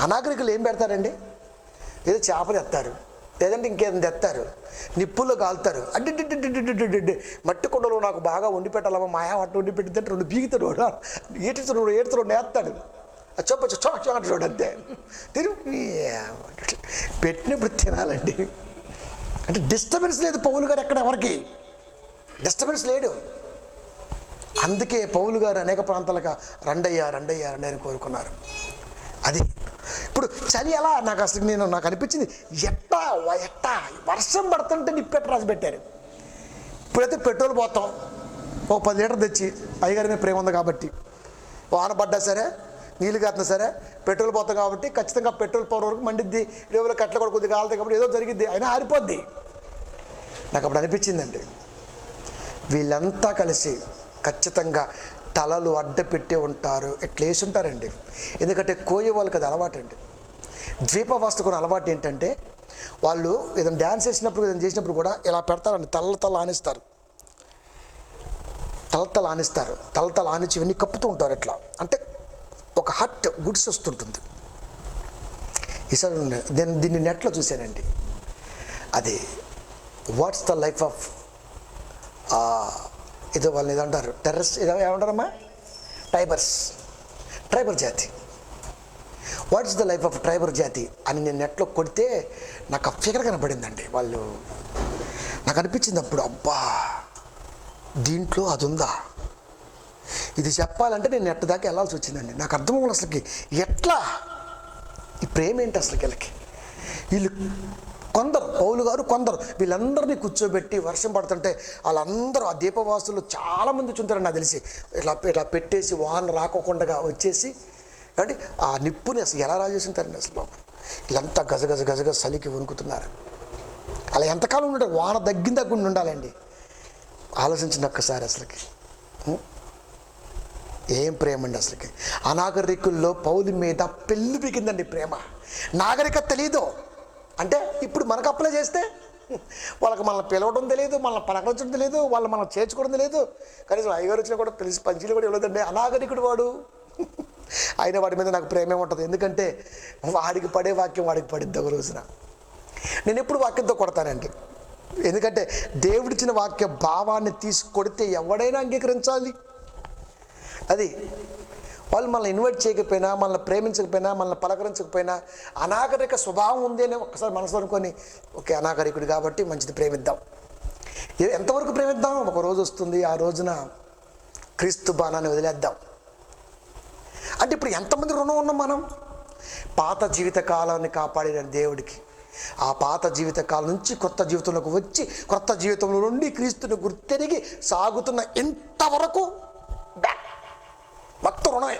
అనాగరికులు ఏం పెడతారండి? ఏదో చేపలు ఎత్తారు, లేదంటే ఇంకేదో తెస్తారు, నిప్పుల్లో కాలుతారు. అడ్డి మట్టి కొండలో నాకు బాగా వండి పెట్టాలమ్మా, మాయా అట్టు వండి పెట్టిందంటే 2 పీకుతాడు, ఏడుతాడు నేస్తాడు, చోపచ్చు అంతే. తిరిగి పెట్టినప్పుడు తినాలండి. అంటే డిస్టర్బెన్స్ లేదు పౌలు గారు ఎక్కడ, ఎవరికి డిస్టర్బెన్స్ లేడు. అందుకే పౌలు గారు అనేక ప్రాంతాలకు రండయ్యా అని కోరుకున్నారు. అది ఇప్పుడు చలి ఎలా నాకు అసలు నాకు అనిపించింది, ఎట్టా వర్షం పడుతుంటే నిప్పెట్ట రాసి పెట్టారు. ఇప్పుడైతే పెట్రోల్ పోతాం, ఒక 10 లీటర్లు తెచ్చి, అయ్యగారి మీద ప్రేమ ఉంది కాబట్టి, వాన పడ్డా సరే నీళ్ళు కాస్తున్నా సరే పెట్రోల్ పోతాం కాబట్టి ఖచ్చితంగా పెట్రోల్ పవర్ వరకు మండిద్ది, రేవులో కట్టలు కూడా కొద్దిగా కాలుతాయి కాబట్టి ఏదో జరిగిద్ది, అయినా ఆరిపోద్ది. నాకు అప్పుడు అనిపించిందండి, వీళ్ళంతా కలిసి ఖచ్చితంగా తలలు అడ్డ పెట్టే ఉంటారు, ఎట్లా వేసి ఉంటారండి. ఎందుకంటే కోయ వాళ్ళకి అది అలవాటు అండి. ద్వీపవాస్తకుని అలవాటు ఏంటంటే, వాళ్ళు ఏదైనా డ్యాన్స్ వేసినప్పుడు ఏదైనా చేసినప్పుడు కూడా ఇలా పెడతారండి, తల ఆనిస్తారు, తల ఆనిచ్చి ఇవన్నీ కప్పుతూ ఉంటారు. ఎట్లా అంటే ఒక హట్ గుడ్స్ వస్తుంటుంది. ఈసారి దీన్ని నెట్లో చూశానండి. అది వాట్స్ ద లైఫ్ ఆఫ్ ఏదో వాళ్ళని ఏదో అంటారు, టెర్రరిస్ట్ ఏమంటారమ్మా, ట్రైబర్ జాతి. What is the life of Triber జాతి అని నేను నెట్లో కొడితే నాకు ఆ ఫిగర్ కనపడిందండి. వాళ్ళు నాకు అనిపించింది అప్పుడు, అబ్బా దీంట్లో అది ఉందా, ఇది చెప్పాలంటే నేను నెట్ దాకా వెళ్ళాల్సి వచ్చిందండి. నాకు అర్థం అవ్వాలి అసలుకి ఎట్లా ఈ ప్రేమ ఏంటి అసలు వీళ్ళు కొందరు, పౌలు గారు కొందరు, వీళ్ళందరినీ కూర్చోబెట్టి వర్షం పడుతుంటే వాళ్ళందరూ, ఆ దీపవాసులు చాలామంది చుంటారండి నాకు తెలిసి, ఇట్లా పెట్టేసి వాన రాకోకుండా వచ్చేసి, అంటే ఆ నిప్పుని అసలు ఎలా రాజేసి ఉంటారండి అసలు బాబు. వీళ్ళంతా గజగజ చలికి వణుకుతున్నారు. అలా ఎంతకాలం ఉంటారు? వాన దగ్గర ఉండాలండి. ఆలోచించిన ఒక్కసారి అసలుకి ఏం ప్రేమ అండి అసలుకి. అనాగరికుల్లో పౌలు మీద పెళ్ళి పీకిందండి ప్రేమ. నాగరికత తెలీదు అంటే ఇప్పుడు మనకు అప్లై చేస్తే వాళ్ళకి మనల్ని పిలవడం తెలియదు, మనల్ని పలకరించడం తెలియదు, వాళ్ళు మనం చేర్చుకోవడం తెలియదు. కనీసం అయ్యగారు వచ్చినా కూడా తెలిసి పంచీలు కూడా ఇవ్వలేదండి. అనాగరికుడు వాడు, అయినా వాడి మీద నాకు ప్రేమే ఉంటుంది. ఎందుకంటే వాడికి పడే వాక్యం వాడికి పడిద్ది ఒక రోజున. నేను ఎప్పుడు వాక్యంతో కొడతానండి, ఎందుకంటే దేవుడిచ్చిన వాక్య భావాన్ని తీసుకొడితే ఎవడైనా అంగీకరించాలి. అది వాళ్ళు మనల్ని ఇన్వైట్ చేయకపోయినా, మనల్ని ప్రేమించకపోయినా, మనల్ని పలకరించకపోయినా, అనాగరిక స్వభావం ఉంది అని ఒక్కసారి మనసు అనుకొని, ఓకే అనాగరికుడు కాబట్టి మంచిది ప్రేమిద్దాం. ఎంతవరకు ప్రేమిద్దాం? ఒక రోజు వస్తుంది, ఆ రోజున క్రీస్తు బాణాన్ని వదిలేద్దాం. అంటే ఇప్పుడు ఎంతమంది రుణం ఉన్నాం మనం? పాత జీవిత కాలాన్ని కాపాడిన దేవుడికి, ఆ పాత జీవిత కాలం నుంచి కొత్త జీవితంలోకి వచ్చి, కొత్త జీవితంలో నుండి క్రీస్తుని గుర్తెరిగి సాగుతున్న ఇంతవరకు మొత్తం రుణమే.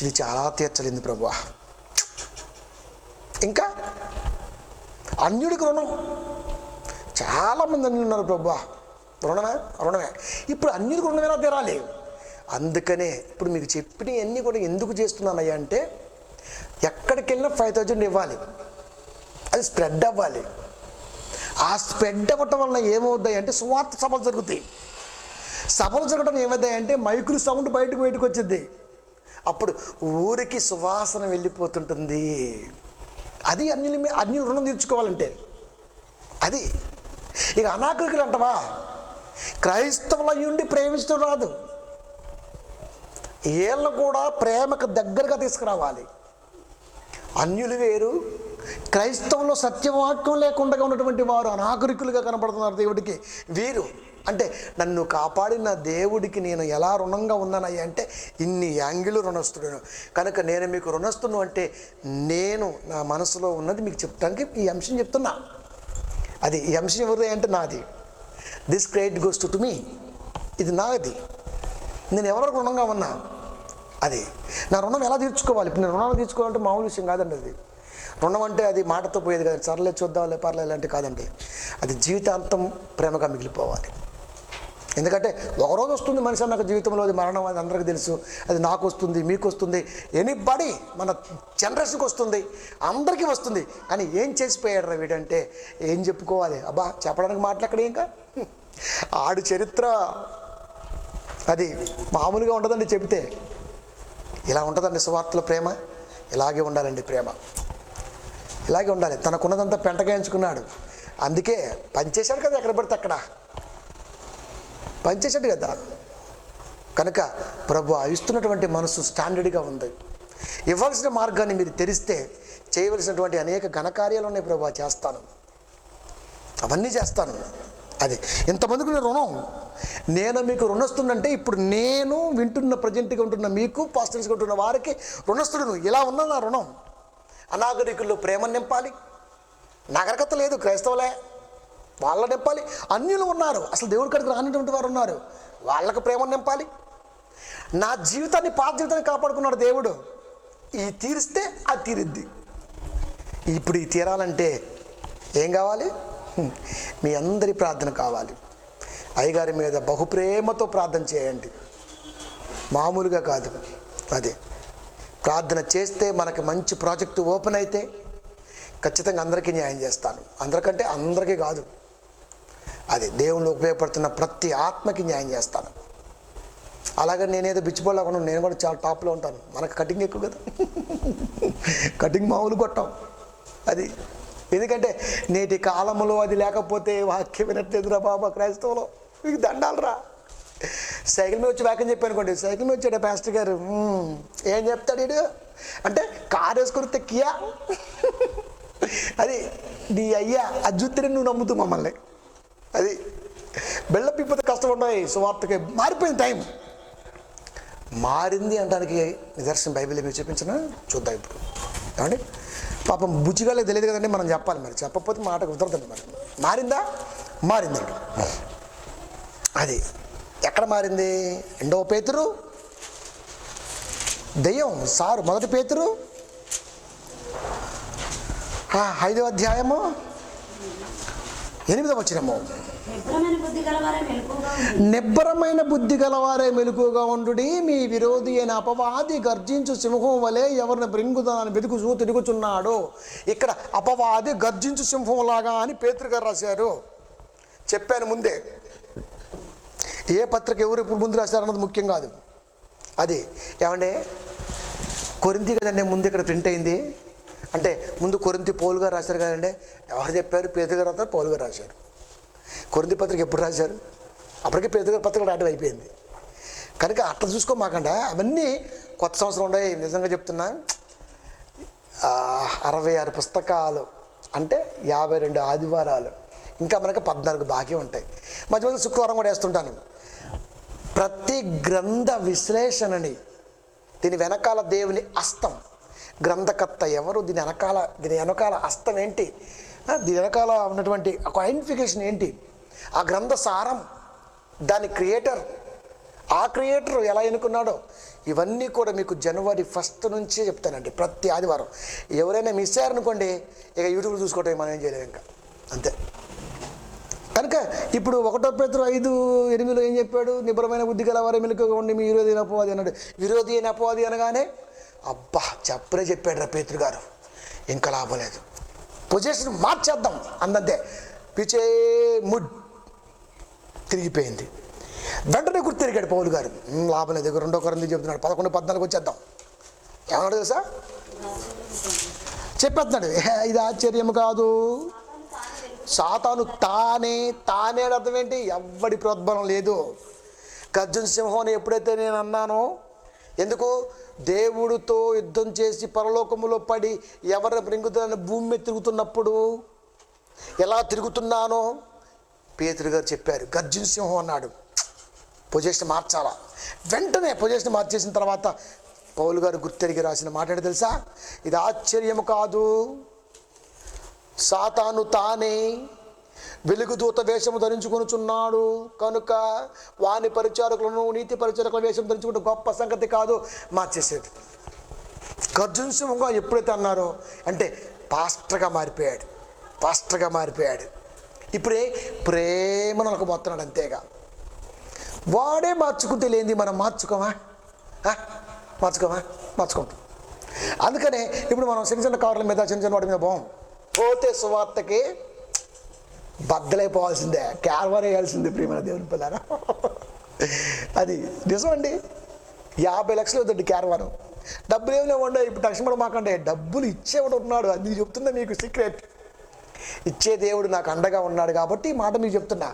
ఇది చాలా తీర్చలేదు ప్రభువా. ఇంకా అన్యుడికి రుణం, చాలామంది అన్యులు ఉన్నారు ప్రభువా. రుణమే. ఇప్పుడు అన్యుడికి రుణం ఎలా తీరాలి? అందుకనే ఇప్పుడు మీకు చెప్పినవన్నీ కూడా ఎందుకు చేస్తున్నానయ్యా అంటే, ఎక్కడికి వెళ్ళినా 5,000 ఇవ్వాలి, అది స్ప్రెడ్ అవ్వాలి. ఆ స్ప్రెడ్ అవ్వటం వలన ఏమవుతాయి అంటే సువార్త సభలు జరుగుతాయి. సభలు జరగడం ఏమవుతాయంటే మైకులు సౌండ్ బయటకు వచ్చింది. అప్పుడు ఊరికి సువాసన వెళ్ళిపోతుంటుంది. అది అన్యులు రుణం తీర్చుకోవాలంటే అది. ఇక అనాగరికులు అంటవా, క్రైస్తవుల నుండి ప్రేమించడం రాదు, వీళ్ళను కూడా ప్రేమకు దగ్గరగా తీసుకురావాలి. అన్యులు వేరు, క్రైస్తవంలో సత్యవాక్యం లేకుండా ఉన్నటువంటి వారు అనాగరికులుగా కనపడుతున్నారు దేవుడికి. వీరు అంటే నన్ను కాపాడిన దేవుడికి నేను ఎలా రుణంగా ఉన్నానయ్యా అంటే ఇన్ని యాంగిల్ రుణస్తుడును కనుక నేను మీకు రుణస్తును అంటే నేను నా మనసులో ఉన్నది మీకు చెప్తానికి ఈ అంశం చెప్తున్నా. అది ఈ అంశం ఎవరిది అంటే నాది. This credit goes to me, ఇది నాది. నేను ఎవరికి రుణంగా ఉన్నా అది నా రుణం ఎలా తీర్చుకోవాలి. ఇప్పుడు నేను రుణాలు తీర్చుకోవాలంటే మామూలు విషయం కాదండి. అది రుణం అంటే అది మాటతో పోయేది కాదు, సర్లే చూద్దాంలే పర్లేదు అంటే కాదండి. అది జీవితాంతం ప్రేమగా మిగిలిపోవాలి. ఎందుకంటే ఒకరోజు వస్తుంది మనిషి అన్నాక జీవితంలో, అది మరణం, అది అందరికీ తెలుసు. అది నాకు వస్తుంది, మీకు వస్తుంది, ఎనీబడి మన జనరేషన్కి వస్తుంది, అందరికీ వస్తుంది. కానీ ఏం చేసిపోయాడు రా వీడంటే ఏం చెప్పుకోవాలి? అబ్బా చెప్పడానికి మాట్లాడక్కడ ఇంకా ఆడు చరిత్ర అది మామూలుగా ఉండదండి. చెబితే ఇలా ఉంటుందండి సువార్తల ప్రేమ. ఇలాగే ఉండాలండి ప్రేమ, ఇలాగే ఉండాలి. తనకున్నదంతా పెంటగాయించుకున్నాడు, అందుకే పనిచేశాడు కదా, ఎక్కడ పడితే అక్కడ పనిచేశాడు కదా. కనుక ప్రభు ఇస్తున్నటువంటి మనసు స్టాండర్డ్గా ఉంది. ఇవ్వాల్సిన మార్గాన్ని మీరు తెరిస్తే చేయవలసినటువంటి అనేక ఘనకార్యాలు ఉన్నాయి. ప్రభు చేస్తాను, అవన్నీ చేస్తాను. అది ఇంతమందికి నేను రుణం, నేను మీకు రుణస్తున్నంటే ఇప్పుడు నేను వింటున్న ప్రజెంట్గా ఉంటున్న మీకు, పాస్టర్స్గా ఉంటున్న వారికి రుణస్తుడును. ఇలా ఉన్న నా రుణం. అనాగరికుల్లో ప్రేమను నింపాలి. నాగరికత లేదు, క్రైస్తవులే, వాళ్ళ నింపాలి. అన్యులు ఉన్నారు, అసలు దేవుడి కాడికి రానిటువంటి వారు ఉన్నారు, వాళ్ళకు ప్రేమను నింపాలి. నా జీవితాన్ని, పాత జీవితాన్ని కాపాడుకున్నాడు దేవుడు. ఈ తీరిస్తే అది తీరిద్ది. ఇప్పుడు ఈ తీరాలంటే ఏం కావాలి? మీ అందరి ప్రార్థన కావాలి. అయ్యగారి మీద బహుప్రేమతో ప్రార్థన చేయండి, మామూలుగా కాదు. అదే ప్రార్థన చేస్తే మనకి మంచి ప్రాజెక్టు ఓపెన్ అయితే ఖచ్చితంగా అందరికీ న్యాయం చేస్తాను. అందరికంటే అందరికీ కాదు, అది దేవుళ్ళు ఉపయోగపడుతున్న ప్రతి ఆత్మకి న్యాయం చేస్తాను. అలాగే నేనేదో బిచ్చిపోలేకుండా నేను కూడా చాలా టాప్లో ఉంటాను. మనకు కటింగ్ ఎక్కువ కదా, కటింగ్ మామూలు కొట్టాం. అది ఎందుకంటే నేటి కాలంలో అది లేకపోతే వాక్యం వినట్లేదురా బాబా, క్రైస్తవులో మీకు దండాలరా. సైకిల్ మీద వచ్చి వాక్యం చెప్పాను అనుకోండి, సైకిల్ మీద వచ్చాడు పాస్టర్ గారు, ఏం చెప్తాడు వీడు అంటే కారు వేసుకుని తెక్కియా అది నీ అయ్యా అజ్జుత్తిని నువ్వు నమ్ముతూ మమ్మల్ని. అది బెల్ల పిప్పత కష్టపడ్డాయి. సువార్తకి మారిపోయింది, టైం మారింది అంటానికి నిదర్శనం బైబిల్ మీరు చూపించిన చూద్దాం ఇప్పుడు. ఏమండి పాపం బుచ్చిగాళ్ళకి తెలియదు కదండి, మనం చెప్పాలి. మరి చెప్పకపోతే మాట కుదరదండి. మరి మారిందా? మారిందండి. అది ఎక్కడ మారింది? 2వ పేతురు దెయ్యం సారు 1 పేతురు 5వ అధ్యాయము 8వ వచనము, నిబ్బరమైన బుద్ధి గలవారే మెలకుగా ఉండుడి, మీ విరోధి అయిన అపవాది గర్జించు సింహం వలె ఎవరిని బ్రింగుదాని వెతుకుచూ తిరుగుచున్నాడు. ఇక్కడ అపవాది గర్జించు సింహం లాగా అని పేతురు గారు రాశారు. చెప్పాను ముందే, ఏ పత్రిక ఎవరు ఇప్పుడు ముందు రాశారన్నది ముఖ్యం కాదు. అది ఏమంటే కొరింథీ కదండి ముందు ఇక్కడ ప్రింట్ అయింది. అంటే ముందు కొరింథీ పౌలు గారు రాశారు కదండి. ఎవరు చెప్పారు? పేతురు గారు రాశారు, పౌలు గారు రాశారు. కొరింథీ పత్రిక ఎప్పుడు రాశారు? అప్పటికే పేతురు గారి పత్రిక రాయడం అయిపోయింది. కనుక అట్లా చూసుకోమాకండి. అవన్నీ కొత్త సంవత్సరం ఉన్నాయి. నిజంగా చెప్తున్నా, 66 పుస్తకాలు అంటే 52 ఆదివారాలు, ఇంకా మనకి 14 బాకీ ఉంటాయి. మధ్య మధ్య శుక్రవారం కూడా వేస్తుంటాను. ప్రతి గ్రంథ విశ్లేషణని, దీని వెనకాల దేవుని హస్తం, గ్రంథకర్త ఎవరు, దీని వెనకాల హస్తం ఏంటి, దీని వెనకాల ఉన్నటువంటి ఒక ఐడెంటిఫికేషన్ ఏంటి, ఆ గ్రంథ సారం, దాని క్రియేటర్, ఆ క్రియేటర్ ఎలా ఎన్నుకున్నాడో, ఇవన్నీ కూడా మీకు జనవరి 1 నుంచి చెప్తానండి. ప్రతి ఆదివారం ఎవరైనా మిస్ అయ్యారనుకోండి, ఇక యూట్యూబ్లో చూసుకోవటం మనం ఏం చేయలేము ఇంకా, అంతే. కనుక ఇప్పుడు 1 పేతురు 5:8 ఏం చెప్పాడు? నిబ్బరమైన బుద్ధి గలవారే మెలకుగా ఉండి మీ విరోధి అయిన అపవాది అన్నాడు. విరోధి అయిన అపవాది అనగానే అబ్బా చెప్పాడు రా పేతురు గారు, ఇంకా లాభం లేదు, పొజిషన్ మార్చేద్దాం అన్నదే. పిచే ముడ్ తిరిగిపోయింది. వెంటనే గుర్తెరిగాడు పౌలు గారు. లాభం లేదు, 2 కొరింథీ చెప్తున్నాడు 11:14 వచ్చేద్దాం. ఏమన్నాడు తెలుసా? చెప్పేస్తున్నాడు, ఇది ఆశ్చర్యం కాదు, సాతాను తానే అర్థం ఏంటి? ఎవ్వడి ప్రోద్బలం లేదు. గర్జన సింహం ఎప్పుడైతే నేను అన్నానో, ఎందుకు? దేవుడితో యుద్ధం చేసి పరలోకములో పడి ఎవరిని మృంగుతానని భూమి మీద తిరుగుతున్నప్పుడు ఎలా తిరుగుతున్నానో పేతురు గారు చెప్పారు. గర్జన సింహం అన్నాడు. పొజిషన్ మార్చాలా. వెంటనే పొజిషన్ మార్చేసిన తర్వాత పౌలు గారు గుర్తెరిగి రాసిన మాట ఏంటో తెలుసా? ఇది ఆశ్చర్యము కాదు, సాతాను తానే వెలుగుదూత వేషము ధరించుకొనుచున్నాడు కనుక వాని పరిచారకులను నీతి పరిచారకుల వేషం ధరించుకుంటే గొప్ప సంగతి కాదు. మార్చేసేది. గర్జన సింహంగా ఎప్పుడైతే అన్నారో అంటే పాస్టర్గా మారిపోయాడు. ఇప్పుడే ప్రేమను నలకపోతున్నాడు అంతేగా. వాడే మార్చుకుంటే లేనిది మనం మార్చుకుంటాం. అందుకనే ఇప్పుడు మనం చిన్న కార్ల మీద చిన్న వాటి మీద పోతే సువార్తకి బద్దలైపోవాల్సిందే, క్యారవాన్ వేయాల్సిందే. ప్రియమైన దేవుని పిల్లారా, అది నిజమండి. 50 లక్షలు అవుతుంది క్యారవాను. డబ్బులు ఏమి లేవండి. ఇప్పుడు టెన్షన్ మాకండి, డబ్బులు ఇచ్చేవాడు ఉన్నాడు. అది చెప్తున్నా మీకు సీక్రెట్. ఇచ్చే దేవుడు నాకు అండగా ఉన్నాడు కాబట్టి మాట మీకు చెప్తున్నా.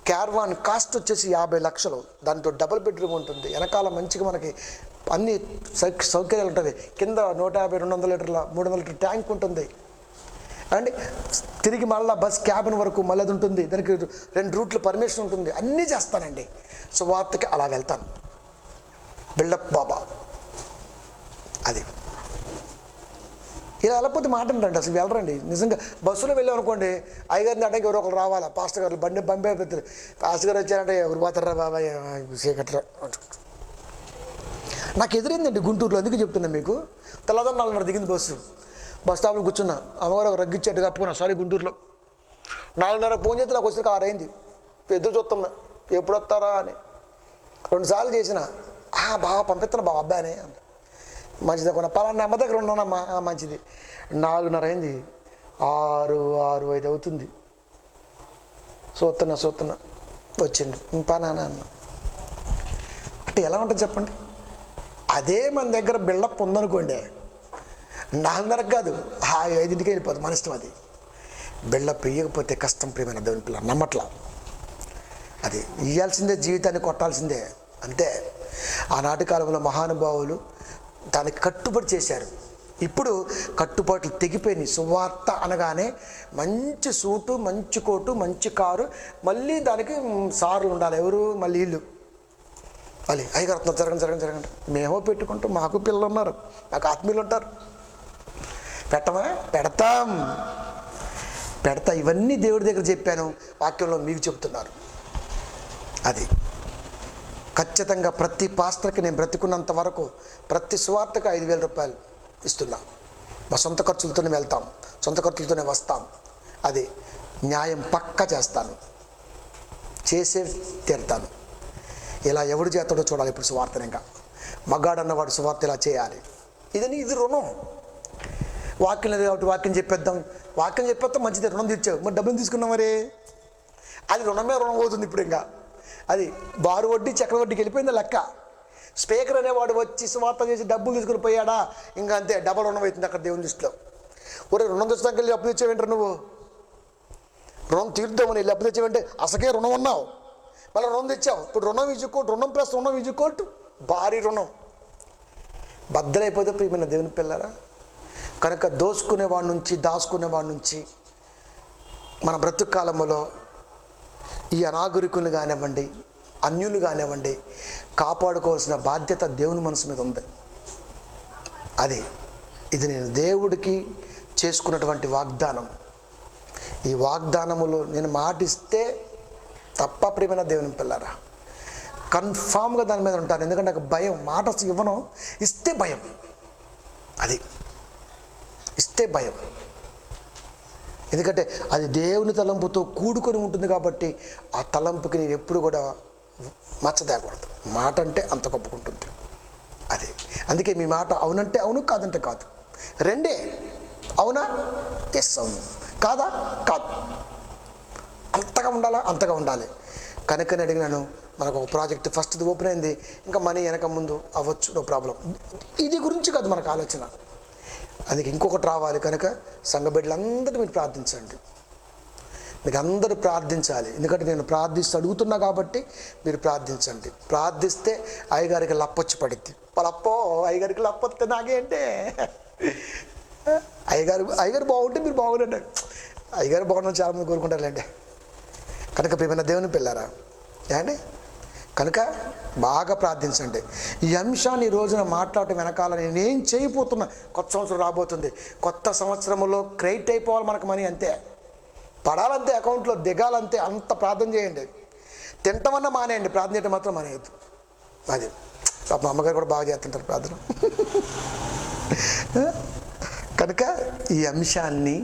క్యారవాన్ కాస్ట్ వచ్చేసి 50 లక్షలు. దాంతో డబుల్ బెడ్రూమ్ ఉంటుంది, వెనకాల మంచిగా మనకి అన్ని సౌకర్యాలు ఉంటుంది. కింద 150, 200 లీటర్ల 300 లీటర్ ట్యాంక్ ఉంటుంది అండి. తిరిగి మళ్ళీ బస్ క్యాబిన్ వరకు మళ్ళీ అది ఉంటుంది. దానికి 2 రూట్లు పర్మిషన్ ఉంటుంది. అన్నీ చేస్తానండి. సో వార్తకి అలా వెళ్తాను. బిల్డప్ బాబా. అది ఇలా వెళ్ళకపోతే మాట అండి, అసలు వెళ్ళరండి. నిజంగా బస్సులో వెళ్ళామనుకోండి, అయ్యగారిని అంటే ఎవరో ఒకరు రావాలా. పాస్టర్ గారు బండి పెద్దలు పాస్టర్ గారు వచ్చారంటే ఎవరు పోతారా బాబాయ్ చీకట్రా. నాకు ఎదురైందండి గుంటూరులో. అందుకే చెప్తున్నా మీకు. తెల్లవారు 4:30 దిగింది బస్సు స్టాప్లో కూర్చున్నా. అమ్మగారు ఒక రగ్గిచ్చేట్టు కప్పుకున్నా. సారీ గుంటూరులో 4:30 ఫోన్ చేస్తే నాకు వచ్చేసరికి 6 అయింది. ఎదురు చూస్తున్నా ఎప్పుడు వస్తారా అని. 2 సార్లు చేసిన. బాగా పంపిస్తున్నా బాబా అబ్బాయిని. మంచిది కొన్నా పలానా అమ్మ దగ్గర ఉన్నానమ్మా. మంచిది. 4:30 అయింది. 6:05 అవుతుంది. చూస్తున్నా వచ్చిండు. పనానా అన్న అంటే ఎలా ఉంటుంది చెప్పండి? అదే మన దగ్గర బిల్డప్ ఉందనుకోండి, 4:30 కాదు 5ంటికి వెళ్ళిపోతుంది. మన ఇష్టం. అది బిల్డప్ ఇవ్వకపోతే కష్టం. ప్రియమైన దేవుని పిల్ల నమ్మట్లా. అది ఇవ్వాల్సిందే, జీవితాన్ని కొట్టాల్సిందే అంతే. ఆనాటి కాలంలో మహానుభావులు దానికి కట్టుబడి చేశారు. ఇప్పుడు కట్టుబాట్లు తెగిపోయినాయి. సువార్త అనగానే మంచి సూటు, మంచి కోటు, మంచి కారు, మళ్ళీ దానికి సార్లు ఉండాలి. ఎవరు? మళ్ళీ వీళ్ళు మళ్ళీ అయ్యగారు జరగండి. మేమో పెట్టుకుంటాం, మాకు పిల్లలు ఉన్నారు, మాకు ఆత్మీయులు ఉంటారు. పెట్టమా? పెడతా. ఇవన్నీ దేవుడి దగ్గర చెప్పాను, వాక్యంలో మీకు చెప్తున్నారు. అది ఖచ్చితంగా ప్రతి పాస్టర్కి నేను బ్రతికున్నంత వరకు ప్రతి సువార్తకు 5,000 రూపాయలు ఇస్తున్నా. మా సొంత ఖర్చులతోనే వెళ్తాం, సొంత ఖర్చులతోనే వస్తాం. అది న్యాయం పక్కా చేస్తాను, చేసే తీరుతాను. ఇలా ఎవడు చేస్తాడో చూడాలి. ఇప్పుడు సువార్తను ఇంకా మగాడన్నవాడు సువార్త ఇలా చేయాలి. ఇది రుణం. వాక్యం లేదు కాబట్టి వాక్యం చెప్పేద్దాం మంచిది. రుణం తీర్చావు, మరి డబ్బులు తీసుకున్నాం. మరి అది రుణం అవుతుంది ఇప్పుడు. ఇంకా అది బారు వడ్డీ చక్రవడ్డీకి వెళ్ళిపోయింది లెక్క. స్పీకర్ అనేవాడు వచ్చి సువార్త చేసి డబ్బులు తీసుకుని పోయాడా, ఇంకా అంతే, డబల్ రుణం అవుతుంది అక్కడ దేవుని దృష్టిలో. రుణం తెచ్చాక వెళ్ళి అప్పు తెచ్చావేంటారు నువ్వు? రుణం తీర్దామని వెళ్ళి అప్పు తెచ్చావంటే అసకే రుణం ఉన్నావు, మళ్ళీ రుణం తెచ్చావు. ఇప్పుడు రుణం ప్లస్ రుణం ఈజ్కోల్టు భారీ రుణం. బద్దలైపోతే ప్రియమైన దేవుని పిల్లరా. కనుక దాచుకునేవాడి నుంచి మన బ్రతుకు కాలంలో ఈ అనాగరికులు కానివ్వండి, అన్యులు కానివ్వండి, కాపాడుకోవాల్సిన బాధ్యత దేవుని మనసు మీద ఉంది. ఇది నేను దేవుడికి చేసుకున్నటువంటి వాగ్దానం. ఈ వాగ్దానములో నేను మాటిస్తే తప్ప ప్రియమైన దేవుని పిల్లరా కన్ఫామ్గా దాని మీద ఉంటాను. ఎందుకంటే నాకు భయం, మాట ఇవ్వను, ఇస్తే భయం. ఇస్తే భయం. ఎందుకంటే అది దేవుని తలంపుతో కూడుకొని ఉంటుంది కాబట్టి ఆ తలంపుకి నేను ఎప్పుడు కూడా మచ్చదేకూడదు. మాట అంటే అంత గొప్పకుంటుంది. అందుకే మీ మాట అవునంటే అవును, కాదంటే కాదు, రెండే. అవునా? ఎస్ అవును, కాదా? కాదు. అంతగా ఉండాలి. కనుకని అడిగినాను, మనకు ఒక ప్రాజెక్ట్ ఫస్ట్ది ఓపెన్ అయింది, ఇంకా మనీ వెనక ముందు అవ్వచ్చు, నో ప్రాబ్లం. ఇది గురించి కాదు మనకు ఆలోచన. అందుకే ఇంకొకటి రావాలి. కనుక సంఘ బిడ్డలందరూ మీరు ప్రార్థించండి. మీకు అందరూ ప్రార్థించాలి. ఎందుకంటే నేను ప్రార్థిస్తూ అడుగుతున్నా కాబట్టి మీరు ప్రార్థించండి. ప్రార్థిస్తే అయ్యగారికి లప్పొచ్చి పడిద్ది. వాళ్ళప్పో అయ్యగారికి లప్పొస్తే నాకేంటే, అయ్యగారు బాగుంటే మీరు బాగుండండి. అయ్యగారు బాగుండని చాలామంది కోరుకుంటారులేండి. కనుక ప్రియమైన దేవుని పిల్లారా ఏమండి, కనుక బాగా ప్రార్థించండి. ఈ అంశాన్ని ఈ రోజున మాట్లాడటం వెనకాల నేనేం చేయబోతున్నా, కొత్త సంవత్సరం రాబోతుంది. కొత్త సంవత్సరంలో క్రెడిట్ అయిపోవాలి మనకు మనీ, అంతే. పడాలంతే, అకౌంట్లో దిగాలంతే. అంత ప్రార్థన చేయండి. తింటమన్నా మానేయండి, ప్రార్థన చేయడం మాత్రం మానేయద్దు. అది మా అమ్మగారు కూడా బాగా చేస్తుంటారు ప్రార్థన. కనుక ఈ అంశాన్ని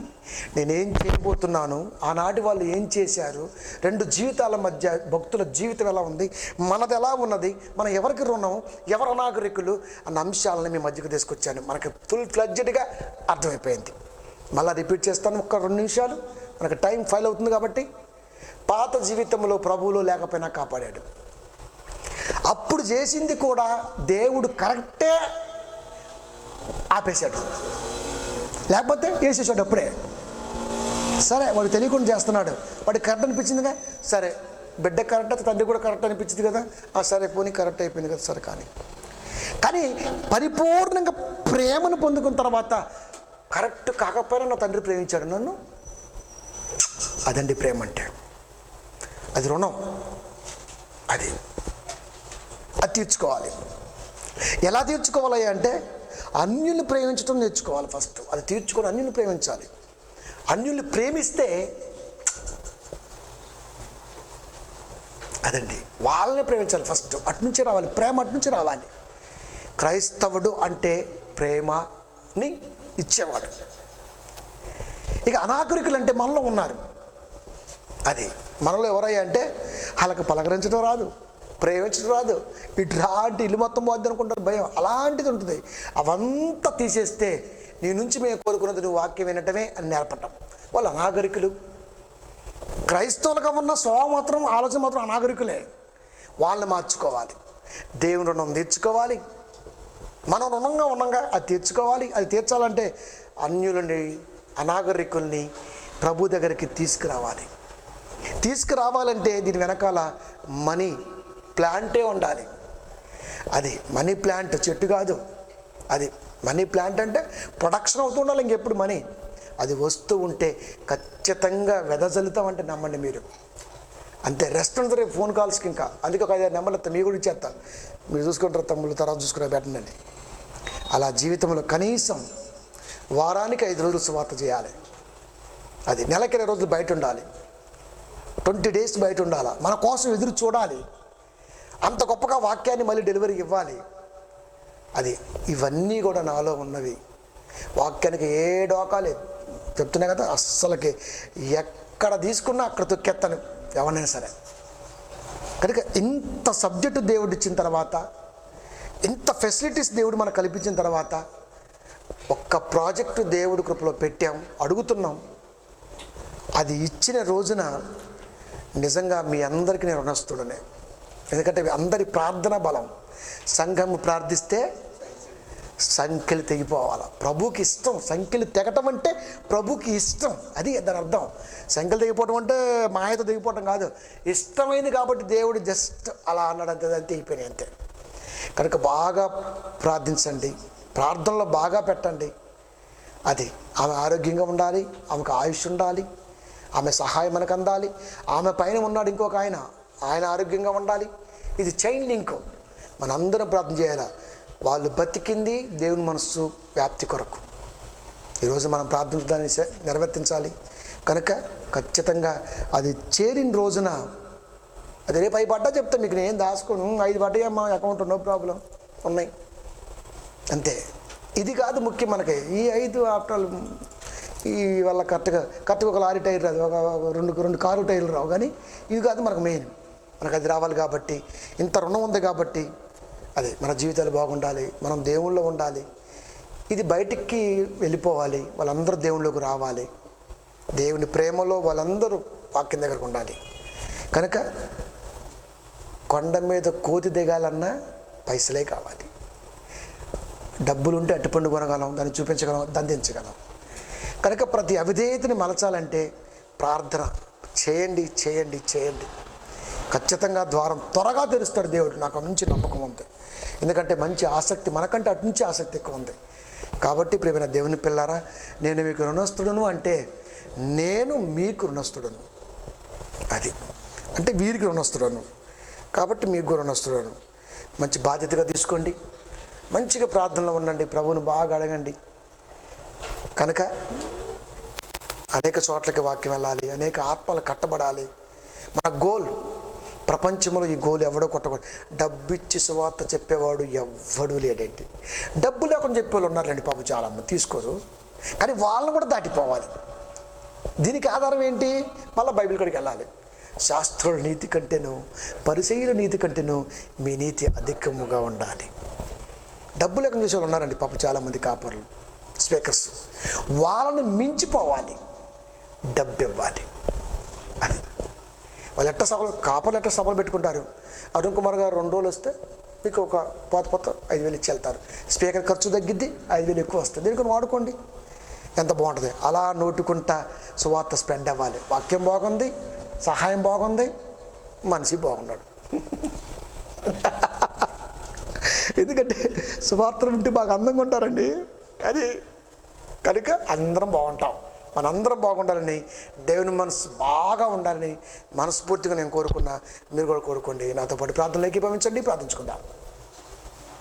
నేనేం చేయబోతున్నాను, ఆనాటి వాళ్ళు ఏం చేశారు, రెండు జీవితాల మధ్య భక్తుల జీవితం ఎలా ఉంది, మనది ఎలా ఉన్నది, మనం ఎవరికి రుణం, ఎవరు అనాగరికులు అన్న అంశాలను మీ మధ్యకు తీసుకొచ్చాను. మనకి ఫుల్ ఫ్లెడ్జెడ్గా అర్థమైపోయింది. మళ్ళీ రిపీట్ చేస్తాను ఒక 2 నిమిషాలు, మనకు టైం ఫైల్ అవుతుంది కాబట్టి. పాత జీవితంలో ప్రభువులో లేకపోయినా కాపాడాడు. అప్పుడు చేసింది కూడా దేవుడు కరెక్టే ఆపేశాడు, లేకపోతే వేసేసాడు అప్పుడే. సరే వాడు తెలియకుండా చేస్తున్నాడు, వాడికి కరెక్ట్ అనిపించిందిగా, సరే బిడ్డ కరెక్ట్ అయితే తండ్రి కూడా కరెక్ట్ అనిపించింది కదా, సరే పోనీ కరెక్ట్ అయిపోయింది కదా, సరే. కానీ పరిపూర్ణంగా ప్రేమను పొందుకున్న తర్వాత కరెక్ట్ కాకపోయినా నా తండ్రి ప్రేమించాడు నన్ను, అదండి ప్రేమ అంటే. అది రుణం, అది తీర్చుకోవాలి. ఎలా తీర్చుకోవాలి అంటే అన్యుల్ని ప్రేమించడం నేర్చుకోవాలి ఫస్ట్. అది తీర్చుకొని అన్యుల్ని ప్రేమించాలి. అన్యుల్ని ప్రేమిస్తే అదండి, వాళ్ళని ప్రేమించాలి ఫస్ట్. అటునుంచి రావాలి ప్రేమ, అటునుంచి రావాలి. క్రైస్తవుడు అంటే ప్రేమని ఇచ్చేవాడు. ఇక అనాగరికులు అంటే మనలో ఉన్నారు. అది మనలో ఎవరయ్యా అంటే వాళ్ళకి పలకరించడం రాదు, ప్రేమించడం రాదు, ఇటు రాంటి ఇల్లు మొత్తం పోద్ది అనుకుంటారు, భయం అలాంటిది ఉంటుంది. అవంతా తీసేస్తే నీ నుంచి మేము కోరుకున్నది నువ్వు వాక్యం వినటమే అని నేర్పటం. వాళ్ళు అనాగరికులు. క్రైస్తవులుగా ఉన్న స్వభావం మాత్రం, ఆలోచన మాత్రం అనాగరికులే. వాళ్ళని మార్చుకోవాలి. దేవుని రుణం తీర్చుకోవాలి. మనం రుణంగా ఉన్నాగా అది తీర్చుకోవాలి. అది తీర్చాలంటే అన్యులని, అనాగరికుల్ని ప్రభు దగ్గరికి తీసుకురావాలి. తీసుకురావాలంటే దీని వెనకాల మనీ ప్లాంటే ఉండాలి. అది మనీ ప్లాంట్, చెట్టు కాదు. అది మనీ ప్లాంట్ అంటే ప్రొడక్షన్ అవుతూ ఉండాలి. ఇంకెప్పుడు మనీ అది వస్తూ ఉంటే ఖచ్చితంగా వెదజల్లుతామంటే నమ్మండి మీరు. అంతే, రెస్ట్ ఉంటుంది రేపు ఫోన్ కాల్స్కి. ఇంకా అందుకే ఒక 5-6 నెంబర్లు మీ కూడా ఇచ్చేస్తాను, మీరు చూసుకుంటారు తమ్ముళ్ళు, తర్వాత చూసుకునే పెట్టండి. అలా జీవితంలో కనీసం వారానికి 5 రోజులు సువార్త చేయాలి. అది నెలకి 20 రోజులు బయట ఉండాలి, 20 డేస్ బయట ఉండాలి. మన కోసం ఎదురు చూడాలి. అంత గొప్పగా వాక్యాన్ని మళ్ళీ డెలివరీ ఇవ్వాలి. అది ఇవన్నీ కూడా నాలో ఉన్నవి. వాక్యానికి ఏ డోకా లేదు, చెప్తున్నా కదా. అస్సలకి ఎక్కడ తీసుకున్నా అక్కడ తొక్కెత్తాను ఎవరైనా సరే. కనుక ఇంత సబ్జెక్టు దేవుడు ఇచ్చిన తర్వాత, ఇంత ఫెసిలిటీస్ దేవుడు మనకు కల్పించిన తర్వాత, ఒక్క ప్రాజెక్టు దేవుడి కృపలో పెట్టాం, అడుగుతున్నాం. అది ఇచ్చిన రోజున నిజంగా మీ అందరికీ నేను రుణస్తుడనే. ఎందుకంటే అందరి ప్రార్థన బలం. సంఘం ప్రార్థిస్తే సంఖ్యలు తెగిపోవాలి. ప్రభుకి ఇష్టం. సంఖ్యలు తెగటం అంటే ప్రభుకి ఇష్టం. అది దాని అర్థం. సంఖ్యలు తెగిపోవటం అంటే మాయతో తెగిపోవటం కాదు, ఇష్టమైంది కాబట్టి దేవుడు జస్ట్ అలా అన్నాడు, అంతే. అంతే అయిపోయినాయి, అంతే. కనుక బాగా ప్రార్థించండి, ప్రార్థనలో బాగా పెట్టండి. అది ఆమె ఆరోగ్యంగా ఉండాలి, ఆమెకు ఆయుష్ ఉండాలి, ఆమె సహాయం మనకు అందాలి. ఆమె పైన ఉన్నాడు ఇంకొక ఆయన ఆరోగ్యంగా ఉండాలి. ఇది చైన్ లింక్. మనందరం ప్రార్థన చేయాలి. వాళ్ళు బతికింది దేవుని మనస్సు వ్యాప్తి కొరకు. ఈరోజు మనం ప్రార్థించడాన్ని నెరవేర్తించాలి. కనుక ఖచ్చితంగా అది చేరిన రోజున, అది రేపు 5 పడ్డా చెప్తా మీకు, నేను దాచుకోను. 5 పడ్డాయి మా అకౌంట్, నో ప్రాబ్లం, ఉన్నాయి, అంతే. ఇది కాదు ముఖ్యం మనకి. ఈ 5 ఆఫ్టర్ ఈ వల్ల కరెక్ట్గా ఒక లారీ టైర్ రాదు, ఒక రెండు కారు టైర్లు రావు. కానీ ఇది కాదు మనకు మెయిన్. మనకు అది రావాలి కాబట్టి, ఇంత రుణం ఉంది కాబట్టి, అది మన జీవితాలు బాగుండాలి, మనం దేవుళ్ళో ఉండాలి. ఇది బయటికి వెళ్ళిపోవాలి, వాళ్ళందరూ దేవుళ్ళలోకి రావాలి. దేవుని ప్రేమలో వాళ్ళందరూ వాక్యం దగ్గరకు ఉండాలి. కనుక కొండ మీద కోతి దిగాలన్నా పైసలే కావాలి. డబ్బులుంటే అట్టిపండు కొనగలం, దాన్ని చూపించగలం, దండించగలం. కనుక ప్రతి అవిధేయతని మలచాలంటే ప్రార్థన చేయండి, చేయండి, చేయండి. ఖచ్చితంగా ద్వారం త్వరగా తెరుస్తాడు దేవుడు. నాకు మంచి నమ్మకం ఉంది. ఎందుకంటే మంచి ఆసక్తి, మనకంటే అటు నుంచి ఆసక్తి ఎక్కువ ఉంది. కాబట్టి ప్రియమైన దేవుని పిల్లారా, నేను మీకు రుణస్థుడను అంటే నేను మీకు రుణస్థుడను. అది అంటే వీరికి రుణస్థుడను, కాబట్టి మీకు రుణస్థుడను. మంచి బాధ్యతగా తీసుకోండి, మంచిగా ప్రార్థనలో ఉండండి, ప్రభువుని బాగా అడగండి. కనుక అనేక చోట్లకి వాక్యం వెళ్ళాలి, అనేక ఆత్మలు కట్టబడాలి. మన గోల్, ప్రపంచంలో ఈ గోల్ ఎవడో కొట్టకూడదు. డబ్బిచ్చి సువార్త చెప్పేవాడు ఎవ్వడూ లేడండి. డబ్బు లేకుండా చెప్పేవాళ్ళు ఉన్నారులేండి పాపం, చాలామంది తీసుకోరు, కానీ వాళ్ళని కూడా దాటిపోవాలి. దీనికి ఆధారం ఏంటి? మళ్ళీ బైబిల్ కాడికి వెళ్ళాలి. శాస్త్రుల నీతి కంటేను పరిసయ్యుల నీతి కంటేను మీ నీతి అధికముగా ఉండాలి. డబ్బు లేకుండా చేసే వాళ్ళు ఉన్నారండి పాపం చాలామంది కాపర్లు, స్పీకర్స్. వాళ్ళని మించిపోవాలి, డబ్బు ఇవ్వాలి. అది వాళ్ళు ఎట్ట సభలు, కాపర్లు ఎట్ట సభలు పెట్టుకుంటారు. అరుణ్ కుమార్ గారు 2 రోజులు వస్తే మీకు ఒక పోత 5,000 ఇచ్చి వెళ్తారు. స్పీకర్ ఖర్చు తగ్గిద్ది, 5,000 ఎక్కువ వస్తుంది. దీనికి వాడుకోండి, ఎంత బాగుంటుంది. అలా నోటుకుంటా సువార్త స్పెండ్ అవ్వాలి. వాక్యం బాగుంది, సహాయం బాగుంది, మనిషి బాగున్నాడు. ఎందుకంటే సువార్తలు ఉంటే బాగా అందంగా ఉంటారండి. అది కనుక అందరం బాగుంటాం. మనందరం బాగుండాలని, దేవుని మనసు బాగా ఉండాలని మనస్ఫూర్తిగా నేను కోరుకున్నా. మీరు కూడా కోరుకోండి. నాతో పాటు ప్రార్థనలోకి పంపించండి, ప్రార్థించుకుందాం.